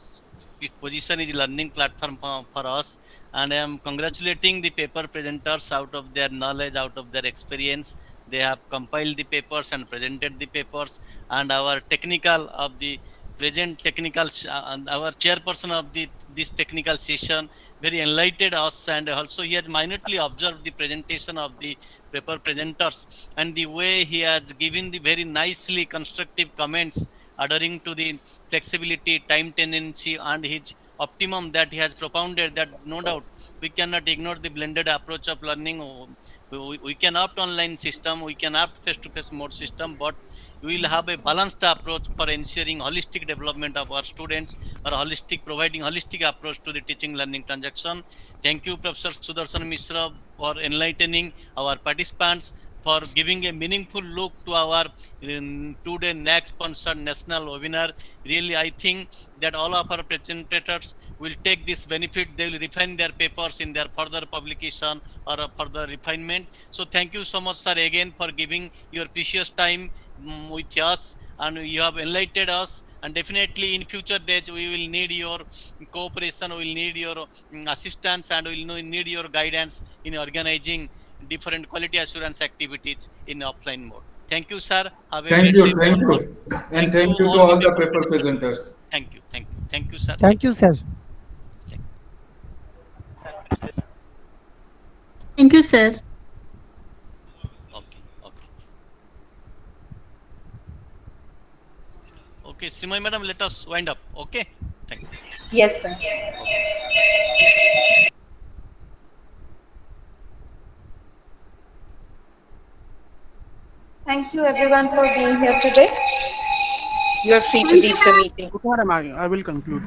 position is learning platform for us, and I am congratulating the paper presenters out of their knowledge, out of their experience. They have compiled the papers and presented the papers, and our technical of the present technical and our chairperson of this technical session very enlightened us, and also he has minutely observed the presentation of the paper presenters and the way he has given the very nicely constructive comments adhering to the flexibility, time tendency, and his optimum that he has propounded, that no doubt we cannot ignore the blended approach of learning. We can opt online system, we can opt face-to-face mode system, but we will have a balanced approach for ensuring holistic development of our students, or holistic providing holistic approach to the teaching learning transaction. Thank you, Professor Sudarshan Mishra, for enlightening our participants, for giving a meaningful look to our today NAAC sponsored national webinar. Really, I think that all of our presentators will take this benefit. They will refine their papers in their further publication or further refinement. So thank you so much, sir, again for giving your precious time with us, and you have enlightened us. And definitely in future days, we will need your cooperation, we will need your assistance, and we will need your guidance in organizing different quality assurance activities in offline mode. Thank you, sir. Have a great day Thank forward. you, and Thank you, thank you to all the all the paper paper presenters. presenters. Thank you, sir. Thank you, sir. Thank you, sir. Okay. Okay, Srimay Madam, let us wind up. Okay. Thank you. Yes, sir. Thank you everyone for being here today. You are free to leave the meeting. Okay, madam, I will conclude.